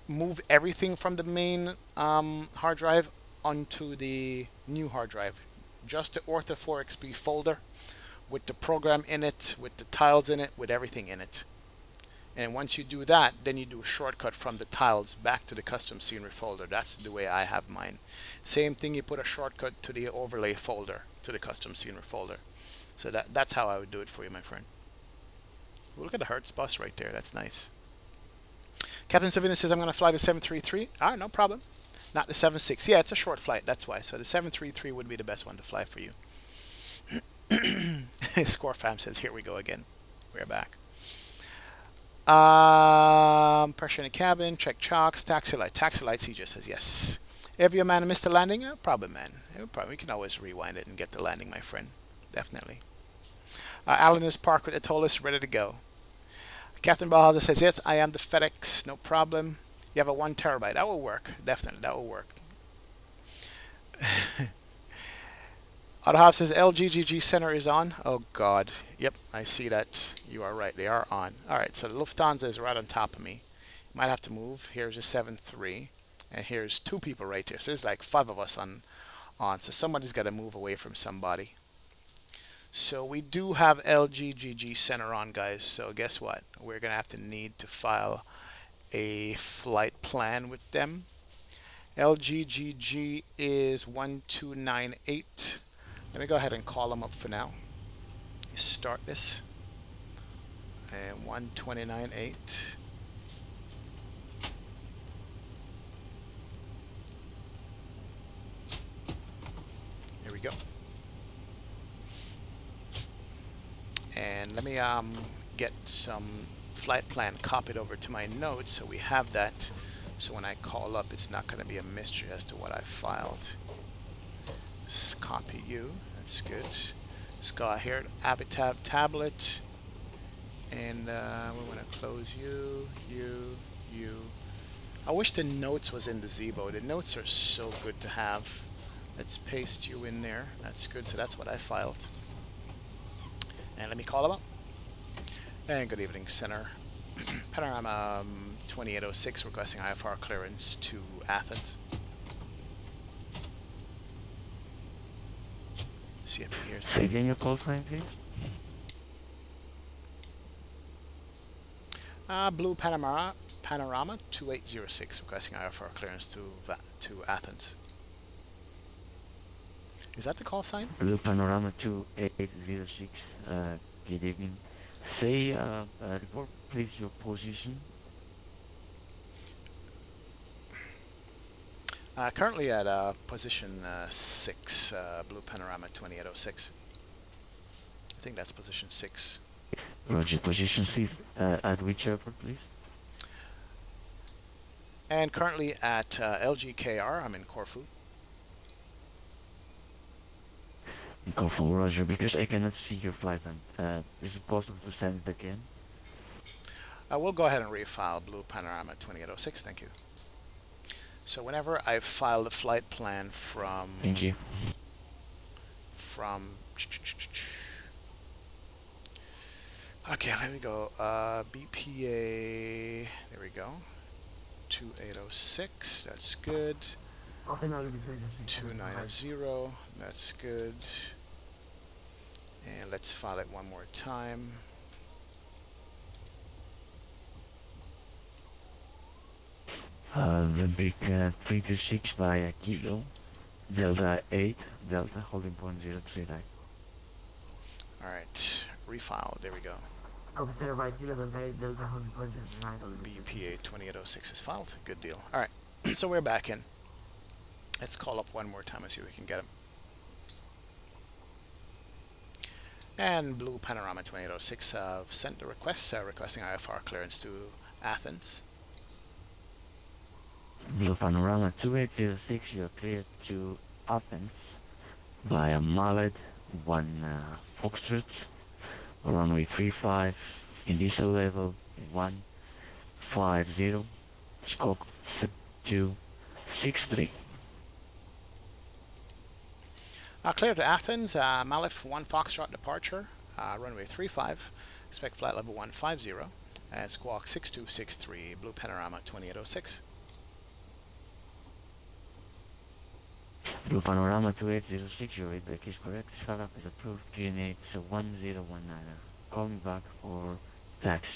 move everything from the main hard drive onto the new hard drive. Just the Ortho 4XP folder with the program in it, with the tiles in it, with everything in it. And once you do that, then you do a shortcut from the tiles back to the custom scenery folder. That's the way I have mine. Same thing, you put a shortcut to the overlay folder, to the custom scenery folder. So that's how I would do it for you, my friend. Look at the Hertz bus right there. That's nice. Captain Savina says, I'm going to fly the 733. All right, no problem. Not the 76. Yeah, it's a short flight. That's why. So the 733 would be the best one to fly for you. Score fam says, here we go again. We're back. Pressure in the cabin. Check chocks. Taxi light. Taxi lights, he just says yes. Every man missed the landing? No problem, man. No problem. We can always rewind it and get the landing, my friend. Definitely. Alan is parked with the toll list ready to go. Captain Bahadur says, yes, I am the FedEx. No problem. You have a 1 terabyte. That will work. Definitely. That will work. Autohop says LGGG Center is on. Oh, God. Yep, I see that. You are right. They are on. All right, so the Lufthansa is right on top of me. Might have to move. Here's a 7-3. And here's 2 people right here. So there's like 5 of us on. So somebody's got to move away from somebody. So we do have LGGG Center on, guys. So guess what? We're going to have to need to file a flight plan with them. LGGG is 1298. Let me go ahead and call them up for now. Start this. And 1298. Here we go. And let me get some flight plan copied over to my notes so we have that. So when I call up, it's not going to be a mystery as to what I filed. Let's copy you. That's good. Let's go here. Abitab tablet. And we want to close you. I wish the notes was in the Zibo. The notes are so good to have. Let's paste you in there. That's good. So that's what I filed. And let me call them up. And good evening, Center. Panorama 2806 requesting IFR clearance to Athens. See if he hears me. Again, your call sign, please. Blue Panorama 2806 requesting IFR clearance to Athens. Is that the call sign? Blue Panorama 2806. Good evening. Say, report please your position. Currently at position 6, Blue Panorama 2806. I think that's position 6. Roger, position C at which airport, please? And currently at LGKR, I'm in Corfu. Corfu, Roger, because I cannot see your flight time. Is it possible to send it again? We'll go ahead and refile Blue Panorama 2806, thank you. So whenever I file the flight plan from... Thank you. Okay, let me go. BPA, there we go. 2806, that's good. 290, that's good. And let's file it one more time. The big 326 via Kilo, Delta 8, Delta holding point 03 right. Alright, refile, there we go. BPA 2806 is filed, good deal. Alright, so we're back in. Let's call up one more time and see if we can get him. And Blue Panorama 2806 sent the request, requesting IFR clearance to Athens. Blue Panorama 2806, you're cleared to Athens via Mallet 1 Foxtrot, runway 35, initial level 150, scope 7263. Clear to Athens, Malif 1 Foxtrot departure, runway 35, expect flight level 150, and squawk 6263, Blue Panorama 2806. Blue Panorama 2806, your readback is correct. Startup is approved. QNH 1019. Call me back for taxi.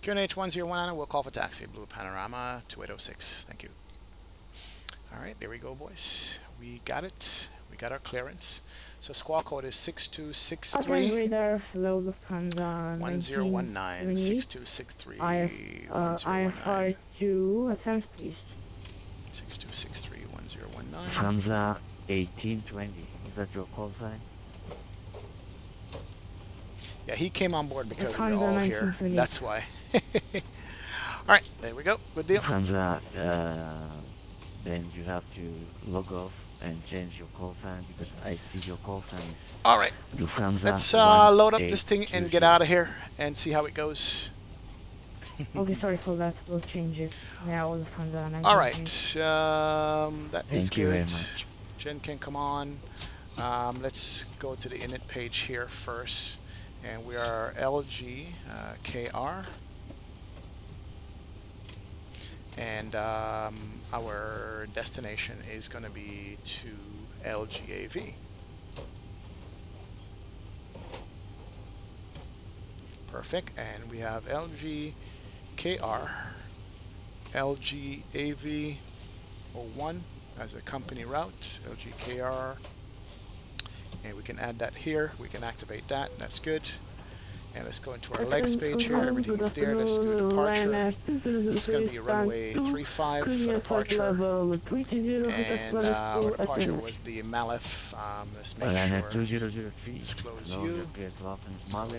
QNH 1019, we'll call for taxi. Blue Panorama 2806. Thank you. Alright, there we go, boys. We got it. We got our clearance. So squawk code is 6263. Okay, radar, flow Lufthansa 1019 6263. IFR to Athens, please. 6263 1019. Hamza 1820. Is that your call sign? Yeah, he came on board because we're all here. That's why. Alright, there we go. Good deal. Hamza, then you have to log off and change your call sign because I see your call sign is Alright, Lufthansa. let's load up this thing and get out of here and see how it goes. Okay, sorry for that. We'll change it. Yeah, Lufthansa. Alright, that is Thank you very good. much. Jen can come on. Let's go to the init page here first. And we are LG KR. And our destination is going to be to LGAV. Perfect. And we have LG KR, LGAV 01 as a company route, LGKR, and we can add that here. We can activate that. That's good. And let's go into our legs page here. Everything is there. Let's do departure. It's going to be runway 35 for departure. And our departure was the Malif. Let's make sure. 2003. Let's close you.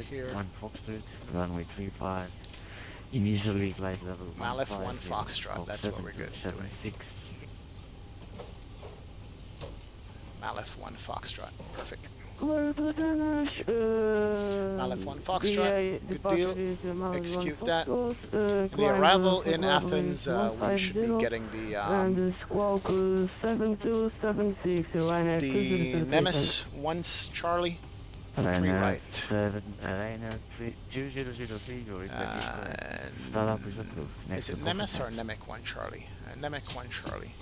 Here. 1 Foxtrot, runway 35. Initially flight level Malif 1 Foxtrot. That's what we're good doing. Malif 1 Foxtrot. Perfect. Malif 1 Foxtrot. Good deal. Execute that. The arrival in Athens, we should be getting the Nemes 1 Charlie. 3 right. 2003, Is it Nemes or Nemec 1 Charlie? Nemec 1 Charlie.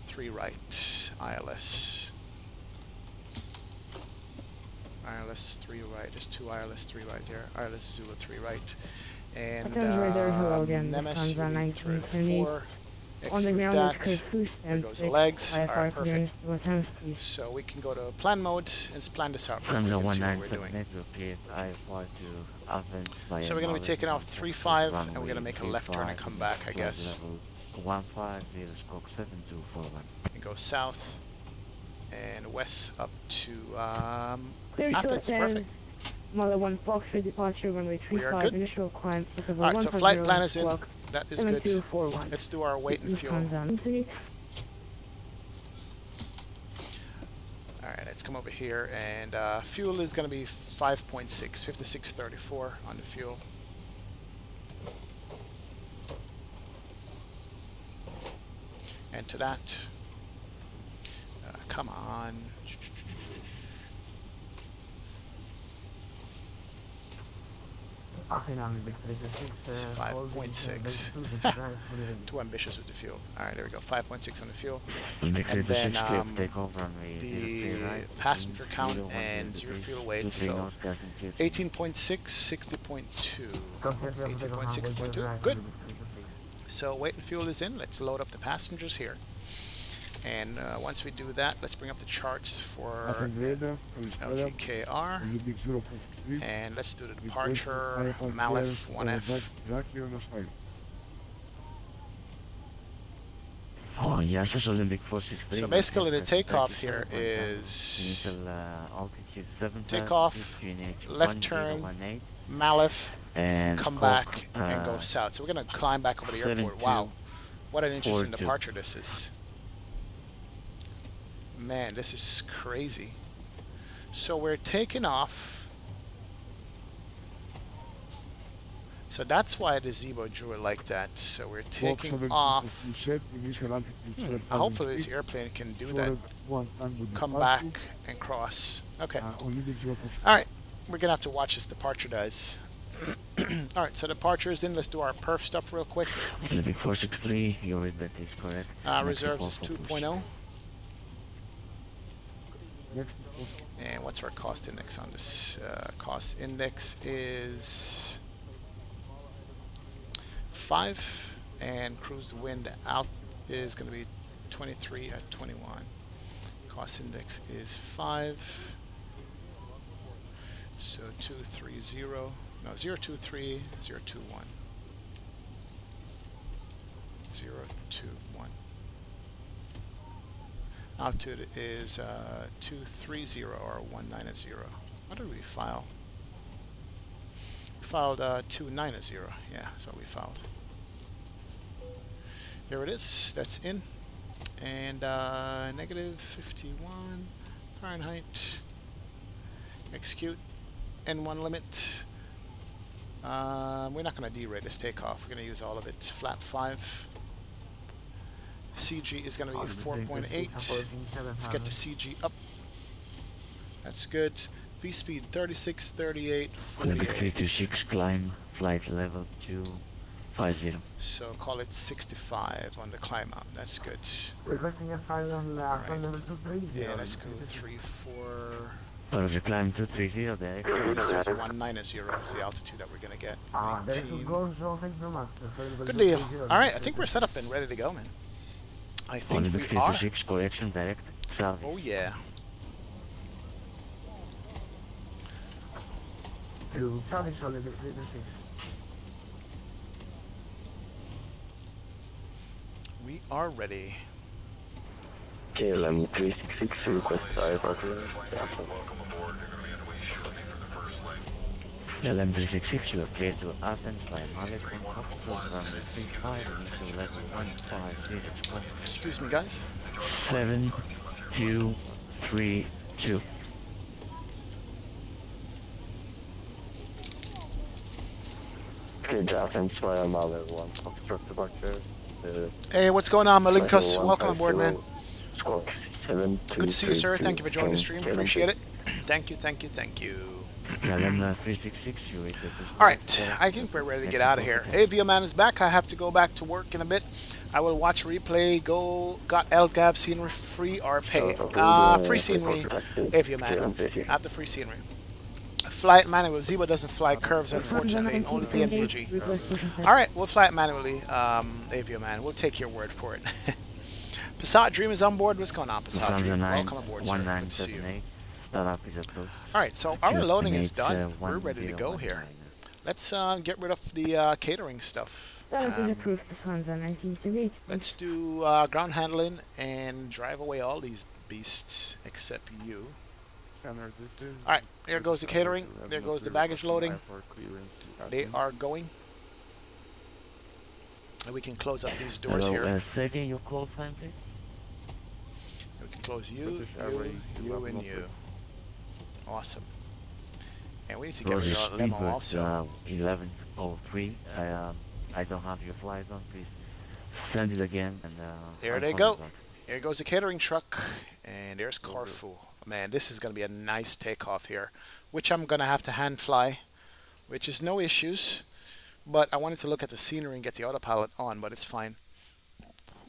3 right. ILS. ILS 3 right. There's 2 ILS 3 right there. ILS Zulu 3 right. And Nemes 4. Execute that. There goes the legs. Alright, perfect. So we can go to plan mode and plan this out. We can see what we're doing. So we're going to be taking off 35 and we're going to make a left turn and come back, I guess. And go south and west up to Athens. Perfect. Mother 1 Fox for departure runway We are 35 good. initial climb. Alright, so flight plan is in. Squawk That is good. 7241. Let's do our weight and fuel. Alright, let's come over here, and fuel is going to be 5.6, 56.34 on the fuel. And to that, come on. It's 5.6. Too ambitious with the fuel. Alright, there we go. 5.6 on the fuel. And then the passenger count and your fuel weight. So 18.6, 60.2. 18.6, 60.2. Good. So weight and fuel is in. Let's load up the passengers here. And once we do that, let's bring up the charts for LGKR. And let's do the departure, Malef 1F. Oh, yes, it's Olympic 463. So basically the takeoff here is takeoff, left turn, Malef, and come back and go south. So we're going to climb back over the airport. Wow, what an interesting departure this is. Man, this is crazy. So we're taking off. So that's why the Zibo drew it like that. So we're taking off. Hopefully this airplane can do that. Come back and cross. Okay. Alright. We're going to have to watch this departure, guys. Alright, so departure is in. Let's do our perf stuff real quick. 463, your read that is correct. Reserves is 2.0. And what's our cost index on this? Cost index is 5, and cruise wind out is going to be 23 at 21. Cost index is 5. So 230, no, 023, 021. 021. Altitude is 230 or 190. What did we file? We filed 290. Yeah, that's what we filed. There it is. That's in. And negative 51 Fahrenheit. Execute. N1 limit. We're not going to derate this takeoff. We're going to use all of it. Flap 5. CG is going to be 4.8. Let's get the CG up. That's good. V speed 36, 38, 48. 326, climb, flight level 250. So call it 65 on the climb out. That's good. Right. Yeah, let's go 3, 4. The climb 230 there. Yeah, this is 190 is the altitude that we're going to get. 19. Good deal. Alright, I think we're set up and ready to go, man. I think we are. Correction direct south. Oh yeah. We are ready. KLM 366 request departure. KLM 366, you are clear to Athens by Malik 1 Corfu, runway 35, initial level 150. Excuse me, guys. 7, 2, 3, 2. Clear to Athens via Malik 1 Corfu departure. Hey, what's going on, Malinkas? Welcome aboard, man. Squawk 7, 2, Good to see you, sir. 3, Thank you for joining the stream. Appreciate it. Thank you. KLM 366, you wait. Alright, I think we're ready to get out of here. Avio Man is back. I have to go back to work in a bit. I will watch replay. Got LGAB scenery free or pay? Free scenery, Avio Man. Have the free scenery. Fly it manually. Zibo doesn't fly curves, unfortunately. Only PMDG. Alright, we'll fly it manually, Avio Man. We'll take your word for it. Passat Dream is on board. What's going on, Passat Dream? Welcome aboard, sir. Good to see you. Alright, so our loading is done. We're ready to go here. Let's get rid of the catering stuff. Let's do ground handling and drive away all these beasts except you. Alright, there goes the catering. There goes the baggage loading. They are going. And we can close up these doors here. Say again your call time, please. We can close you, and you. Awesome. And we need to get rid of limo also. 1103. I don't have your flight on. Please send it again. And there they go. There goes the catering truck. And there's Corfu. Man, this is going to be a nice takeoff here, which I'm going to have to hand fly, which is no issues. But I wanted to look at the scenery and get the autopilot on, but it's fine.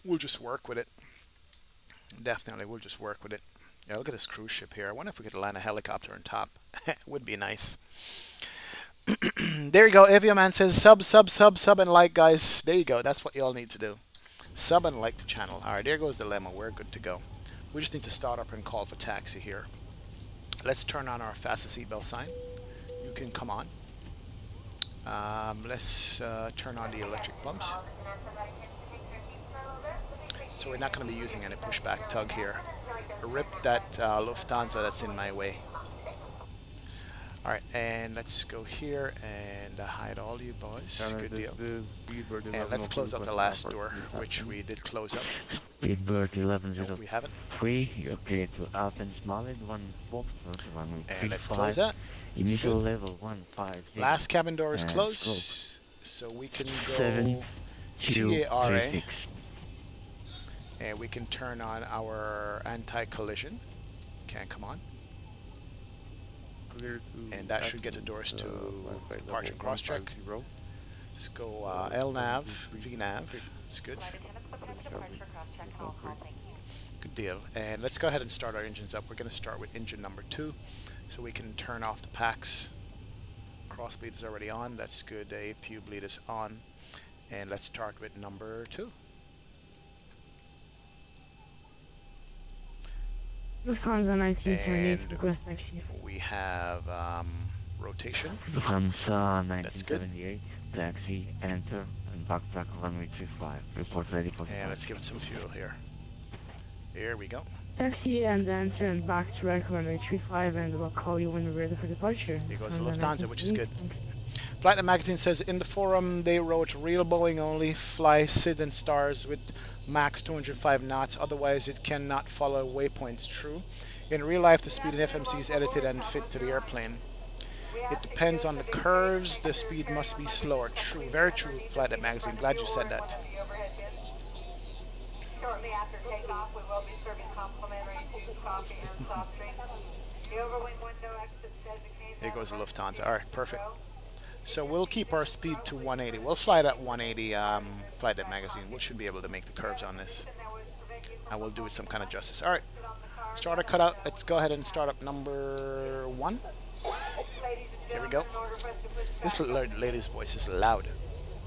We'll just work with it. Definitely, we'll just work with it. Yeah, look at this cruise ship here. I wonder if we could land a helicopter on top. Would be nice. There you go. Avioman says sub, and like, guys. There you go. That's what you all need to do. Sub and like the channel. All right, there goes the limo. We're good to go. We just need to start up and call for taxi here. Let's turn on our fastest seatbelt sign. You can come on. Let's turn on the electric pumps. So we're not going to be using any pushback tug here. Rip that Lufthansa that's in my way. Alright, and let's go here and hide all you boys. Good deal. And let's close up the last door, which we did close up. Speedbird 1103. No, we haven't. You're clear to Athens, Malin, 1 Foxtrot, 1 And let's close that. Initial level 150. Last cabin door is closed, so we can go TARA. And we can turn on our anti-collision. Can come on. And that should get the doors to departure and cross-check. Let's go LNAV, VNAV. That's good. Good deal. And let's go ahead and start our engines up. We're going to start with engine number 2, so we can turn off the packs. Cross bleed is already on. That's good. The APU bleed is on. And let's start with number 2. And we have rotation. That's good. Taxi, enter, and backtrack runway 25. Report ready for and let's give it some fuel here. Here we go. Taxi and enter and backtrack runway 25, and we'll call you when we're ready for departure. Here goes the Lufthansa, which is good. Flight Magazine says in the forum they wrote real Boeing only fly SID and stars with max 205 knots, otherwise it cannot follow waypoints. True. In real life the speed in FMC is edited and fit to the airplane. It depends on the curves, the speed must be slower. True, very true, Flight Magazine. Glad you said that. Shortly after takeoff, we will be serving complimentary juice, coffee, and soft drinks. The overwing window exits designated. Here goes the Lufthansa. Alright, perfect. So we'll keep our speed to 180. We'll fly at 180, Flight Magazine. We should be able to make the curves on this. And we'll do it some kind of justice. Alright, starter cutout. Let's go ahead and start up number 1. There we go. This lady's voice is loud.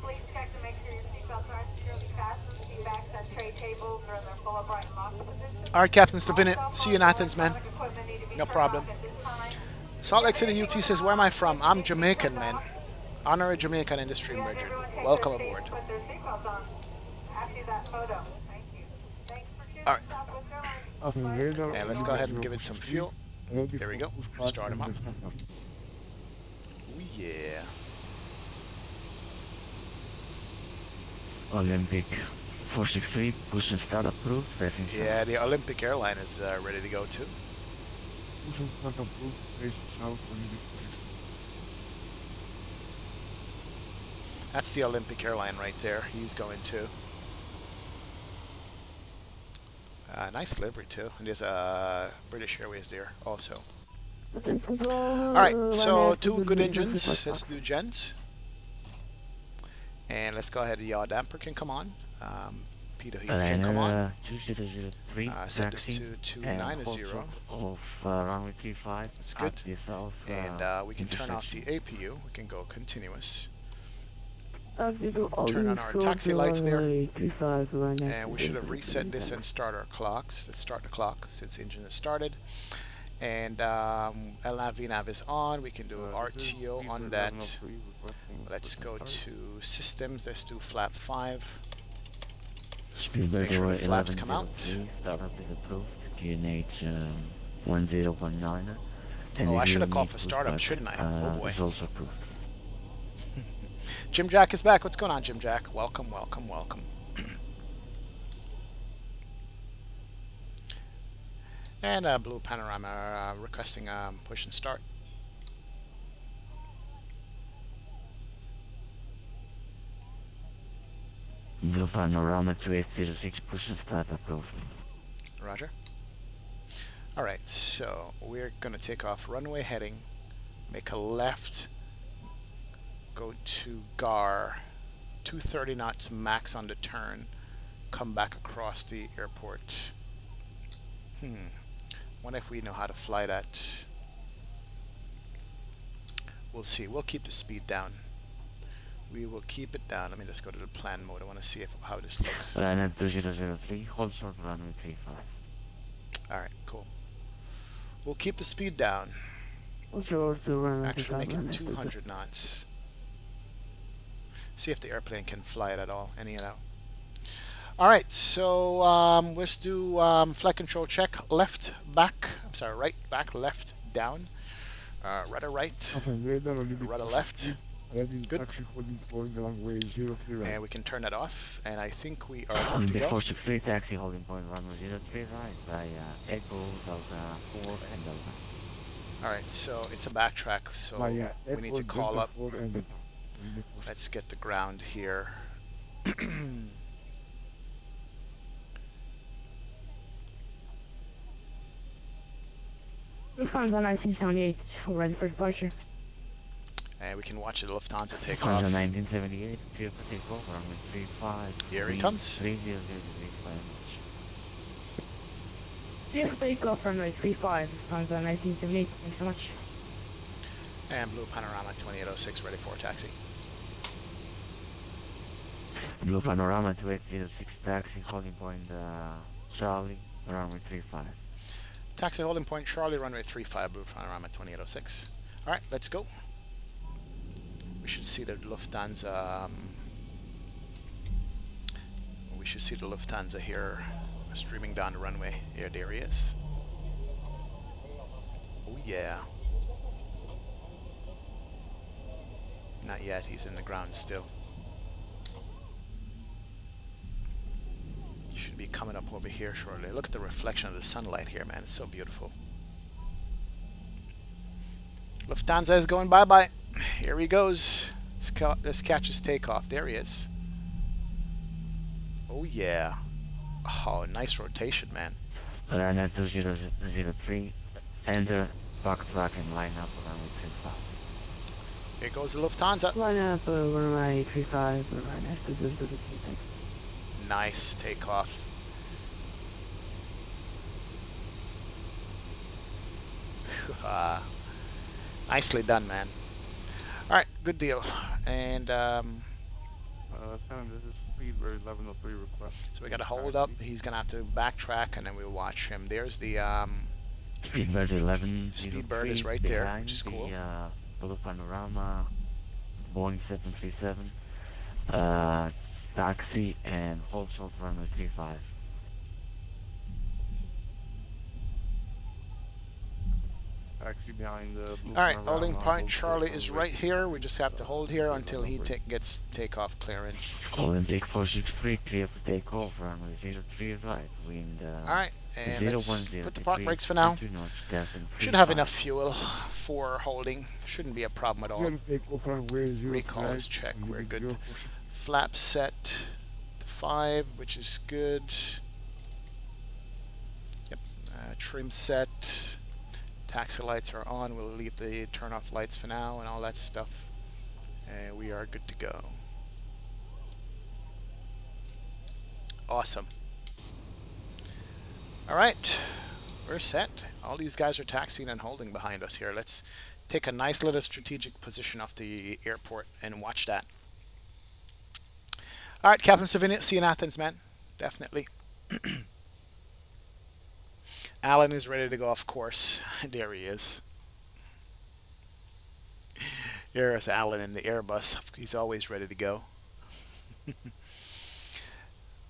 Please check to make sure your seatbelts are securely fastened. Seatbacks at tray tables are in their full upright and locked position. Alright, Captain Stavinit. See you in Athens, man. No problem. Salt Lake City UT says, where am I from? I'm Jamaican, man. Honorary Jamaican in the stream, Bridget. Welcome aboard. Alright. And let's go ahead and give it some fuel. There we go. Start them up. Oh, yeah. Olympic 463, push and start approved. Yeah, the Olympic airline is ready to go too. That's the Olympic airline right there. He's going too. Nice livery too. And there's a British Airways there also. Alright, so 2 good engines. Let's do gens. And let's go ahead. The yaw damper can come on. Peter Heat can come on. 2003, set this to 290. That's good. And we can turn off the APU. We can go continuous. Turn on our taxi lights there. And we should have reset this and start our clocks. Let's start the clock since the engine is started. And LNAV VNAV is on. We can do RTO on that. Let's go to systems. Let's do flap 5. Make sure the flaps come out. Startup is approved. QNH 1019. And Oh, if I should you have called need for push startup, button, shouldn't I? Oh boy. it's also approved. Jim Jack is back. What's going on, Jim Jack? Welcome, welcome, welcome. And Blue Panorama requesting push and start. Blue Panorama 2806, push and start approved. Roger. Alright, so we're going to take off runway heading, make a left, go to GAR, 230 knots max on the turn, come back across the airport. Wonder if we know how to fly that. We'll see. We'll keep the speed down. We will keep it down. Let me just go to the plan mode. I want to see how this looks. Ryanair 2003, hold short runway 35. Alright, cool. We'll keep the speed down. Actually make it 200 knots. See if the airplane can fly it at all. Any at all. Alright, so let's do flight control check. Left, back. I'm sorry, right, back, left, down. Rudder right. Rudder left. Good. And we can turn that off. And I think we are good to go. 463 taxi holding point runway 03 right by Echo, Delta 4 and Delta. Alright, so it's a backtrack, so we need to call up. Let's get the ground here. Lufthansa 1978, ready for departure. And we can watch the Lufthansa take Lufthansa off. 1978, clear for takeoff, runway 35. Here he comes. 3003. Clear for takeoff, runway 35, Lufthansa 1978, thanks so much. And Blue Panorama 2806 ready for taxi. Blue Panorama 2806 taxi holding point Charlie, runway 35. Taxi holding point Charlie, runway 35, Blue Panorama 2806. Alright, let's go. We should see the Lufthansa. We should see the Lufthansa here streaming down the runway. Here, there he is. Oh yeah. Not yet, he's in the ground still. Should be coming up over here shortly. Look at the reflection of the sunlight here, man. It's so beautiful. Lufthansa is going bye-bye. Here he goes. Let's catch his takeoff. There he is. Oh, yeah. Oh, nice rotation, man. Ryanair 2003, enter, backtrack and line up runway 35. Here goes the Lufthansa. Line up runway 35, Ryanair 2003, thanks. Nice takeoff. Nicely done, man. Alright, good deal. And Sam, this is Speedbird 1103 request. so we got to hold up. He's gonna have to backtrack, and then we'll watch him. There's the Speedbird 11. Speedbird is right there, which is cool. Blue Panorama, Boeing 737, taxi and hold short runway 35. Taxi behind the Blue Alright, Panorama, holding point hold Charlie short is runway right here. We just have to hold here until he gets takeoff clearance. Holding take 463, clear for takeoff, runway 03 right, wind Alright, and let's 010 put the park brakes for now. Should have enough fuel for holding. Shouldn't be a problem at all. Recall is checked. We're good. Flap set to 5, which is good. Yep. Trim set. Taxi lights are on. We'll leave the turn off lights for now and all that stuff. And we are good to go. Awesome. Alright. We're set. All these guys are taxiing and holding behind us here. Let's take a nice little strategic position off the airport and watch that. Alright, Captain Savinia, see you in Athens, man. Definitely. Alan is ready to go, of course. There he is. There's Alan in the Airbus. He's always ready to go.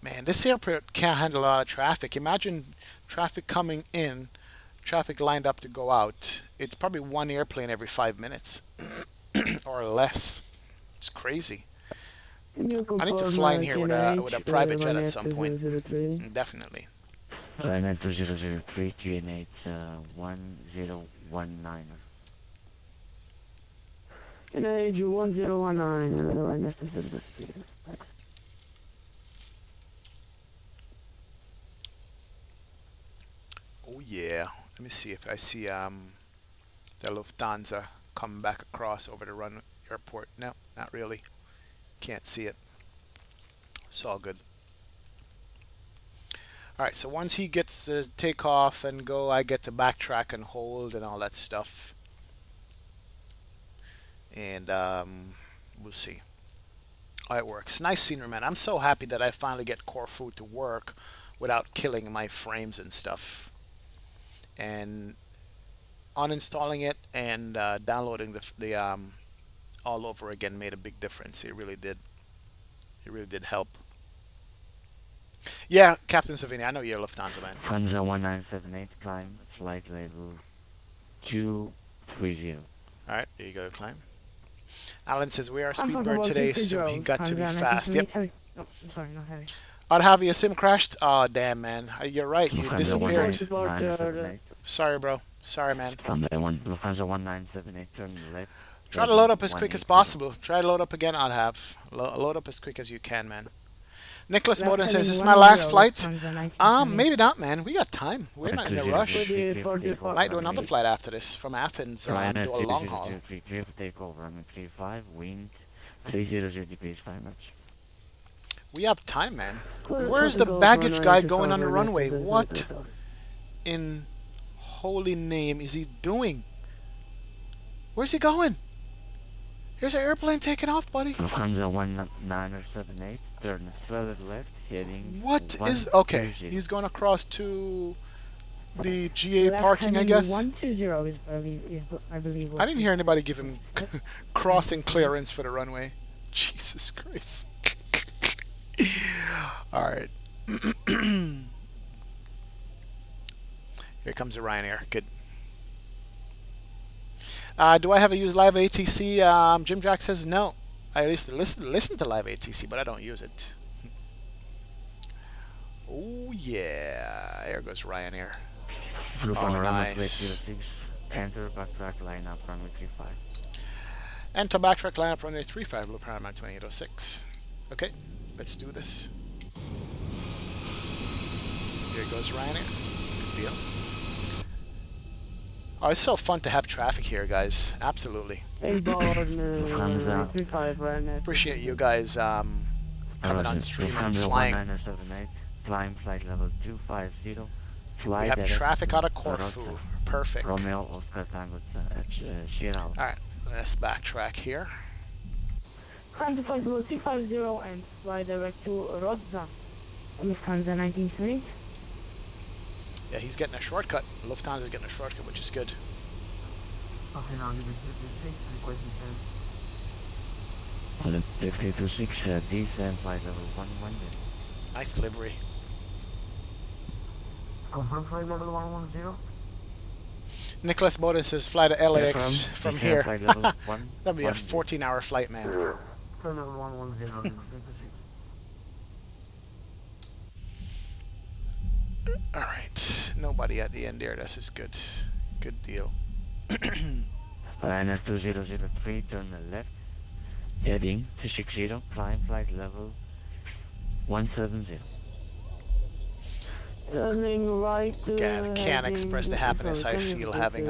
Man, this airport can't handle a lot of traffic. Imagine traffic coming in, traffic lined up to go out. It's probably one airplane every 5 minutes or less. It's crazy. I need to fly in here with a private jet at some point. Definitely. Ryanair 2003, QNH 1019. QNH 1019. Oh yeah. Let me see if I see the Lufthansa coming back across over the run airport. No, not really. Can't see it. It's all good. Alright, so once he gets to take off and go, I get to backtrack and hold and all that stuff. And we'll see how it works. Nice scenery, man. I'm so happy that I finally get Corfu to work without killing my frames and stuff. And uninstalling it and downloading the all over again made a big difference. It really did. It really did help. Yeah, Captain Savini, I know you're Lufthansa, man. Lufthansa 1978, climb, flight level 230. Alright, there you go, climb. Alan says, we are Speedbird today, so he got to be fast. Yep. No, I'm sorry, not heavy. I'd have your SIM crashed? Oh, damn, man. You're right, you disappeared. Lufthansa Sorry, bro. Sorry, man. Lufthansa 1978, turn left. Try to load up as quick as possible. Try to load up again, I'll have. Load up as quick as you can, man. Nicholas Bowden says, this is my last flight. Maybe not, man. We got time. We're not in a rush. Might do another flight after this from Athens. Do a long haul. Wind 300 degrees 5 knots. We have time, man. Where's the baggage guy going on the runway? What in holy name is he doing? Where's he going? Here's an airplane taking off, buddy. Lufthansa 1978, turn further left, heading. What is okay? He's going across to the GA parking, I guess. 120 is, I believe. I didn't hear anybody give him crossing clearance for the runway. Jesus Christ. All right. Here comes the Ryanair. Good. Do I have a use live ATC? Jim Jack says no. I at least listen to live ATC, but I don't use it. Oh yeah, there goes Ryanair. Oh, nice. Enter backtrack lineup runway 35. Enter backtrack lineup runway 35. Blue Paramount 2806. Okay, let's do this. Here goes Ryanair. Good deal. Oh, it's so fun to have traffic here, guys. Absolutely. Appreciate you guys coming on stream and flying. Climb flight level 250. We have traffic out of Corfu. Perfect. Romeo Oscar Tango Sierra. Alright, let's backtrack here. Climb to flight level 250 and fly direct to Rodza. Lufthansa 1978. Yeah, he's getting a shortcut. Lufthansa's getting a shortcut, which is good. Okay, now give it 5026, descent flight level 110. Nice delivery. Confirm flight level 110. Nicholas Bowden says fly to LAX from here. That'd be a 14-hour flight, man. Flight level 110. Alright, nobody at the end there. This is good. Good deal. Ryanair 2003, turn left, heading 260, climb flight level 170. Turning right. Can't express the happiness I feel having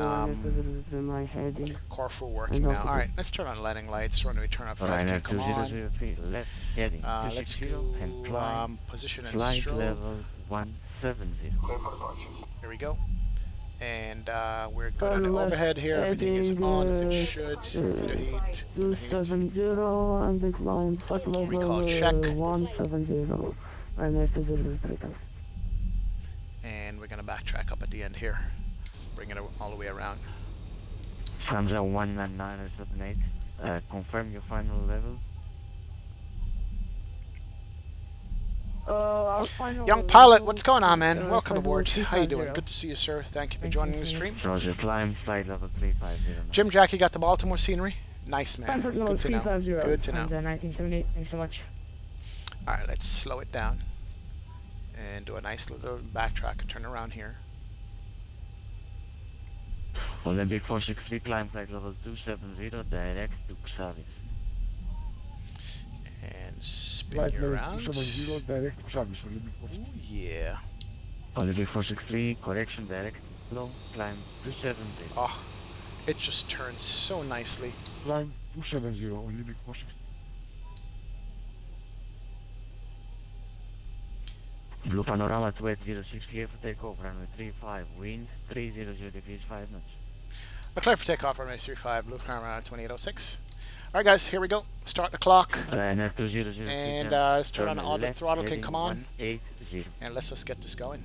Corfu working now. Alright, let's turn on landing lights. Runway turn off flights can come on. Let's go position and stroke. Level 170. Here we go. And we're good on the overhead here. Everything is on as it should. Bit of heat. 270 and the climb flight level Recall check. 170. And we're gonna backtrack up at the end here. Bring it all the way around. Lufthansa 19978. Confirm your final level. Our final Young pilot, what's level going on, man? is, Welcome aboard. How you 350. doing? Good to see you, sir. Thank you for joining the stream. Roger, climb flight level 350. Jim Jack, you got the Baltimore scenery? Nice, man. Frankfurt level Good to know. 350. Good to know. 1978. Thanks so much. All right, let's slow it down and do a nice little backtrack and turn around here. Olympic 463, climb flight level 270, direct to Xavis. And spin you around. Ooh, yeah. Olympic 463, correction, direct, low, climb 270. Oh, it just turns so nicely. Climb 270, Olympic 463. Blue Panorama 2806, clear for takeoff, runway 35, wind 300 degrees 5 knots. Clear for takeoff, runway 35, Blue Panorama 2806. All right, guys, here we go. Start the clock. And let's turn on the auto throttle can come on. 180. And let's just get this going.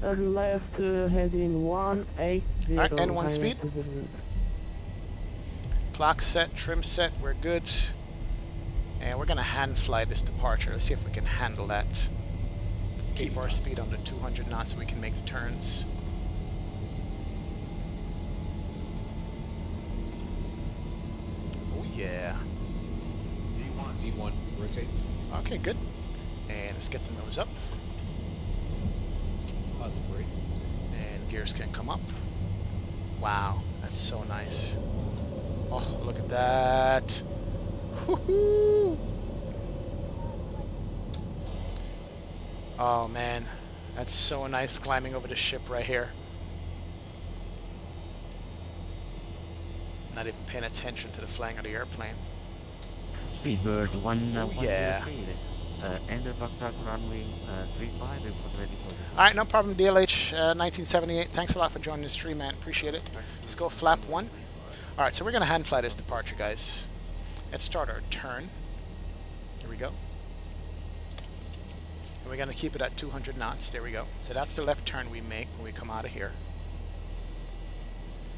Left heading 180. Alright, and 1 speed. Clock set, trim set, we're good. And we're going to hand fly this departure. Let's see if we can handle that. Keep our speed under 200 knots so we can make the turns. Oh yeah. V1, rotate. Okay, good. And let's get the nose up. Positive brake. And gears can come up. Wow, that's so nice. Oh, look at that. Woohoo! Oh man, that's so nice climbing over the ship right here. Not even paying attention to the flying of the airplane. Speedbird 1, yeah. Enter backtrack runway 35, report ready for the... Alright, no problem, DLH 1978. Thanks a lot for joining the stream, man. Appreciate it. Let's go flap 1. Alright, so we're going to hand fly this departure, guys. Let's start our turn. Here we go. And we're going to keep it at 200 knots. There we go. So that's the left turn we make when we come out of here.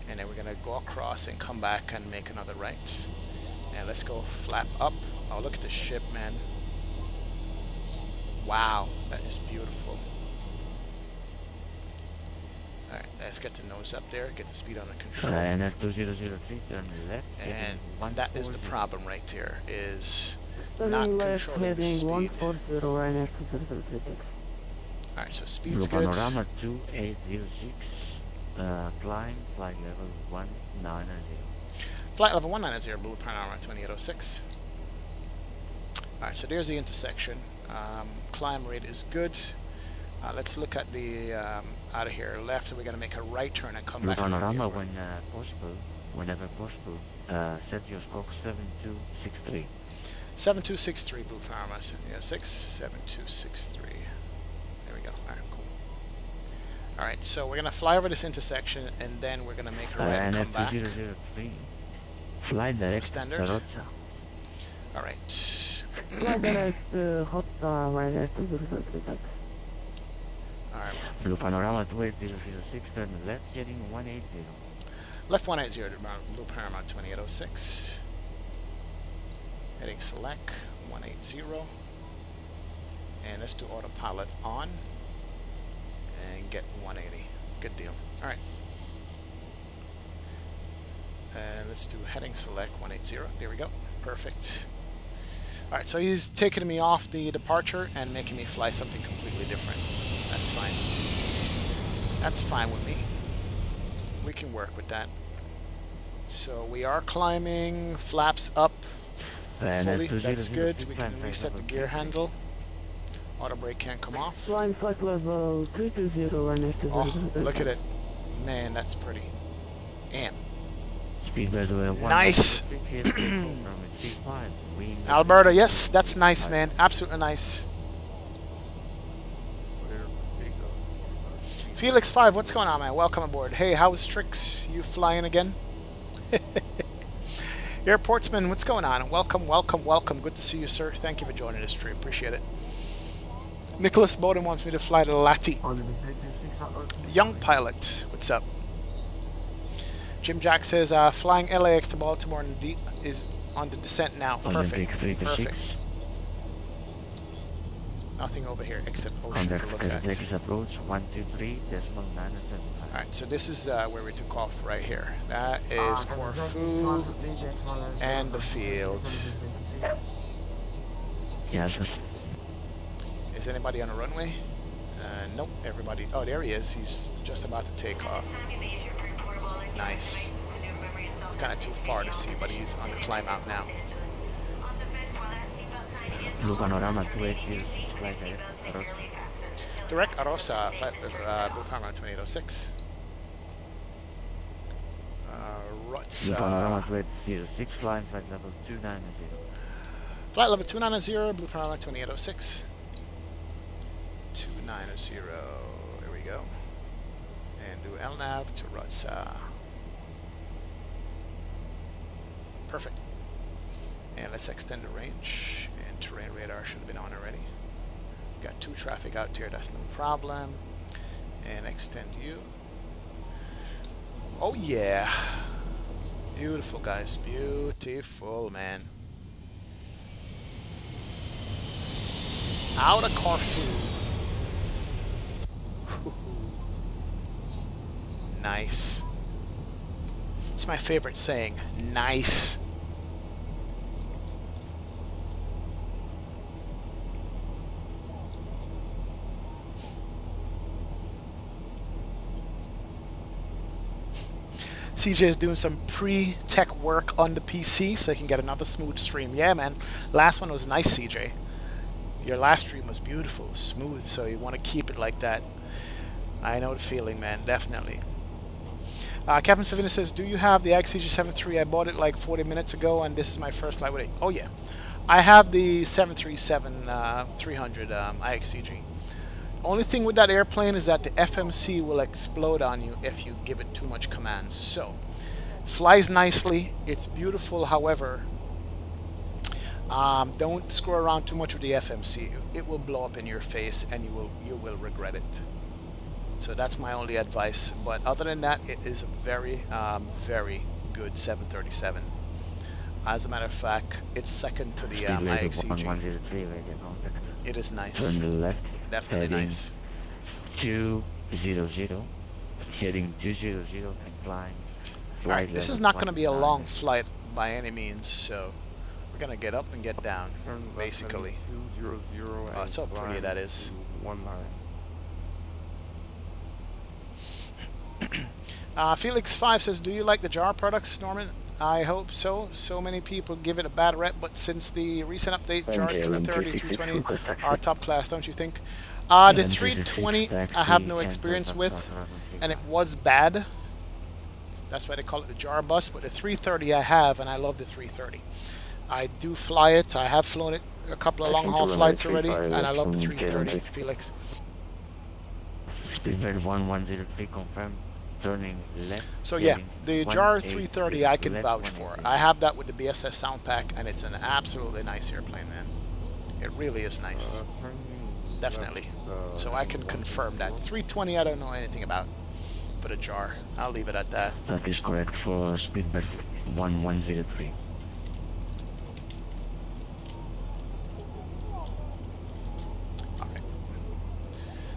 And then we're going to go across and come back and make another right. And let's go flap up. Oh, look at the ship, man. Wow, that is beautiful. Alright, let's get the nose up there, get the speed under control. And at 2003, turn left. And that is the problem right there, is not controlling the speed. Alright, so speed's good. Panorama 2806, climb, flight level 190. Flight level 190, Blue Panorama 2806. Alright, so there's the intersection. Climb rate is good. Let's look at the out of here left. We're going to make a right turn and come back. Panorama when possible, whenever possible. Set your stroke 7263. 7263 Blue Panorama 7263. There we go. Alright, cool. Alright, so we're going to fly over this intersection and then we're going to make a right and come back. 2003. Fly direct. Standard. Alright. Alright. Blue Panorama 2806, turn left, heading 180. Left 180 to Blue Panorama 2806. Heading select 180. And let's do autopilot on. And get 180. Good deal. Alright. And let's do heading select 180. There we go. Perfect. Alright, so he's taking me off the departure and making me fly something completely different. That's fine. That's fine with me. We can work with that. So we are climbing, flaps up fully. That's good. We can reset the gear handle. Auto brake can't come off. Flying flight level 320. Oh, look at it. Man, that's pretty. Damn. Nice! Alberta, yes, that's nice, man. Absolutely nice. Felix 5, what's going on, man? Welcome aboard. Hey, how's Trix? You flying again? Airportsman, what's going on? Welcome, welcome, welcome. Good to see you, sir. Thank you for joining this stream. Appreciate it. Nicholas Bowden wants me to fly to Lati. Young pilot, what's up? Jim Jack says, flying LAX to Baltimore is on the descent now. Perfect. Perfect. Nothing over here except ocean Contact to look at. Texas approach 123.975. Alright, so this is where we took off right here. That is Corfu and the field. Yes. Is anybody on the runway? Nope, everybody. Oh, there he is. He's just about to take off. Nice. It's kind of too far to see, but he's on the climb out now. Blue Panorama 280, flight Direct Arosa, flight Blue Panorama 2806. Blue Panorama 206, flying flight level 290. Flight level 290, Blue Panorama 2806. 290, there we go. And do LNAV to Rotsa. Perfect. And let's extend the range. And terrain radar should have been on already. Got 2 traffic out here, that's no problem. And extend you. Oh yeah. Beautiful, guys. Beautiful, man. Out of Corfu. Nice. It's my favorite saying. Nice. CJ is doing some pre-tech work on the PC so I can get another smooth stream. Yeah, man. Last one was nice, CJ. Your last stream was beautiful, smooth, so you want to keep it like that. I know the feeling, man. Definitely. Captain Savina says, do you have the XCG73? I bought it like 40 minutes ago, and this is my first flight with it. Oh, yeah. I have the 737 300 IXCG. Only thing with that airplane is that the FMC will explode on you if you give it too much commands. So, flies nicely. It's beautiful, however, don't screw around too much with the FMC. It will blow up in your face, and you will regret it. So that's my only advice. But other than that, it is a very, very good 737. As a matter of fact, it's second to the IXCG. It is nice. Turn left. Definitely nice. 200, heading 200 and flying. Alright, this is not going to be a long flight by any means, so we're going to get up and get down, basically. Oh, so pretty that is. Felix5 says, do you like the jar products, Norman? I hope so. So many people give it a bad rep, but since the recent update, jar 330, 320 are top class, don't you think? The 320 I have no experience with, and it was bad. That's why they call it the jar bus, but the 330 I have, and I love the 330. I do fly it. I have flown it a couple of long-haul flights already, and I love the 330, Felix. Speedbird 1103 confirmed. Turning left. So yeah, the jar 330 I can vouch for. I have that with the BSS sound pack, and it's an absolutely nice airplane, man. It really is nice. Definitely. So I can confirm that. 320 I don't know anything about for the jar. I'll leave it at that. That is correct for Speedbird 1103.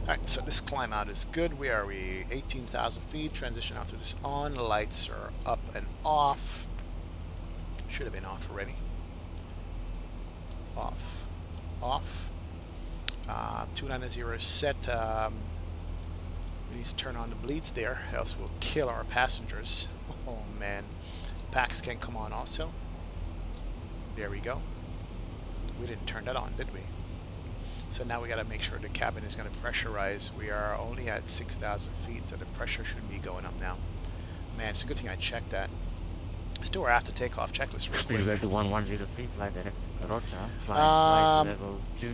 Alright, so this climb out is good. Where are we? 18,000 feet. Transition out to this on. Lights are up and off. Should have been off already. Off. Off. 290 is set. We need to turn on the bleeds there, else we'll kill our passengers. Oh man. Packs can come on also. There we go. We didn't turn that on, did we? So now we got to make sure the cabin is going to pressurize. We are only at 6,000 feet, so the pressure should be going up now. Man, it's a good thing I checked that. Let's do our after takeoff checklist real quick.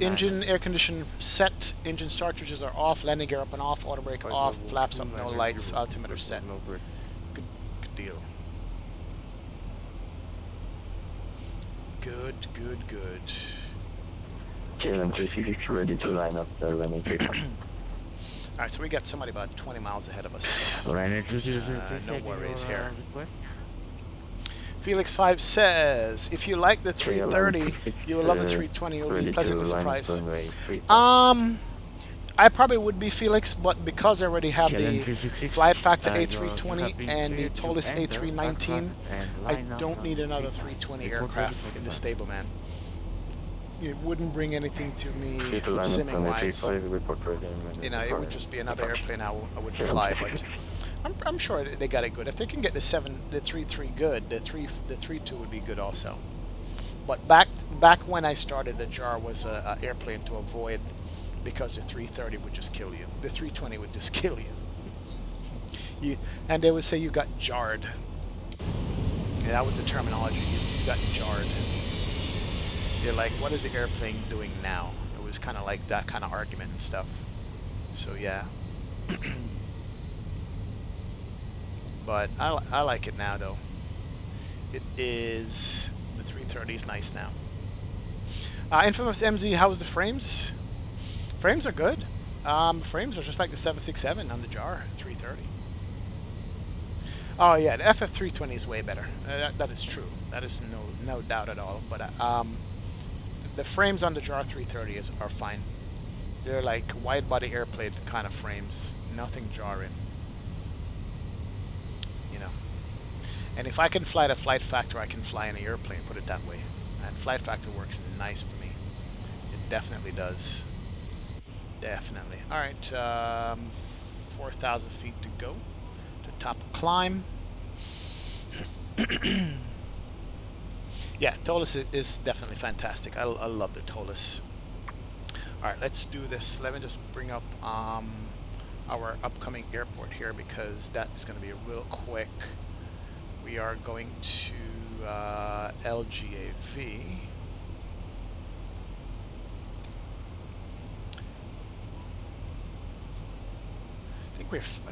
Engine air condition set. Engine start switches are off. Landing gear up and off. Auto brake off. Flaps up. No lights. Altimeter set. Good deal. Good. KLM366 ready to line up the runway. Alright, so we got somebody about 20 miles ahead of us. No worries here. Felix5 says, if you like the 330, you will love the 320. You'll be pleasantly surprised. I probably would be, Felix, but because I already have the flight factor A320 and the Tolis A319, I don't need another 320 aircraft in the stable, man. It wouldn't bring anything to me simming-wise. You know, it would just be another airplane I wouldn't fly, but I'm sure they got it good. If they can get the 3.3 good, the 3.2 would be good also. But back when I started, the JAR was an airplane to avoid, because the 330 would just kill you. The 320 would just kill you. And they would say you got jarred. Yeah, that was the terminology. You got jarred. They're like, what is the airplane doing now? It was kind of like that kind of argument and stuff. So yeah. But I like it now, though. It is... The 330 is nice now. Infamous MZ, how's the frames? Frames are good. Frames are just like the 767 on the JAR 330. Oh yeah, the FF320 is way better. That is true. That is no doubt at all. But the frames on the JAR 330 are fine. They're like wide-body airplane kind of frames. Nothing jarring. You know. And if I can fly the flight factor, I can fly in the airplane. Put it that way. And flight factor works nice for me. It definitely does. Definitely. Alright, 4,000 feet to go to top climb. Yeah, Tolis is definitely fantastic. I love the Tolis. Alright, let's do this. Let me just bring up our upcoming airport here, because that is going to be real quick. We are going to LGAV.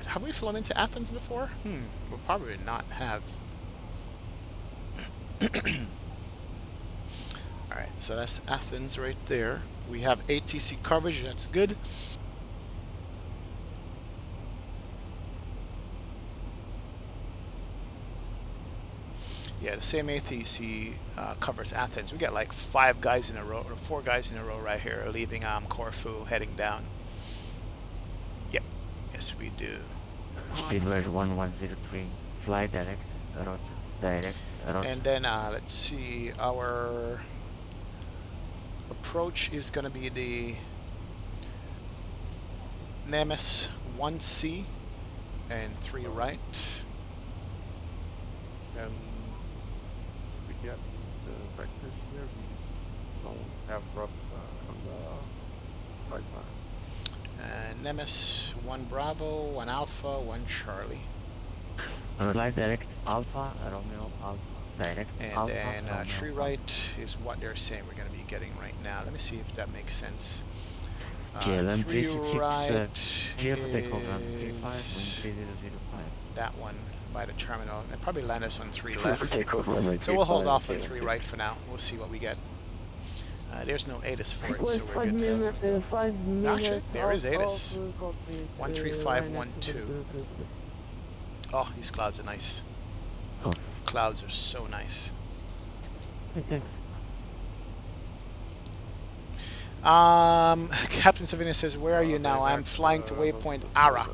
Have we flown into Athens before? We'll probably not have. Alright, so that's Athens right there. We have ATC coverage, that's good. Yeah, the same ATC covers Athens. We got like 5 guys in a row, or 4 guys in a row right here, leaving Corfu, heading down. Yep, yes we do. Speedbird 1103, fly direct, direct. And then let's see, our approach is going to be the Nemes 1C and 3 right. And we get the vectors here, we don't have roughs on the right line. Nemes 1 Bravo, 1 Alpha, 1 Charlie. Light direct, Alpha, Romeo, Alpha, direct, and Alpha, then Romeo, 3 right is what they're saying we're going to be getting right now. Let me see if that makes sense. 3 right is that one by the terminal. They probably land us on 3 left. So we'll hold off on 3 right for now. We'll see what we get. There's no ATIS for it, so we're good. Actually, there is ATIS. 13512. Oh, these clouds are nice. Clouds are so nice. Captain Slovenia says, where are you now? I'm flying to waypoint Ara.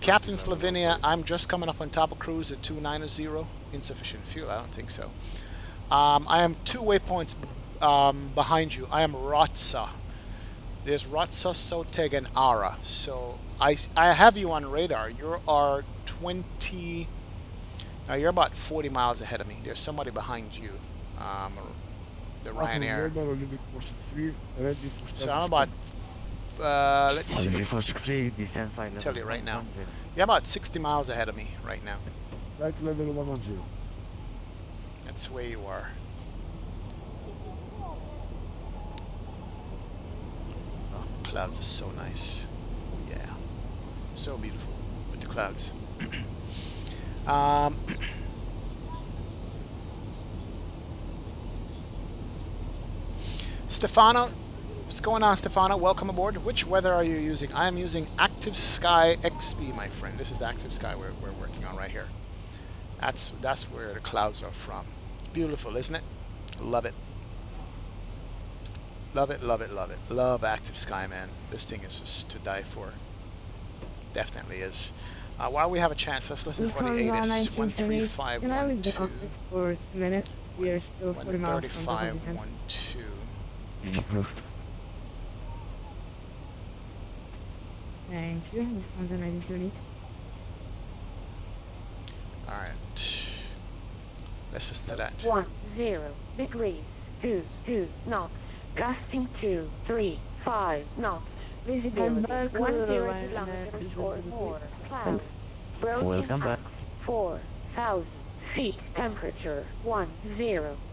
Captain Slovenia, I'm just coming up on top of cruise at 290. Insufficient fuel, I don't think so. I am 2 waypoints behind you. I am Rotsa. There's Rotsa, Soteg, and Ara. So I have you on radar. You are 20. Now you're about 40 miles ahead of me. There's somebody behind you. The Ryanair. So I'm about. Let's see. I'll tell you right now. You're about 60 miles ahead of me right now. That's where you are. Oh, clouds are so nice. Oh, yeah. So beautiful with the clouds. Stefano, what's going on, Stefano? Welcome aboard. Which weather are you using? I am using Active Sky XB, my friend. This is Active Sky we're working on right here. That's where the clouds are from. Beautiful, isn't it? Love it. Love it, love it, love it. Love active sky, man. This thing is just to die for. Definitely is. While we have a chance, let's listen for the ATIS 13512. For minutes, we are still 40 miles from 13512. Thank you. This one's 1978. Alright. Let's listen to that. 10 degrees, 2 knots, gusting 235 knots, visibility 10 kilometers or more, clouds, Welcome back. 4,000 feet, temperature 10,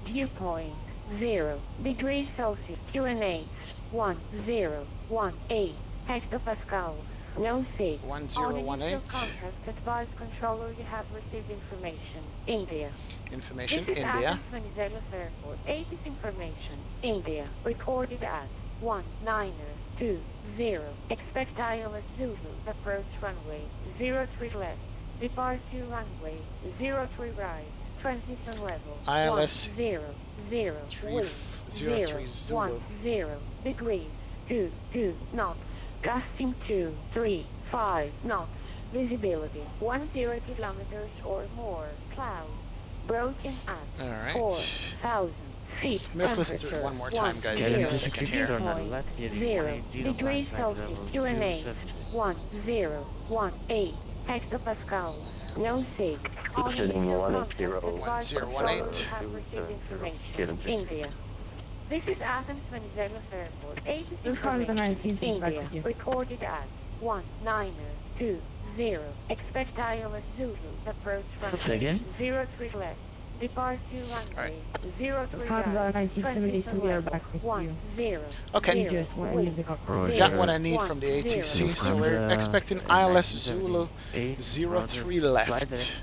dew point 0 degrees Celsius, QNH 1018 hectopascal. No safe. 1018. Contact advise controller you have received information. India. Information, this is India. Athens, Venizelos Airport. ATIS information. India. Recorded at 1920. Expect ILS Zulu. Approach runway 03 left. Departure runway 03 right. Transition level. ILS 10 03 Zulu. 10 degrees. 2 knots. Gusting 235 knots. Visibility 10 kilometers or more. Clouds broken at 4,000 feet. Let's listen to it one more time, guys. Give me a second here. 0 degrees Celsius. QNH 1018 hectopascal. No safe. Sitting 1018. Have received information. India. This is Athens, Venizelos Airport. ATIS information. India. Recorded at 1920. Expect ILS Zulu. Approach runway 03 left. Departure runway 03 right. We are back with you. Okay. Got what I need from the ATC, so we're expecting ILS Zulu 03 left.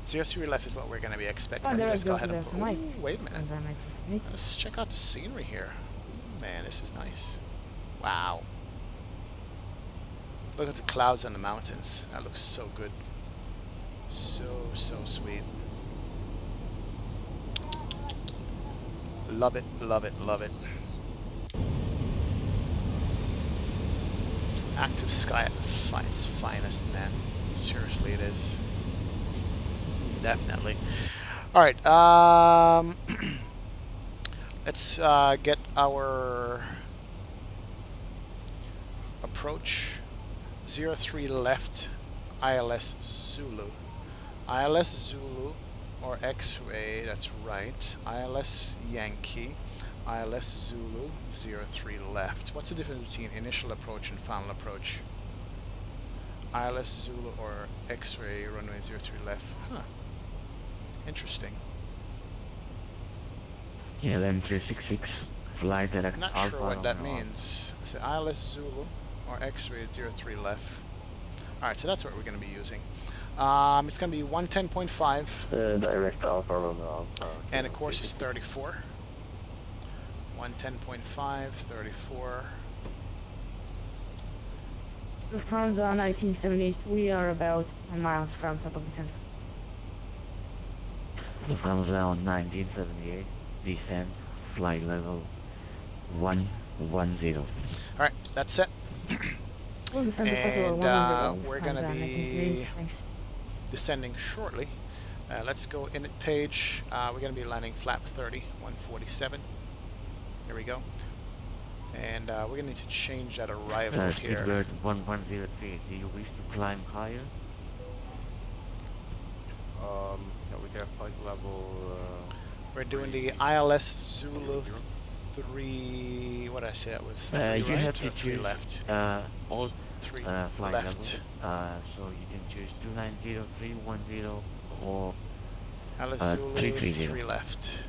03 left is what we're going to be expecting. Let's go ahead and pull. Ooh, wait a minute. Let's check out the scenery here. Ooh, man, this is nice. Wow. Look at the clouds on the mountains. That looks so good. So sweet. Love it, love it, love it. Active sky at its finest, man. Seriously, it is. Definitely. Alright, let's get our approach. 03 left, ILS Zulu. ILS Zulu or X-ray, that's right. ILS Yankee, ILS Zulu 03 left. What's the difference between initial approach and final approach? ILS Zulu or X-ray runway 03 left. Huh. Interesting. Yeah, then 366 fly direct. Not Alpha sure what that Romeo. means. Is it ILS Zulu or X-ray 03 left? Alright, so that's what we're going to be using. It's going to be 110.5. Direct Alpha Romeo. And the course is 34. 110.5, 34. Lufthansa 1978. We are about 10 miles from top of the center. Lufthansa on 1978, descent, flight level 110. Alright, that's it. And we're going to be descending shortly. Let's go in at page. We're going to be landing flap 30, 147. Here we go. And we're going to need to change that arrival here. Speedbird 1103, do you wish to climb higher? Yeah, we got flight level. We're doing the ILS Zulu 3. What did I say? That was 3 you have right to or 3 choose, left? all 3 flight left. level. So you can choose 290, 310, or ILS Zulu 330. 3 left.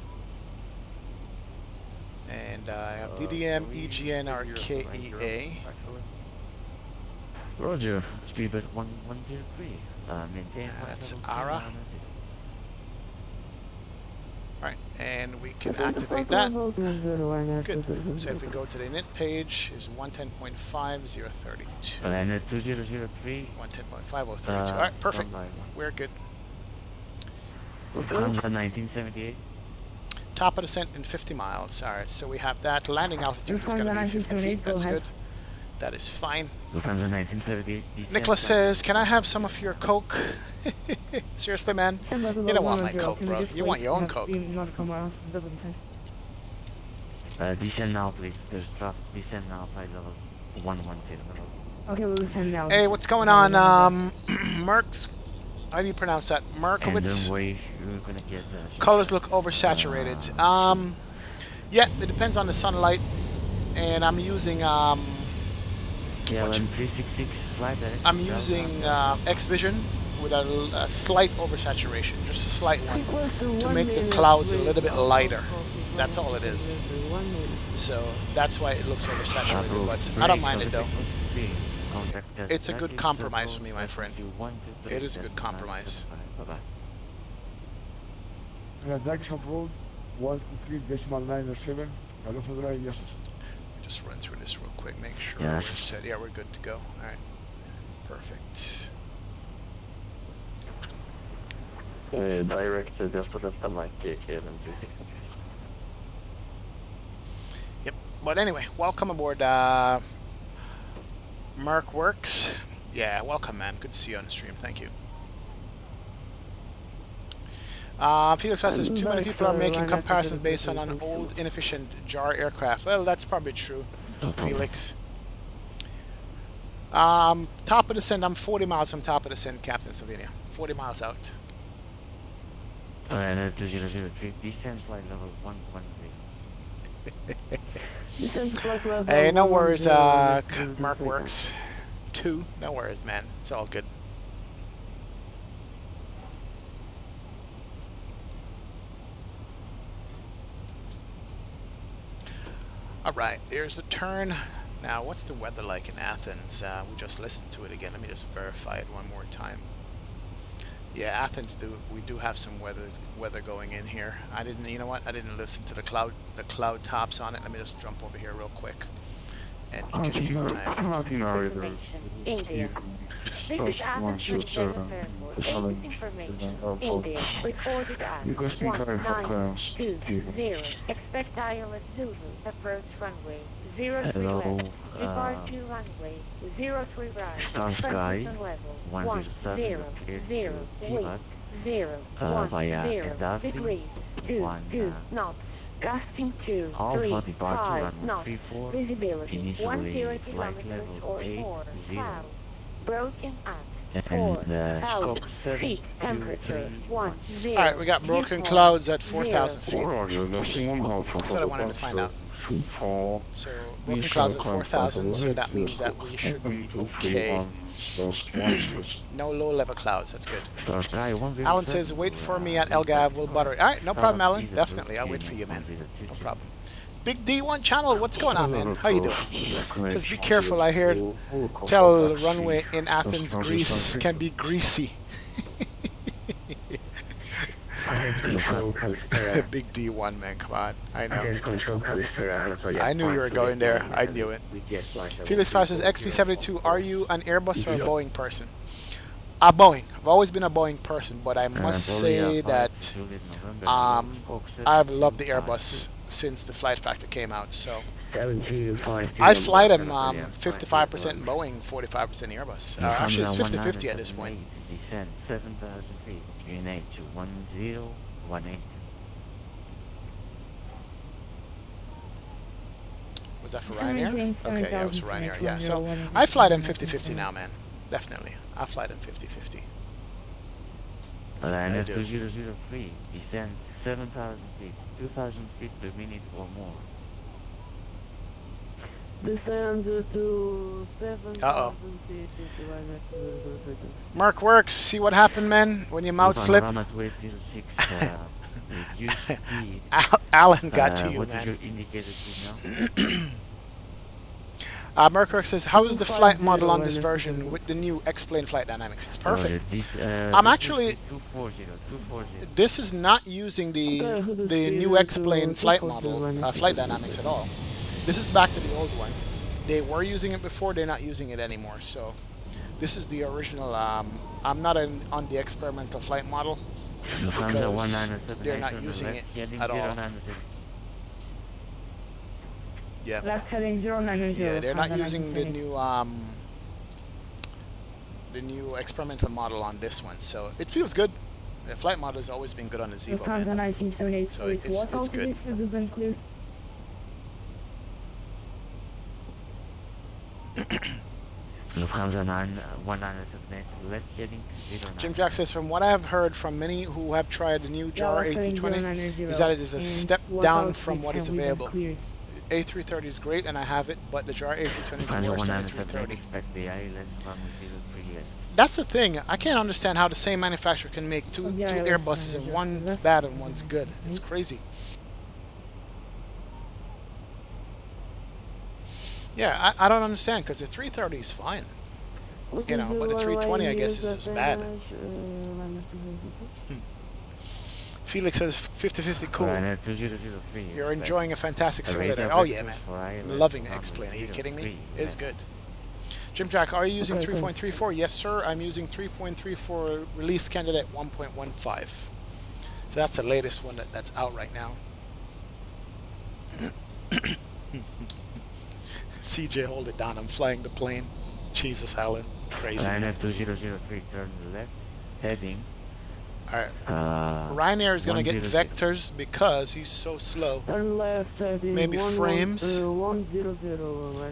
And I have DDM, EGN, or KEA. Roger, Speedbird 1103. Maintain That's flight ARA. level. Alright, and we can activate that. Good. So if we go to the init page, is 110.5, 032. And at 2003. 110.5, 032. Alright, perfect. We're good. Lufthansa 1978. Top of descent in 50 miles. Alright, so we have that. Landing altitude is going to be 50 feet. That's good. That is fine. Lufthansa 1978. Nicholas says, can I have some of your Coke? Seriously, man? You don't want my Coke, bro. You want your own Coke. Descend now, please. There's traffic. Descend now, flight level 110. Okay, we'll descend now. Hey, what's going on? Merck's, how do you pronounce that? Merkowitz? Colors look oversaturated. Yeah, it depends on the sunlight. And I'm using, I'm using X-Vision with a slight oversaturation, just a slight one, to make the clouds a little bit lighter. That's all it is. So that's why it looks oversaturated, but I don't mind it though. It's a good compromise for me, my friend. It is a good compromise. Just run through this real quick, make sure we're set. Yeah, we're good to go. Alright. Perfect. Direct just to left the mic, Yep. But anyway, welcome aboard Merc Works. Yeah, welcome, man. Good to see you on the stream. Thank you. Felix says too many people are making comparisons based on an old, inefficient JAR aircraft. Well, that's probably true, Felix. Top of descent, I'm 40 miles from top of descent, Captain Slovenia. 40 miles out. 2003, descent flight level 113. Hey, no worries, Merc Works. 2, no worries, man. It's all good. Alright, here's the turn. Now, what's the weather like in Athens? We just listened to it again. Let me just verify it one more time. Yeah, Athens, we do have some weather going in here. I didn't, you know what? I didn't listen to the cloud tops on it. Let me just jump over here real quick and catch up more time. India. British Athens International Airport. Information. India. Reported at 1920. Expect ILS Zulu. Approach runway 03 left. Depart to runway 03 right. Sky level 100 via degrees 2 knots. Gusting 2 3 5 knots. Visibility 10 kilometers or more. Cloud broken at 4,000 feet. Temperature 10. Alright, we got broken clouds at 4,000 feet. That's what I wanted to find out. So, broken clouds at 4,000, so that means that we should be okay. No low-level clouds, that's good. Alan says, wait for me at Elgav, we'll butter it. Alright, no problem, Alan. Definitely, I'll wait for you, man. No problem. Big D1 channel, what's going on, man? How you doing? Just be careful, I heard tell the runway in Athens, Greece can be greasy. Big D1, man, come on. I know. I knew you were going there. I knew it. Felix Flash says, XP72, are you an Airbus or a Boeing person? A Boeing. I've always been a Boeing person, but I must say that I've loved the Airbus since the Flight Factor came out. So I fly them 55% Boeing, 45% Airbus. Actually, it's 50-50 at this point. 7,000 feet. Unit to 1018. Was that for Ryanair? Okay, yeah, it was for Ryanair. Yeah, so I fly them 50-50 now, man. Definitely. I fly them 50-50. Ryanair 2003. Descend 7,000 feet. 2,000 feet per minute or more. Descend to 7,000 feet. Mark Works, see what happened, man, when your mouth slipped? Alan got to you, man. Mark Works says, how is the flight model on this version with the new X-Plane flight dynamics? It's perfect. I'm actually... This is not using the new X-Plane flight model, flight dynamics at all. This is back to the old one. They were using it before, they're not using it anymore, so This is the original. I'm not on the experimental flight model because they're not using it at all. Yeah. Left heading 090. Yeah, they're not using the new experimental model on this one, so it feels good. The flight model has always been good on the Zibo, man. So it's good. Jim Jack says, from what I have heard from many who have tried the new JAR A320, is that it is a step down from what is available. A330 is great, and I have it, but the JAR A320 is worse than A330. That's the thing. I can't understand how the same manufacturer can make two Airbuses and one's bad and one's good. It's crazy. Yeah, I don't understand, because the 330 is fine. You know, but the 320, I guess, is just bad. Felix says 50-50 cool. You're enjoying a fantastic simulator. Oh yeah, man. I'm loving X-Plane. Are you kidding me? It's good. Jim Jack, are you using 3.34? Yes, sir. I'm using 3.34 release candidate 1.15. So that's the latest one that's out right now. CJ, hold it down. I'm flying the plane. Jesus, Alan. Crazy. Ryanair 2003, turn left, heading. Alright. Ryanair is going to get vectors because he's so slow. Maybe frames. So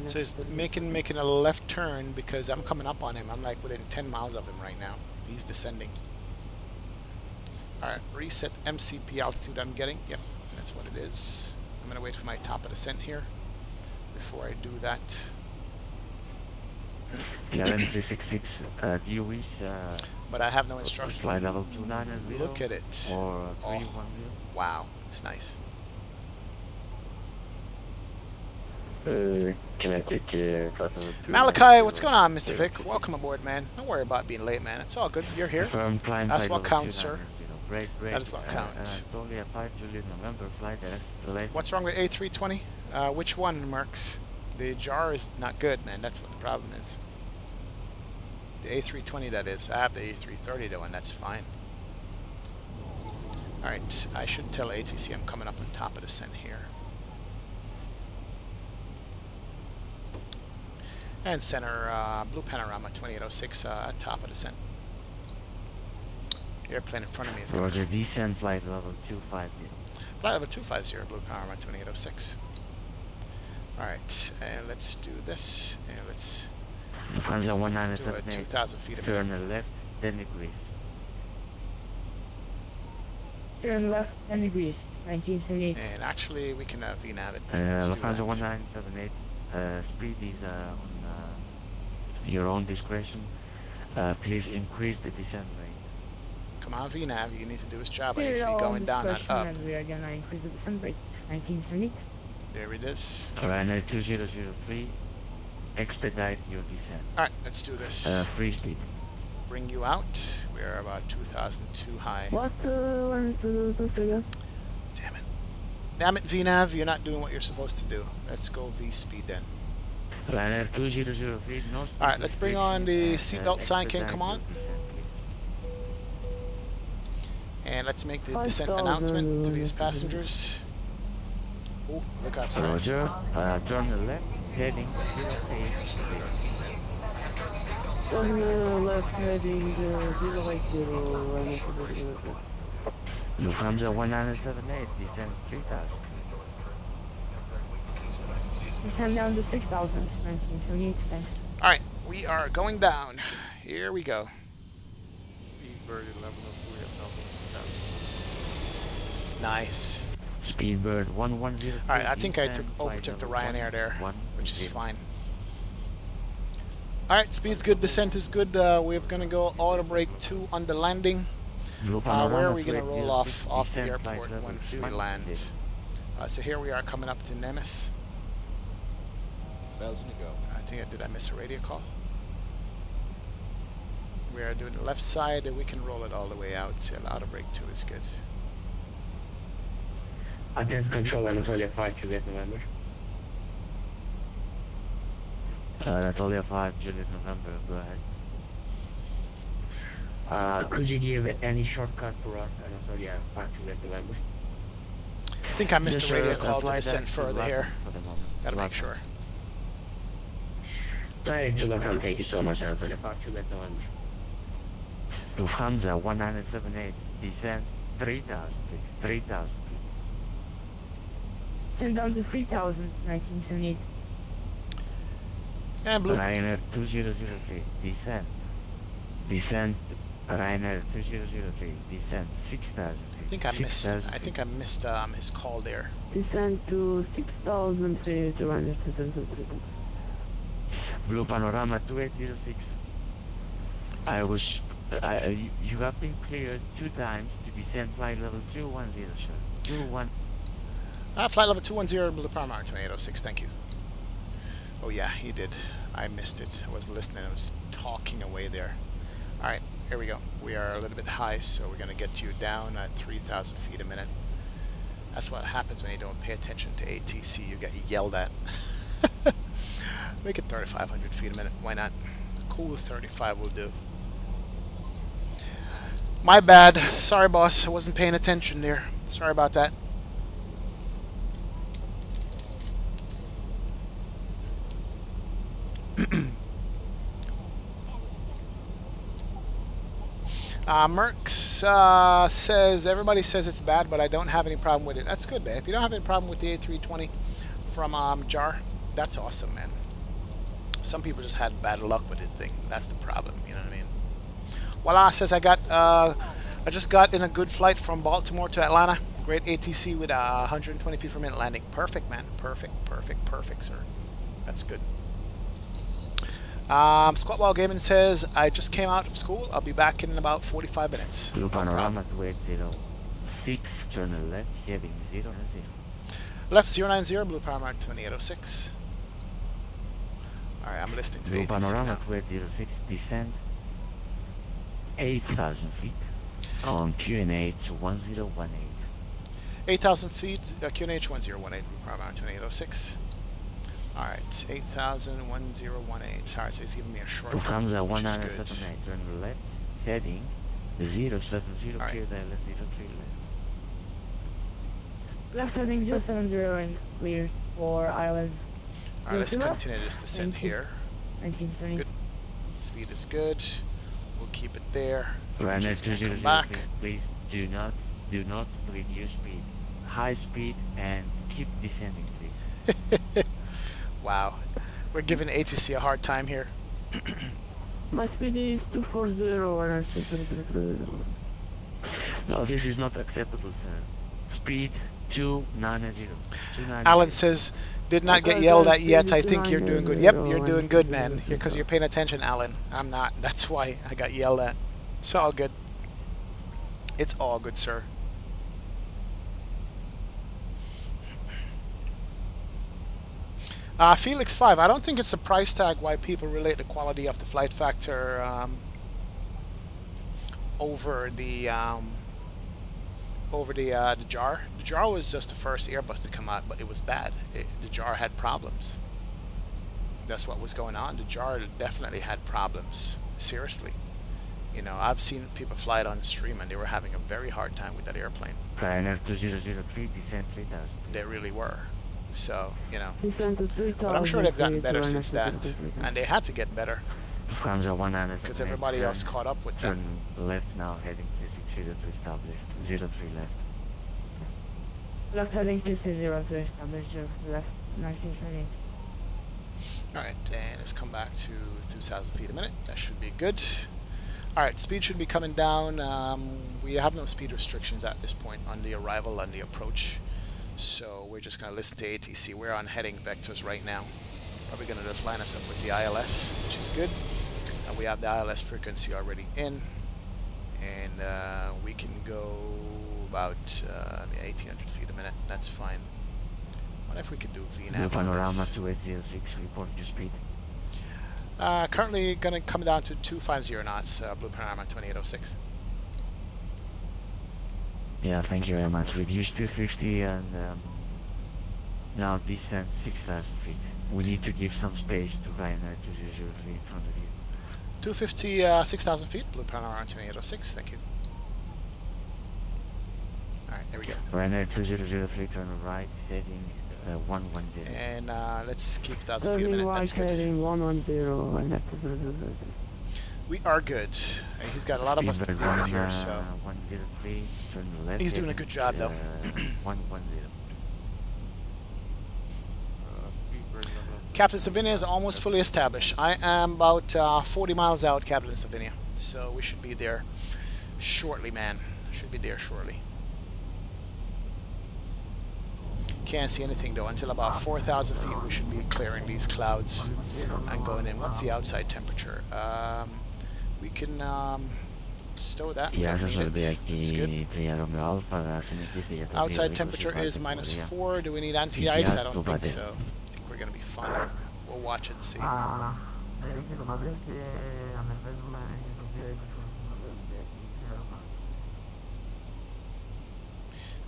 he's making a left turn because I'm coming up on him. I'm like within 10 miles of him right now. He's descending. Alright, reset MCP altitude I'm getting. Yep, that's what it is. I'm going to wait for my top of descent here before I do that. 11366, do you wish but I have no instructions. Flight level 290 Look at it. Or 310? Wow, it's nice. Malachi, what's going on, Mr. Vic? Welcome aboard, man. Don't worry about being late, man. It's all good. You're here. That's what counts, sir. That is what counts. What's wrong with A320? Which one, Mercs? The JAR is not good, man. That's what the problem is. The A320, that is. I have the A330 though, and that's fine. Alright, I should tell ATC I'm coming up on top of the descent here. And center, Blue Panorama 2806 at top of descent. The airplane in front of me is going to... descent flight level 250. Flight level 250, Blue Panorama 2806. Alright, and let's do this, and let's do a 2,000 feet a minute. Turn left, 10 degrees. Turn left, 10 degrees, 1978. And actually, we can VNAV it. Lufthansa 1978, speed is on your own discretion. Please increase the descent rate. Come on, VNAV, you need to do his job. I need to be going down, not up. We are going to increase the descent rate, 1978. There it is. Ryanair 2003, expedite your descent. Alright, let's do this. Free speed. Bring you out. We're about 2,002 high. What? Damn it. Damn it, VNAV, you're not doing what you're supposed to do. Let's go V-speed then. Ryanair 2003, no speed. Alright, let's bring on the seatbelt sign. Can come on. And let's make the descent announcement to these passengers. Oh, look outside. Roger. Turn left, heading 08. Turn left, heading 080. Lufthansa 1978, descend 3,000. Descend down to 6,000, 1978. Alright, we are going down. Here we go. Nice. Speedbird 110. Alright, I think I overtook the Ryanair there, which is fine. Alright, speed's good, descent is good. We're going to go auto brake 2 on the landing. Where are we going to roll off the airport when we land? So here we are coming up to Nemes. 1,000 to go. I think did I miss a radio call? We are doing the left side, and we can roll it all the way out till auto brake 2 is good. Athens Control, Anatolia 5, Juliet November. Anatolia 5, Juliet November, go ahead. Could you give any shortcut for us? And also, yeah, back to the language. I think I missed a radio call to fly descend that further here. for the moment. Gotta make sure. Direct to Lufthansa, thank you so much, and back to the language. Lufthansa 1978, descent 3,000 feet, 3,000 feet. Send down to 3,000, 1978. And blue. Ryanair 2003, descent. Descent, Ryanair 2003, descent 6,000 feet. I think I missed his call there. Descend to 6,000 feet, 200. Blue Panorama 2806. You have been cleared 2 times to descend flight level 210, sir. 21. Flight level 210, Blue Panorama 2806, thank you. Oh yeah, he did. I missed it. I was listening. I was talking away there. Alright, here we go. We are a little bit high, so we're going to get you down at 3,000 feet a minute. That's what happens when you don't pay attention to ATC. You get yelled at. Make it 3,500 feet a minute. Why not? A cool 35 will do. My bad. Sorry, boss. I wasn't paying attention there. Sorry about that. Merckx says, everybody says it's bad, but I don't have any problem with it. That's good, man. If you don't have any problem with the A320 from JAR, that's awesome, man. Some people just had bad luck with the thing. That's the problem, you know what I mean? Voila says I just got in a good flight from Baltimore to Atlanta. Great ATC with 120 feet per minute landing. Perfect, man. Perfect, perfect, perfect, sir. That's good. Squatwall Gaming says, I just came out of school. I'll be back in about 45 minutes. Blue Panorama 2806, turn left, heading 090. Left 090, Blue Panorama 2806. Alright, I'm listening to the Blue ATC Panorama now. 2806, descend 8,000 feet on QNH 1018. 8,000 feet, QNH 1018, Blue Panorama 2806. Alright, 8,000, 1018. Alright, so he's giving me a shortcut, Lufthansa which is good. 179, turn left, heading 070, Right. clear there, left 03 left. Left heading 070 and clear for islands. Alright, let's continue this descent here. 1920. Good. Speed is good. We'll keep it there. Ryanair Just can't come 200, back. please do not reduce speed. High speed and keep descending, please. Wow. We're giving ATC a hard time here. My speed is 240 No, this is not acceptable, sir. Speed 290. Alan says, did not get yelled at yet. I think you're doing good. Yep, you're doing good, man. Because you're paying attention, Alan. I'm not. That's why I got yelled at. It's all good. It's all good, sir. Felix 5, I don't think it's the price tag why people relate the quality of the flight factor over the JAR. The JAR was just the first Airbus to come out, but it was bad. The JAR had problems. That's what was going on. The JAR definitely had problems. Seriously. You know, I've seen people fly it on stream and they were having a very hard time with that airplane. Ryanair 2003, descent 3000. They really were. So, you know. Descent to 3,000. But I'm sure they've gotten better since that. And they had to get better. Lufthansa 100. Because everybody else caught up with them. Turn left now, heading 360 to established. 03 left. Left heading 230 to establish left 1920. Alright, and let's come back to 2,000 feet a minute. That should be good. Alright, speed should be coming down. We have no speed restrictions at this point on the arrival and the approach. So we're just going to listen to ATC. We're on heading vectors right now. Probably going to just line us up with the ILS, which is good. And we have the ILS frequency already in. And we can go about 1,800 feet a minute. That's fine. What if we could do VNAV on Panorama this? 2806, report your speed. Currently going to come down to 250 knots, Blue Panorama 2806. Yeah, thank you very much. Reduce 250 and now descend 6,000 feet. We need to give some space to Ryanair 203 in front of you. 250, 6,000 feet, blue panorama 2806, thank you. Alright, there we go. Ryanair 2003, turn right, heading 110. And let's keep 1,000 feet a minute, that's good. Heading 110, We are good. He's got a lot of us to deal with here, so... 103, turn left. He's doing a good job, though. 110. Captain Savinia is almost fully established. I am about 40 miles out, Captain Savinia. So we should be there shortly, man. Should be there shortly. Can't see anything, though. Until about 4,000 feet, we should be clearing these clouds and going in. What's the outside temperature? We can stow that. Yeah, it's good. Outside temperature is -4. Do we need anti-ice? I don't think so. I think we're going to be fine. We'll watch and see.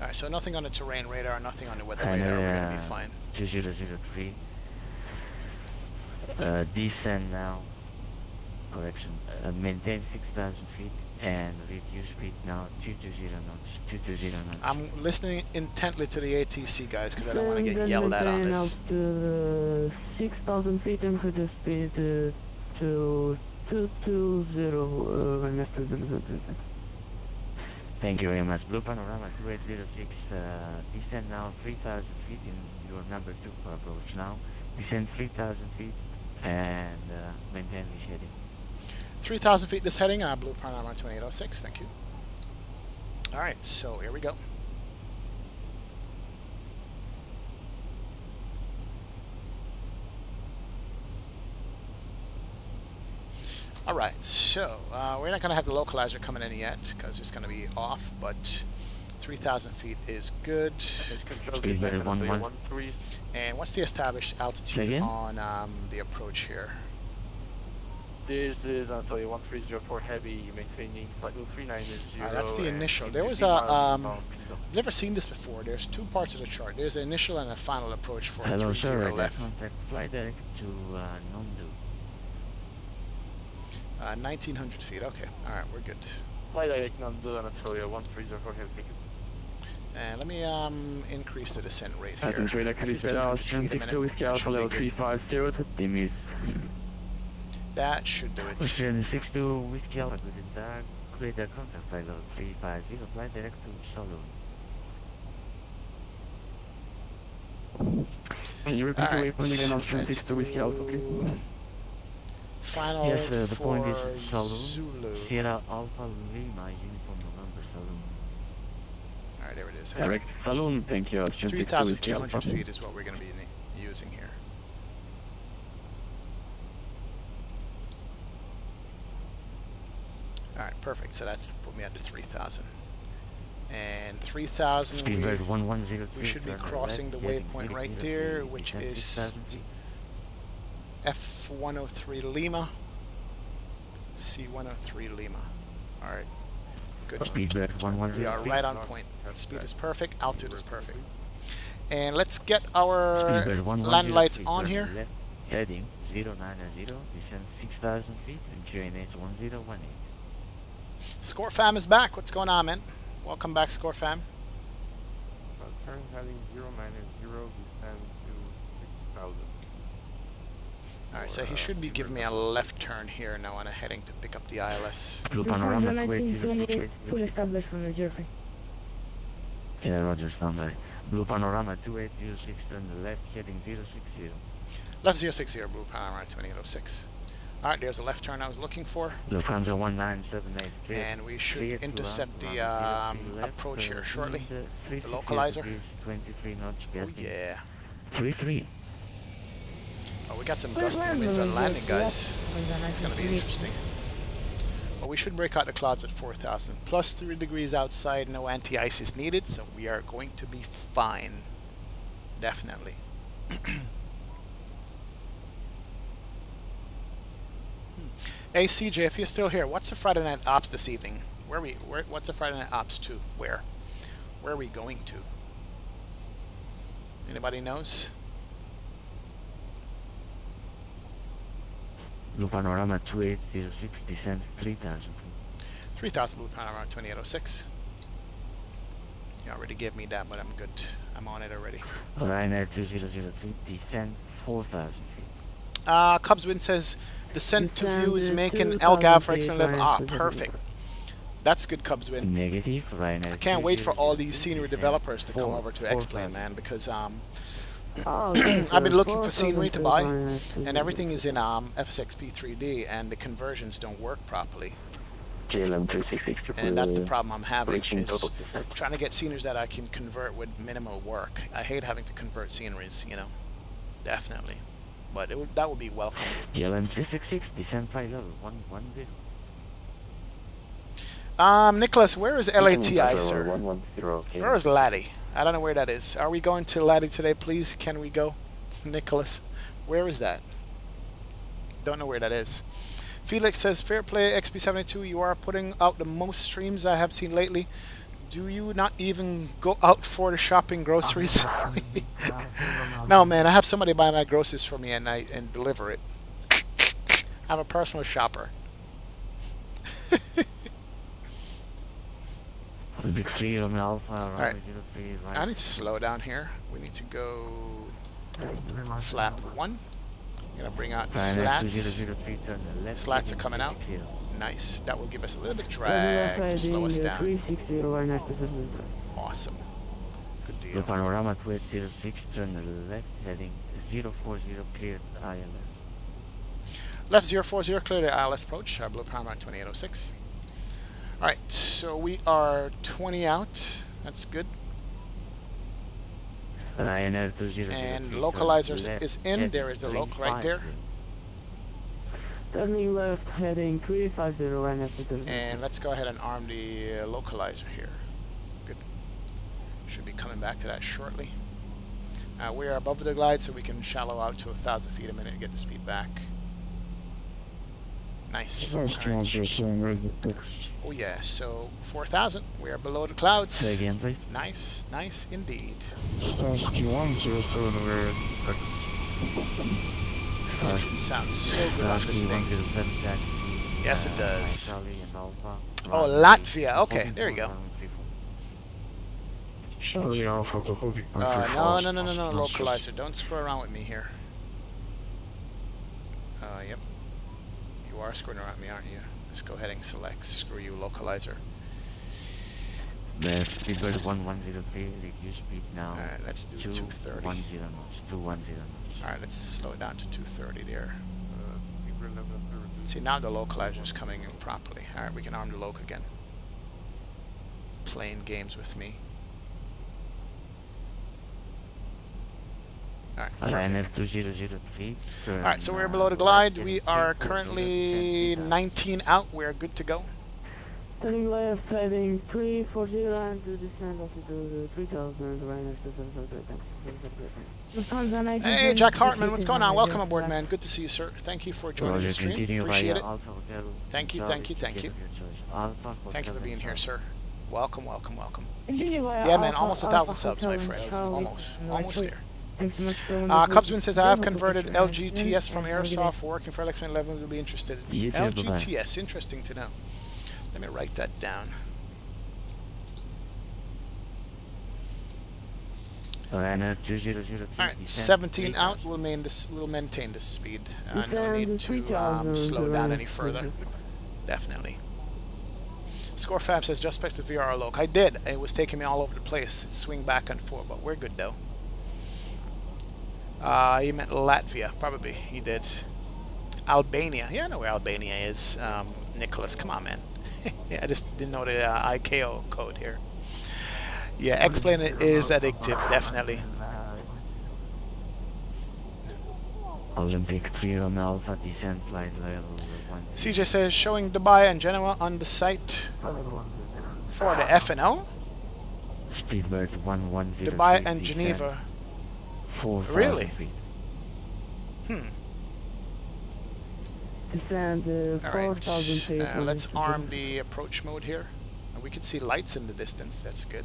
Alright, so nothing on the terrain radar, nothing on the weather radar. We're going to be fine. 2003. Descend now. Correction. Maintain 6,000 feet and reduce speed now 220 knots. 220 knots. I'm listening intently to the ATC guys because I don't want to get yelled at on this. Up to 6,000 feet and reduce speed to 220. Thank you very much. Blue Panorama 2806. Descend now 3,000 feet in your number 2 approach now. Descend 3,000 feet and maintain this heading. 3,000 feet this heading, blue panorama 2806, thank you. Alright, so here we go. Alright, so we're not going to have the localizer coming in yet because it's going to be off, but 3,000 feet is good. And what's the established altitude on the approach here? This is Anatolia 1304 heavy, maintaining flight level 390. That's the initial. There was a, I've never seen this before. There's two parts of the chart. There's an initial and a final approach for 30 left. Contact flight direct to Nondu. 1,900 feet, okay. Alright, we're good. Flight direct Nondu, Anatolia 1304 heavy. And let me increase the descent rate here. Athens radar can be set out 262 Alpha level 350 to Timis. That should do it. 262 Whiskey Alpha with the dark radar contact flight level 350, flight direct to Saloon. Can you repeat the waypoint again on 262 Whiskey Alpha, please? Final yes, the for point is Saloon. Zulu. Sierra Alpha Lima, uniform November Saloon. Alright, there it is. Direct Saloon, thank you. 3,200 feet is what we're going to be using here. Alright, perfect. So that's put me under 3,000. And 3,000, we should be crossing the waypoint right there, which is F103 Lima, C103 Lima. Alright, good. We are right on point. Speed is perfect, altitude is perfect. And let's get our land lights on here. Heading 090, descend 6,000 feet and QNH 1018. Score Fam is back. What's going on, man? Welcome back, Score Fam. Turn heading 090, descend to 6,000. Alright, so he should be giving me a left turn here now on a heading to pick up the ILS. Blue Panorama 1928, full established from New Jersey. Yeah, roger, standby. Blue Panorama 2806, turn left, heading 060. Left 060, Blue Panorama 2806. Alright, there's a left turn I was looking for. Lufthansa 1978. And we should intercept the approach here shortly. The localizer. 23 knots. Oh yeah. 33. Oh, we got some gusty winds on landing, guys. It's going to be interesting. But we should break out the clouds at 4,000. Plus 3 degrees outside, no anti-ice is needed, so we are going to be fine. Definitely. Hey CJ, if you're still here, what's the Friday night ops this evening? What's the Friday night ops to? Where are we going to? Anybody knows? Blue Panorama 2806, descend 3000 feet. 3000 Blue Panorama 2806. You already gave me that, but I'm good. I'm on it already. Ryanair 2003, descend 4000 feet. Cubs Wind says, descent to view is making LGAV for X-Men level. Ah, perfect. That's good, Cubs Wind. Negative, Ryanair. I can't wait for all these scenery developers to come over to X-Plane, man, because I've been looking for scenery to buy, and everything is in FSXP 3D, and the conversions don't work properly. And that's the problem I'm having, is trying to get sceneries that I can convert with minimal work. I hate having to convert sceneries, you know, definitely. But that would be welcome. GLM 366, descend 5 level, 110. Nicholas, where is LATI, sir? Where is Laddie? I don't know where that is. Are we going to Laddie today, please? Can we go? Nicholas, where is that? Don't know where that is. Felix says, fair play, XP72, you are putting out the most streams I have seen lately. Do you not even go out for the shopping groceries? No, man, I have somebody buy my groceries for me and deliver it. I'm a personal shopper. Big 3 on Alpha, Alright, I need to slow down here. We need to go flap 1. I'm going to bring out slats. Slats are coming out. Nice. That will give us a little bit of drag to slow us down. Awesome. Good deal. The Panorama 206, turn left, heading 040, cleared ILS. Left 040, clear the ILS approach. Blue Panorama 2806. Alright, so we are 20 out. That's good. And localizer is in. There is a loc right there. Turning left, heading 350 and let's go ahead and arm the localizer here. Good. Should be coming back to that shortly. We are above the glide, so we can shallow out to 1,000 feet a minute and get the speed back. Nice. Right. Oh yeah, so 4,000. We are below the clouds. Say again, please. Nice, nice indeed. Sounds so good on this thing. Yes, it does. Oh, Latvia. Okay, there you go. No, localizer. Don't screw around with me here. Yep. You are screwing around with me, aren't you? Let's go ahead and select. Screw you, localizer. The speedbird 1103, reduce speed now. Alright, let's do 230. 210. Alright, let's slow it down to 230 there. See, now the localizer is coming in properly. Alright, we can arm the loc again. Playing games with me. Alright, so we're below the glide. We are currently 19 out. We're good to go. Turning left, heading 340 and to descend altitude 3,000. Hey, Jack Hartman, what's going on? Welcome aboard, man. Good to see you, sir. Thank you for joining the stream. Appreciate it. Thank you, thank you, thank you. Thank you for being here, sir. Welcome, welcome, welome. Yeah, man, almost 1,000 subs, my friend. Almost there. Cubsman says, I have converted LGTS from Airsoft for working for X-Men 11. We'll be interested. LGTS, interesting to know. Let me write that down. Alright, 17 out. We'll maintain this speed. No need to slow down any further. Definitely. Scorefab says, just specs the VR loc. I did. It was taking me all over the place. It's swing back and forth, but we're good though. He meant Latvia. Probably he did. Albania. Yeah, I know where Albania is. Nicholas, come on, man. Yeah, I just didn't know the ICAO code here. Yeah, X-Plane is addictive, definitely. Olympic 3 on Alpha, descent flight level 1. CJ says, showing Dubai and Genoa on the site for the FNO. Speedbird 110. Dubai and Geneva. Really? Alright, let's arm the approach mode here. We can see lights in the distance, that's good.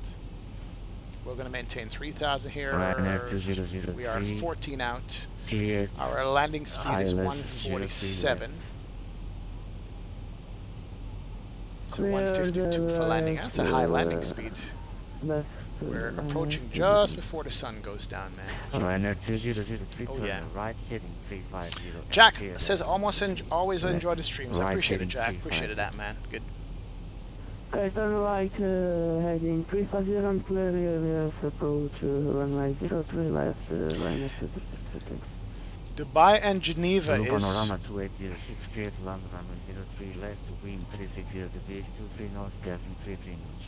We're going to maintain 3,000 here. Ryanair 2003. We are 14 out. Cleared. Our landing speed is ILS 147. So Clear 152 for landing. That's a high landing speed. Left. We're approaching just before the sun goes down, man. Ryanair 2003. Oh yeah. Right heading 350. Jack says always enjoy the streams. I Right appreciate it, heading Jack. 35. Appreciate that, man. Good. Okay, turn right heading 350 and clear areas approach runway 03 left, Ryanair 236. Dubai and Geneva Blue is Panorama 2806 clear to land runway 03 left, wind 360 degrees, 23 knots, Gavin 33 knots.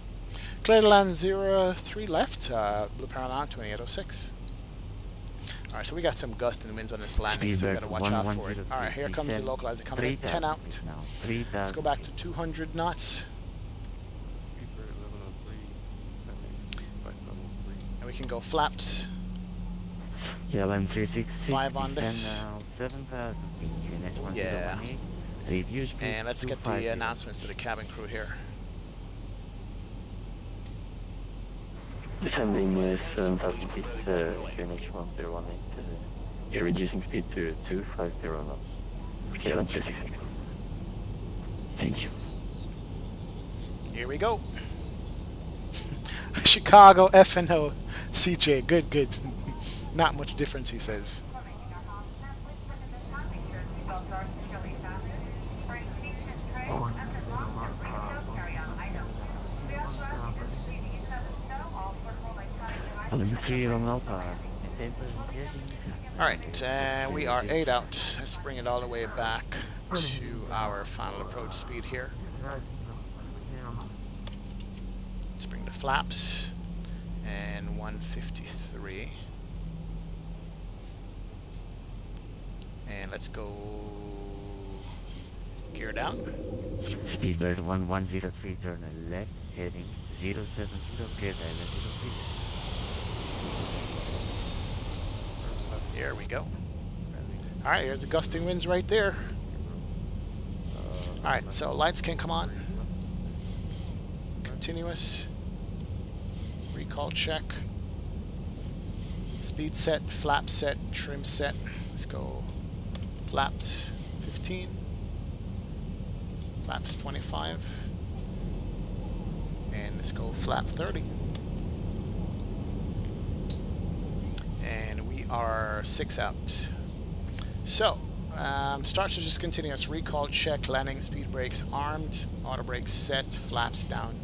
clear to land 03 left. Blue Panorama 2806. Alright, so we got some gust and winds on this landing, so we gotta watch out for it. Alright, here comes the localizer coming in. 10 out. Let's go back to 200 knots. And we can go flaps. Yeah, line 360. 5 on this. 7,000. Yeah. Reduce speed And let's get the 250. announcements to the cabin crew here. Descending 7,000 feet, QNH 1018. You're reducing speed to 250 knots. KLM 360. Thank you. Here we go. Chicago FNO CJ. Good, good. Not much difference, he says. Alright, we are 8 out. Let's bring it all the way back to our final approach speed here. Let's bring the flaps and 153. And let's go gear down. Speedbird 1103, turn left, heading 070, clear island 03. There we go. Alright, here's the gusting winds right there. Alright, so lights can come on. Continuous. Recall check. Speed set, flap set, trim set. Let's go flaps 15. Flaps 25. And let's go flap 30. And we are 6 out. So, start to just continuous. Recall check, landing speed brakes armed, auto brakes set, flaps down.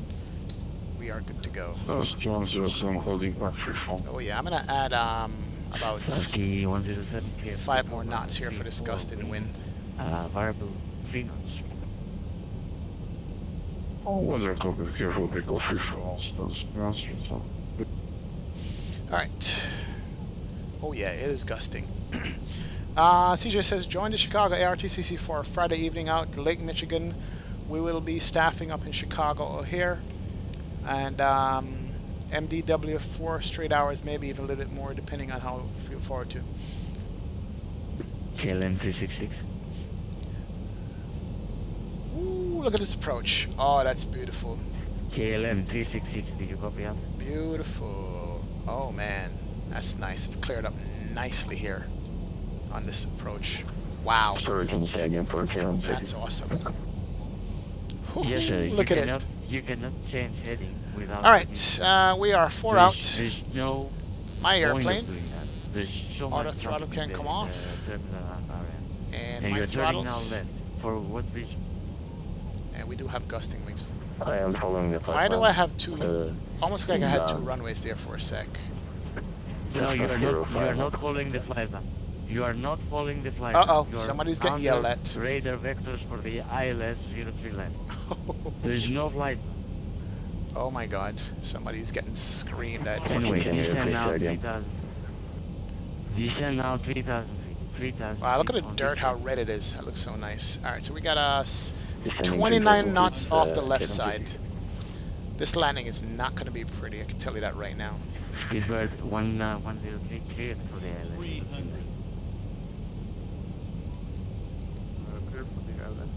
We are good to go. John 07 holding back freeform. Oh yeah, I'm gonna add about 5 more knots here for this gust in wind. Variable 3 knots. Oh, weather code, be careful, they go freeform. Alright. Oh yeah, it is gusting. CJ says, join the Chicago ARTCC for a Friday evening out Lake Michigan. We will be staffing up in Chicago here. And MDW 4 straight hours, maybe even a little bit more, depending on how we feel forward to. KLM 366. Ooh, look at this approach. Oh, that's beautiful. KLM 366, did you copy up? Beautiful. Oh man, that's nice. It's cleared up nicely here on this approach. Wow. Sorry, can you say again for KLM? That's awesome. Yes, sir. Look at it. You cannot change heading without... Alright, we are 4 out. There's no my airplane. There's so Auto much throttle can come off. And my you're throttles. now left. For what reason? And we do have gusting wings. I am following the flight Why do plan. I have 2? Almost like I had 2 runways there for a sec. No, you are not following the flight plan. You are not following the flight. Uh-oh, somebody's getting yelled at. Radar vectors for the ILS 03 left. There's no flight. Oh my god, somebody's getting screamed at. Anyway, descend now 3,000. Descend now 3,000 feet. 3,000. Wow, look at the dirt, how red it is. That looks so nice. Alright, so we got us 29 knots off the left side. This landing is not going to be pretty, I can tell you that right now. Speedbird 103 cleared for the ILS. Clear for the ILS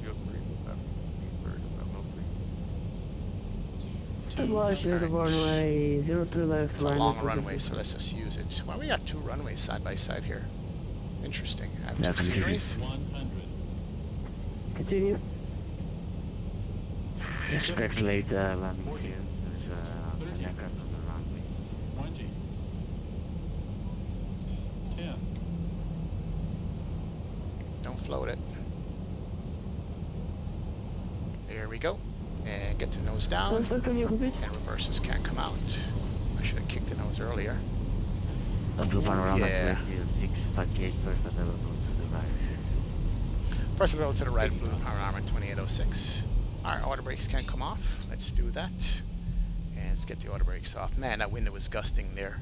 03. Flush to the runway 02 left. It's a long runway, so let's just use it. Well, we got two runways side by side here. Interesting. I have two sceneries. Continue. Expect late landing field. There's an aircraft on the runway. 20. 10. Don't float it. There we go. And get the nose down. And reverses can't come out. I should have kicked the nose earlier. Yeah. First available to the right, blue panorama 2806. Alright, auto brakes can't come off. Let's do that. And let's get the auto brakes off. Man, that wind was gusting there.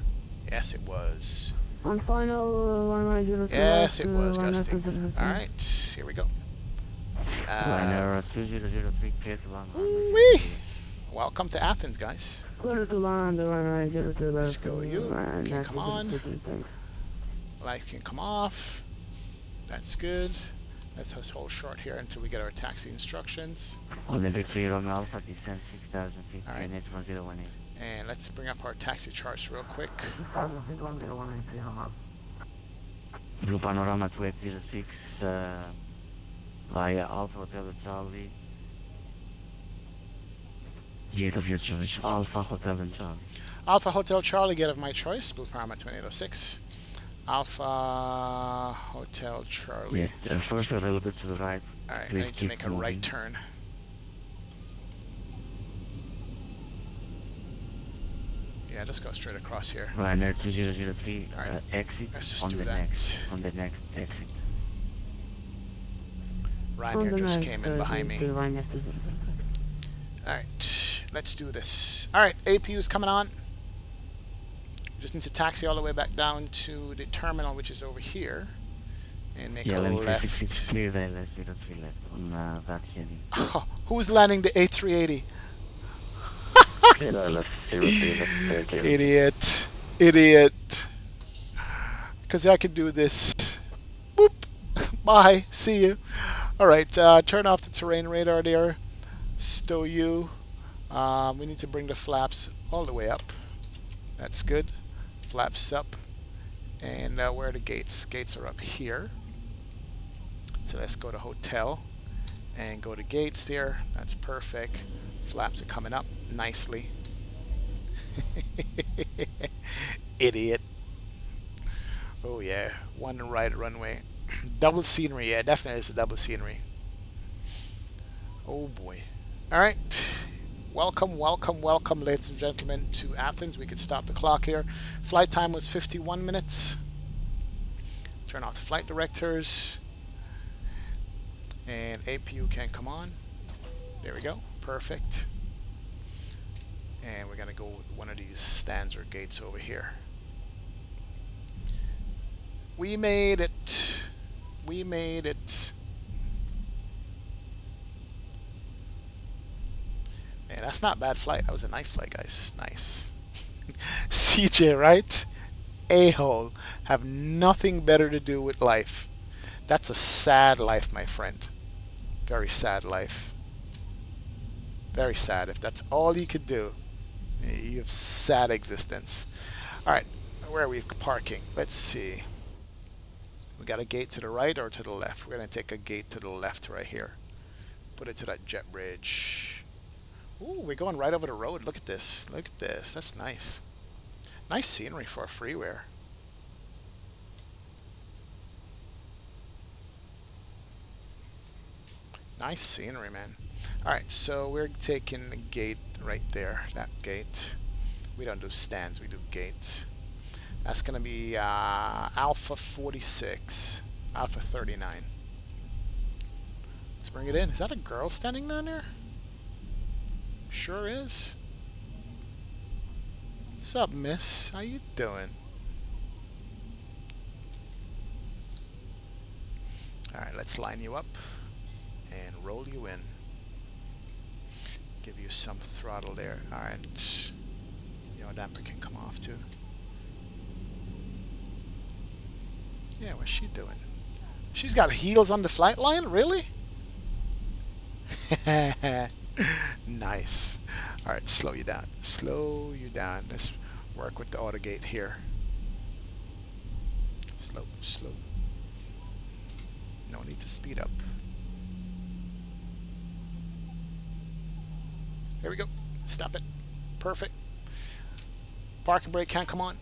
Yes, it was. On final runway 02 yes, it was gusting. Alright, here we go. Liner 2003 clear to land. Wee! Welcome to Athens, guys. Clear to land, runway 02 left. Let's go, you. Can come on. Lights can come off. That's good. Let's just hold short here until we get our taxi instructions. Olympic 3 Romeo Alpha, descent 6,000 feet, all right. 1018. And let's bring up our taxi charts real quick. Blue Panorama 2806, via Alpha Hotel Charlie. Gate of your choice, Alpha Hotel and Charlie. Alpha Hotel Charlie, gate of my choice, Blue Panorama 2806. Alpha Hotel Charlie. Yes, first a little bit to the right. Alright, I need to make a right turn. Yeah, just go straight across here. Ryanair 2003, right. Exit let's just on do the that. on the next exit. Ryanair just came in behind me. Alright, let's do this. Alright, APU's coming on. Just need to taxi all the way back down to the terminal, which is over here, and make a left. Clear there, let's do the 3 left on Vatsim. Oh, who's landing the A380? Idiot. Idiot. Because I can do this. Boop. Bye. See you. Alright, turn off the terrain radar there. Stow you. We need to bring the flaps all the way up. That's good. Flaps up. And where are the gates? Gates are up here. So let's go to hotel and go to gates there. That's perfect. Flaps are coming up nicely. Idiot. Oh yeah, one right runway. Double scenery, yeah, definitely is a double scenery. Oh boy. Alright. Welcome, welcome, welcome, ladies and gentlemen, to Athens. We could stop the clock here. Flight time was 51 minutes. Turn off the flight directors. And APU can come on. There we go. Perfect. And we're going to go with one of these stands or gates over here. We made it. We made it. Man, that's not a bad flight. That was a nice flight, guys. Nice. CJ, right? A-hole. Have nothing better to do with life. That's a sad life, my friend. Very sad life. Very sad. If that's all you could do, you have sad existence. Alright, where are we parking? Let's see. We got a gate to the right or to the left? We're going to take a gate to the left right here. Put it to that jet bridge. Ooh, we're going right over the road. Look at this. Look at this. That's nice. Nice scenery for a freeware. Nice scenery, man. Alright, so we're taking the gate right there. That gate. We don't do stands, we do gates. That's going to be Alpha 46. Alpha 39. Let's bring it in. Is that a girl standing down there? Sure is. What's up, miss? How you doing? Alright, let's line you up and roll you in. Give you some throttle there. Alright. Your damper can come off too. Yeah, what's she doing? She's got heels on the flight line? Really? Nice. Alright, slow you down. Slow you down. Let's work with the auto gate here. Slow, slow. No need to speed up. There we go. Stop it. Perfect. Parking brake can't come on.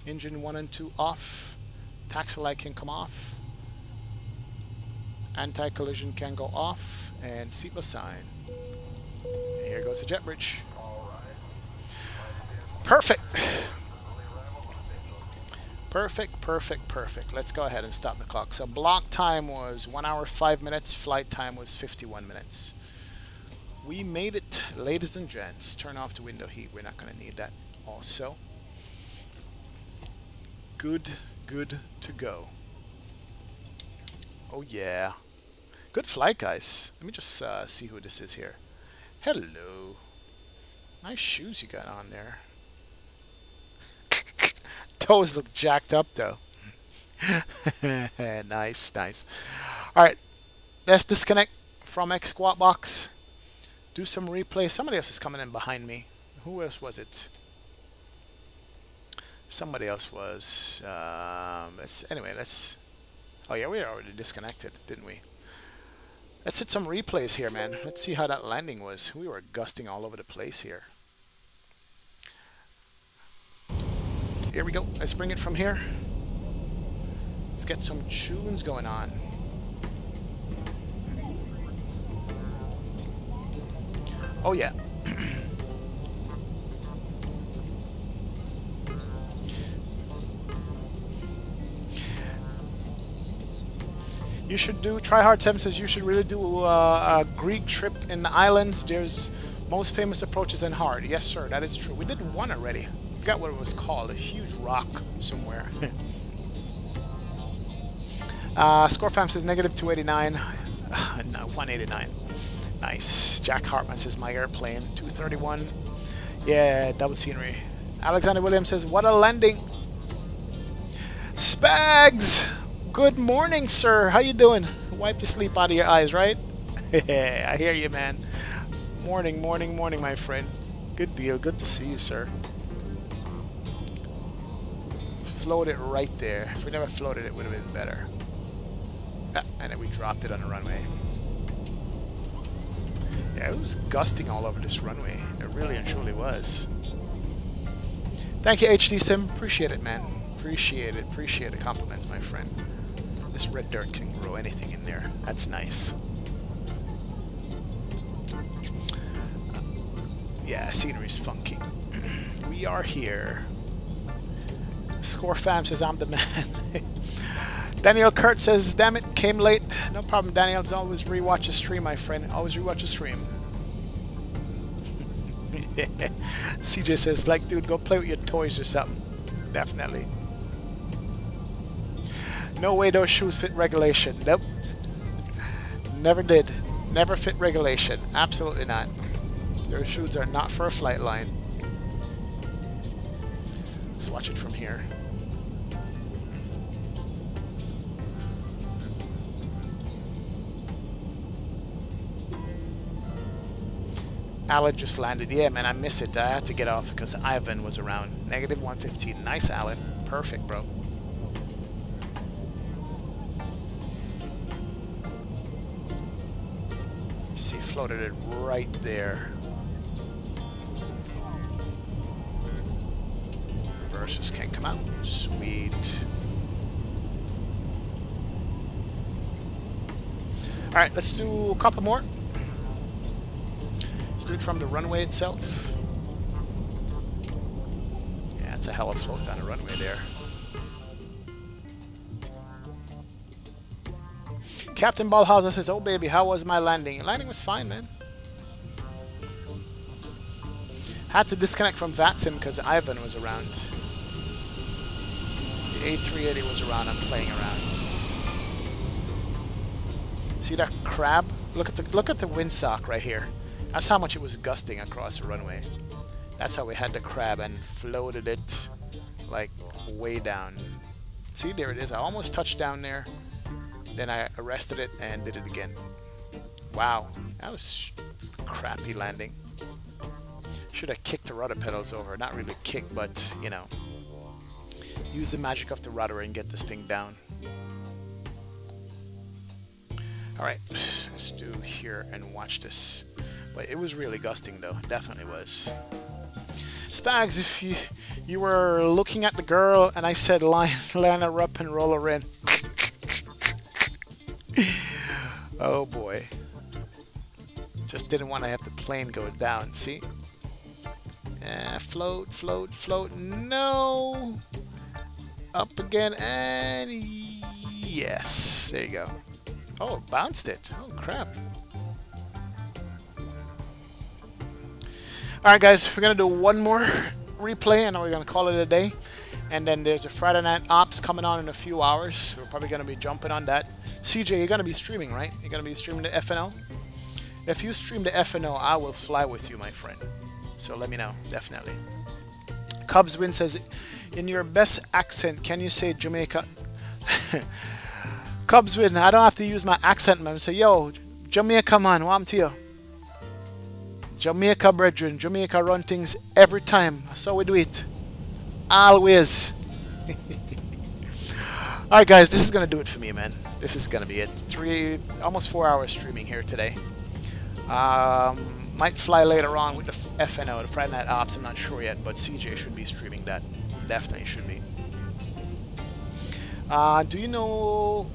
Engine 1 and 2 off. Taxi light can come off. Anti-collision can go off. And seatbelt sign. And here goes the jet bridge. Perfect. Perfect, perfect, perfect. Let's go ahead and stop the clock. So block time was 1 hour 5 minutes. Flight time was 51 minutes. We made it, ladies and gents. Turn off the window heat. We're not going to need that also. Good to go. Oh yeah. Good flight, guys. Let me just see who this is here. Hello. Nice shoes you got on there. Toes look jacked up though. Nice, nice. Alright. Let's disconnect from X squat box. Do some replay. Somebody else is coming in behind me. Who else was it? Somebody else was. Let's. Oh yeah, we already disconnected, didn't we? Let's hit some replays here, man. Let's see how that landing was. We were gusting all over the place here. Here we go. Let's bring it from here. Let's get some tunes going on. Oh yeah. You should do, Try Hard 7 says you should really do a Greek trip in the islands. There's most famous approaches in hard. Yes sir, that is true. We did one already. I forgot what it was called. A huge rock somewhere. Score fam says negative 289. No, 189. Nice. Jack Hartman says my airplane. 231. Yeah, double scenery. Alexander Williams says what a landing. Spags! Good morning, sir. How you doing? Wipe the sleep out of your eyes, right? I hear you, man. Morning, morning, morning, my friend. Good deal. Good to see you, sir. Float it right there. If we never floated, it would have been better. Ah, and then we dropped it on the runway. Yeah, it was gusting all over this runway. It really and truly was. Thank you, HD Sim. Appreciate it, man. Appreciate it. Appreciate the compliments, my friend. This red dirt can grow anything in there. That's nice. Yeah, scenery's funky. We are here. Score fam says I'm the man. Daniel Kurt says, damn it, came late. No problem, Daniel. Always rewatch a stream, my friend. Always rewatch a stream. CJ says, like, dude, go play with your toys or something. Definitely. No way those shoes fit regulation. Nope. Never did. Never fit regulation. Absolutely not. Those shoes are not for a flight line. Let's watch it from here. Alan just landed. Yeah, man, I miss it. I had to get off because Ivan was around. Negative 115. Nice, Alan. Perfect, bro. See, floated it right there. Reverses can't come out. Sweet. Alright, let's do a couple more. Do it from the runway itself. Yeah, it's a hell of a float down the runway there. Captain Ballhauser says, oh baby, how was my landing? Landing was fine, man. Had to disconnect from Vatsim because Ivan was around. The A380 was around and playing around. See that crab? Look at the windsock right here. That's how much it was gusting across the runway. That's how we had the crab and floated it like way down. See, there it is. I almost touched down there. Then I arrested it and did it again. Wow. That was crappy landing. Should have kicked the rudder pedals over. Not really kick, but, you know, use the magic of the rudder and get this thing down. Alright, let's do here and watch this. But it was really gusting though, definitely was. Spags, if you were looking at the girl and I said line her up and roll her in. Oh boy. Just didn't want to have the plane go down, see? Float, float, float, no! Up again, and yes, there you go. Oh, bounced it. Oh, crap. Alright, guys, we're going to do one more replay, and we're going to call it a day. And then there's a Friday Night Ops coming on in a few hours. We're probably going to be jumping on that. CJ, you're going to be streaming, right? You're going to be streaming the FNO? If you stream the FNO, I will fly with you, my friend. So let me know, definitely. Cubs Win says, in your best accent, can you say Jamaica? Cubs Win, I don't have to use my accent, man. Say, yo, Jamaica, man, what to you? Jamaica, brethren. Jamaica run things every time. So we do it. Always. Alright, guys, this is going to do it for me, man. This is going to be it. Almost 4 hours streaming here today. Might fly later on with the FNO, the Friday Night Ops. I'm not sure yet, but CJ should be streaming that. Definitely should be. Do you know...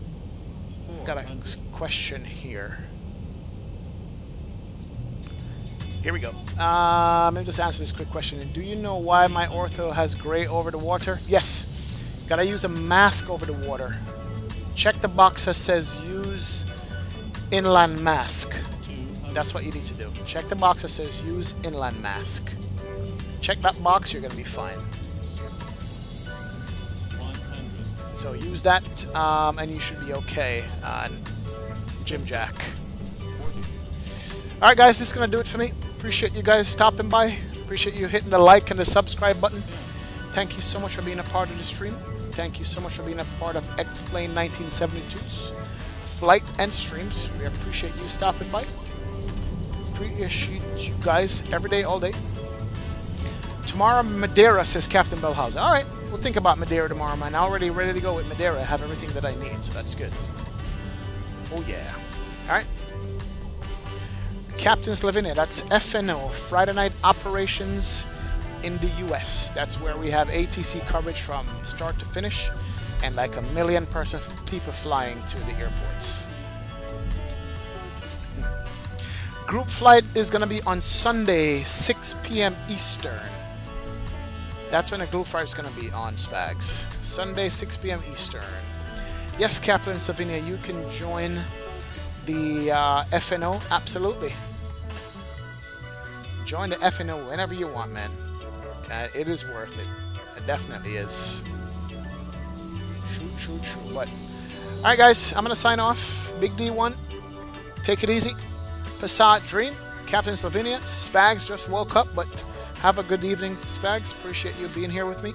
Got a question here. Here we go. Let me just answer this quick question. Do you know why my ortho has gray over the water? Yes. Gotta use a mask over the water. Check the box that says use inland mask. That's what you need to do. Check the box that says use inland mask. Check that box, you're gonna be fine. So use that, and you should be okay on Jim Jack. Alright guys, this is going to do it for me. Appreciate you guys stopping by. Appreciate you hitting the like and the subscribe button. Thank you so much for being a part of the stream. Thank you so much for being a part of Explain 1972's flight and streams. We appreciate you stopping by. Appreciate you guys every day, all day. Tomorrow, Madeira, says Captain Bellhauser. Alright. We'll think about Madeira tomorrow, man. I'm already ready to go with Madeira. I have everything that I need, so that's good. Oh, yeah. Alright. Captain Slovenia, that's FNO, Friday Night Operations in the US. That's where we have ATC coverage from start to finish, and like 1 million people flying to the airports. Group flight is going to be on Sunday, 6 p.m. Eastern. That's when a group flight is going to be on, Spags. Sunday, 6 p.m. Eastern. Yes, Captain Slovenia, you can join the FNO. Absolutely. Join the FNO whenever you want, man. It is worth it. It definitely is. True. But, alright, guys, I'm going to sign off. Big D1. Take it easy. Passat Dream. Captain Slovenia. Spags just woke up, but... Have a good evening, Spags. Appreciate you being here with me.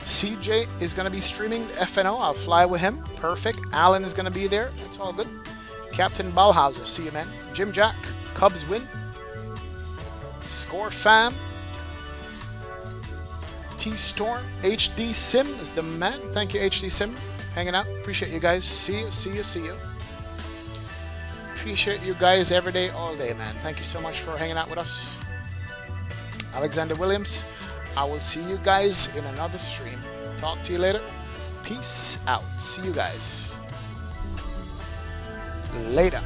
CJ is going to be streaming FNO. I'll fly with him. Perfect. Alan is going to be there. It's all good. Captain Ballhauser. See you, man. Jim Jack. Cubs win. Score fam. T-Storm. HD Sim is the man. Thank you, HD Sim. Hanging out. Appreciate you guys. See you. Appreciate you guys every day, all day, man. Thank you so much for hanging out with us. Alexander Williams, I will see you guys in another stream. Talk to you later. Peace out. See you guys later.